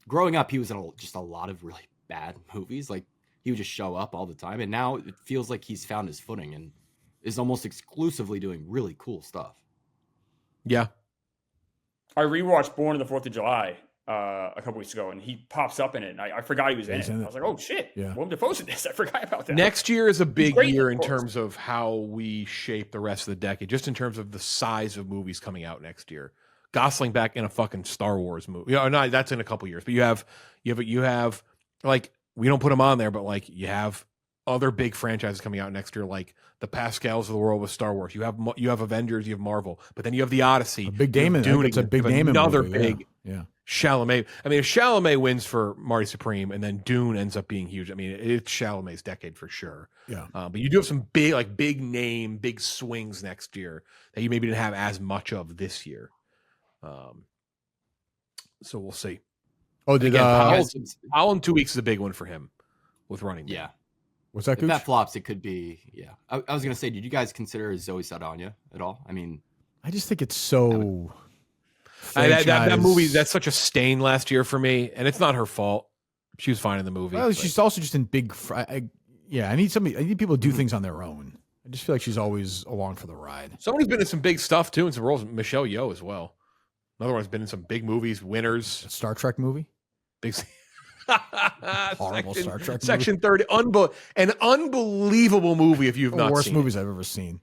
growing up, he was in just a lot of really bad movies. Like he would just show up all the time. And now it feels like he's found his footing and is almost exclusively doing really cool stuff. Yeah. I rewatched Born on the 4th of July a couple weeks ago, and he pops up in it. And I forgot he was in it. I was like, oh shit, Willem Dafoe's in this. I forgot about that. Next year is a big year in terms of how we shape the rest of the decade, just in terms of the size of movies coming out next year. Gosling back in a fucking Star Wars movie. No, that's in a couple years. But you have like, we don't put them on there, but like you have other big franchises coming out next year, like the Pascals of the world with Star Wars. You have Avengers, you have Marvel, but then you have the Odyssey. A big Damon. It's a big Damon. Another movie, big Chalamet. I mean, if Chalamet wins for Marty Supreme and then Dune ends up being huge, I mean, it's Chalamet's decade for sure. Yeah. But you do have some big name, big swings next year that you maybe didn't have as much of this year. So we'll see. Oh, did Powell in 2 weeks is a big one for him with Running Man. Yeah. What's that? If that flops, it could be. Yeah. I was gonna say, did you guys consider Zoe Saldana at all? I mean, I just think it's so. That movie, that's such a stain last year for me, and it's not her fault. She was fine in the movie. Well, she's also just in big. I need people to do things on their own. I just feel like she's always along for the ride. Somebody's been in some big stuff too, and some roles. Michelle Yeoh as well. Another one's been in some big movies, winners. A Star Trek movie. Big. Horrible Star Trek. Section 30. An unbelievable movie if you've not seen. Worst movies I've ever seen.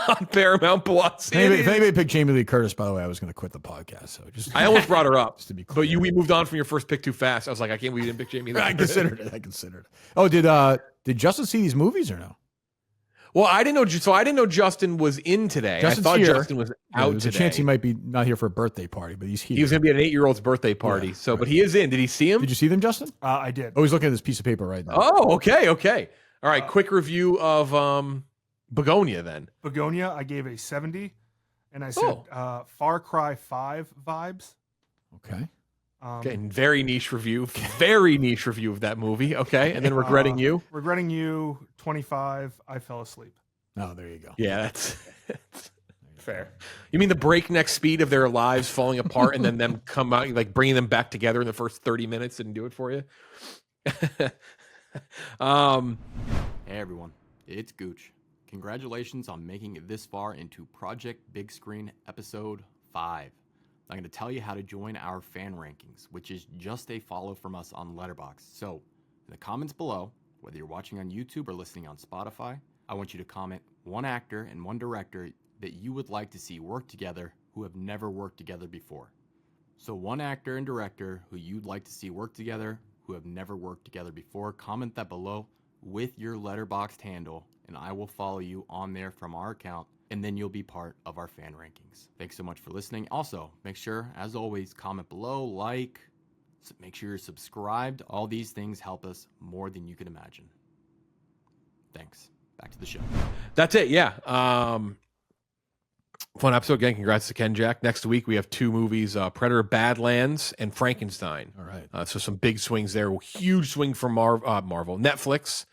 On Paramount Plus. If anybody picked Jamie Lee Curtis, by the way, I was going to quit the podcast. So I almost brought her up, just to be clear. But we moved on from your first pick too fast. I was like, I can't believe you didn't pick Jamie Lee. I considered it. Oh, did Justin see these movies or no? Well, I didn't know. So I didn't know Justin was in today. Justin's I thought here. Justin was out There's today. a chance he might be not here for a birthday party, but he's here. He was going to be at an 8-year-old's birthday party. But he is in. Did he see him? Did you see them, Justin? I did. Oh, he's looking at this piece of paper right now. Oh, okay. All right, quick review of Bugonia then. Bugonia, I gave a 70, and I said Far Cry 5 vibes. Okay. Okay, very niche review. Very niche review of that movie. Okay, and then Regretting You. Regretting You, 25, I fell asleep. Oh, there you go. Yeah, that's fair. You mean the breakneck speed of their lives falling apart and then them come out, like bringing them back together in the first 30 minutes didn't do it for you? Hey, everyone. It's Gooch. Congratulations on making it this far into Project Big Screen Episode 5. I'm going to tell you how to join our fan rankings, which is just a follow from us on Letterboxd. So, in the comments below, whether you're watching on YouTube or listening on Spotify, I want you to comment one actor and one director that you would like to see work together who have never worked together before. So one actor and director who you'd like to see work together who have never worked together before, comment that below with your Letterboxd handle, and I will follow you on there from our account, and then you'll be part of our fan rankings. Thanks so much for listening. Also, make sure, as always, comment below, make sure you're subscribed. All these things help us more than you can imagine. Thanks. Back to the show. That's it, yeah. Fun episode. Again, congrats to Kenjac. Next week, we have 2 movies, Predator Badlands and Frankenstein. All right. So some big swings there. Huge swing for Marvel. Netflix.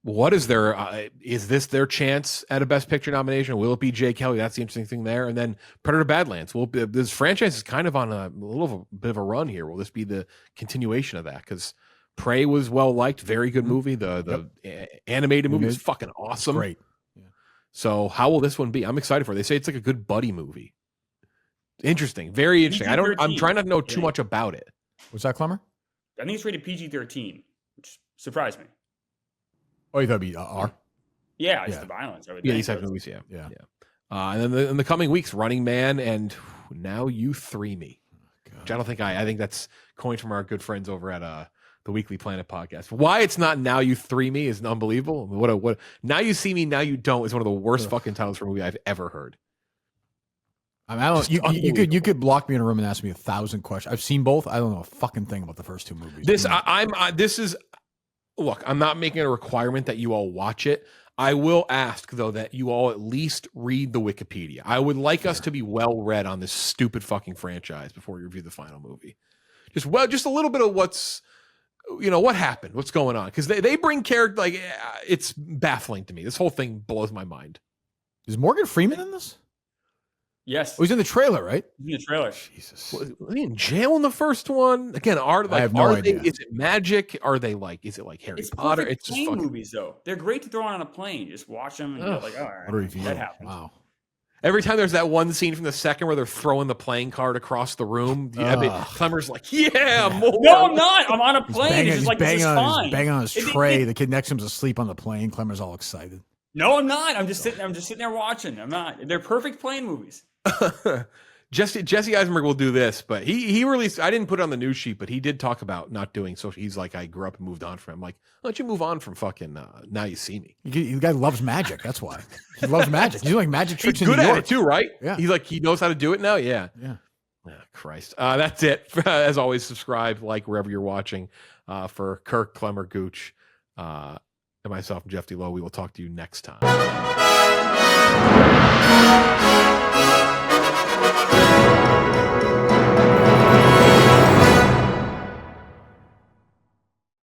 What is is this their chance at a Best Picture nomination? Will it be Jay Kelly? That's the interesting thing there. And then Predator Badlands. This franchise is kind of on a bit of a run here. Will this be the continuation of that? Because Prey was well liked, very good movie. The animated movie was fucking awesome. Great. Yeah. So how will this one be? I'm excited for it. They say it's like a good buddy movie. Interesting, very interesting. I'm trying not to know too much about it. What's that, Klemmer? I think it's rated PG-13, which surprised me. Oh, you thought it'd be R? Yeah, it's the violence. These types of movies, yeah. And then in the coming weeks, Running Man and Now You Three Me. Which I don't think I think that's coined from our good friends over at the Weekly Planet podcast. Why it's not Now You Three Me is unbelievable. What Now You See Me, Now You Don't is one of the worst fucking titles for a movie I've ever heard. I mean, I don't. You could block me in a room and ask me 1,000 questions. I've seen both. I don't know a fucking thing about the first 2 movies. Look, I'm not making a requirement that you all watch it. I will ask, though, that you all at least read the Wikipedia. I would like us to be well read on this stupid fucking franchise before we review the final movie. Just a little bit of what happened, what's going on. Because they bring character, it's baffling to me. This whole thing blows my mind. Is Morgan Freeman in this? Yes. Oh, he's in the trailer, right? He's in the trailer. Jesus. Was he in jail in the first one? Again, I have no idea. Is it magic? Is it like Harry Potter? It's just plane movies, though. They're great to throw on a plane. Just watch them and you're like, all right, that happened. Wow. Every time there's that one scene from the second where they're throwing the playing card across the room, Klemmer's like, "Yeah, more." No, I'm not. I'm on a plane. He's banging on his tray. It, the kid next to him's asleep on the plane. Klemmer's all excited. No, I'm not. I'm just sitting there watching. I'm not. They're perfect plane movies. Jesse Eisenberg will do this, but he released. I didn't put it on the news sheet, but he did talk about not doing social. He's like, I grew up and moved on from him. Like, why don't you move on from fucking Now You See Me? The guy loves magic. That's why he loves magic. He's doing magic tricks. He's good at it too, right? Yeah. He's like, he knows how to do it now. Yeah. Yeah. Oh, Christ. That's it. As always, subscribe, like wherever you're watching. For Kirk, Klemmer, Gooch, and myself, Jeff D. Lowe. We will talk to you next time.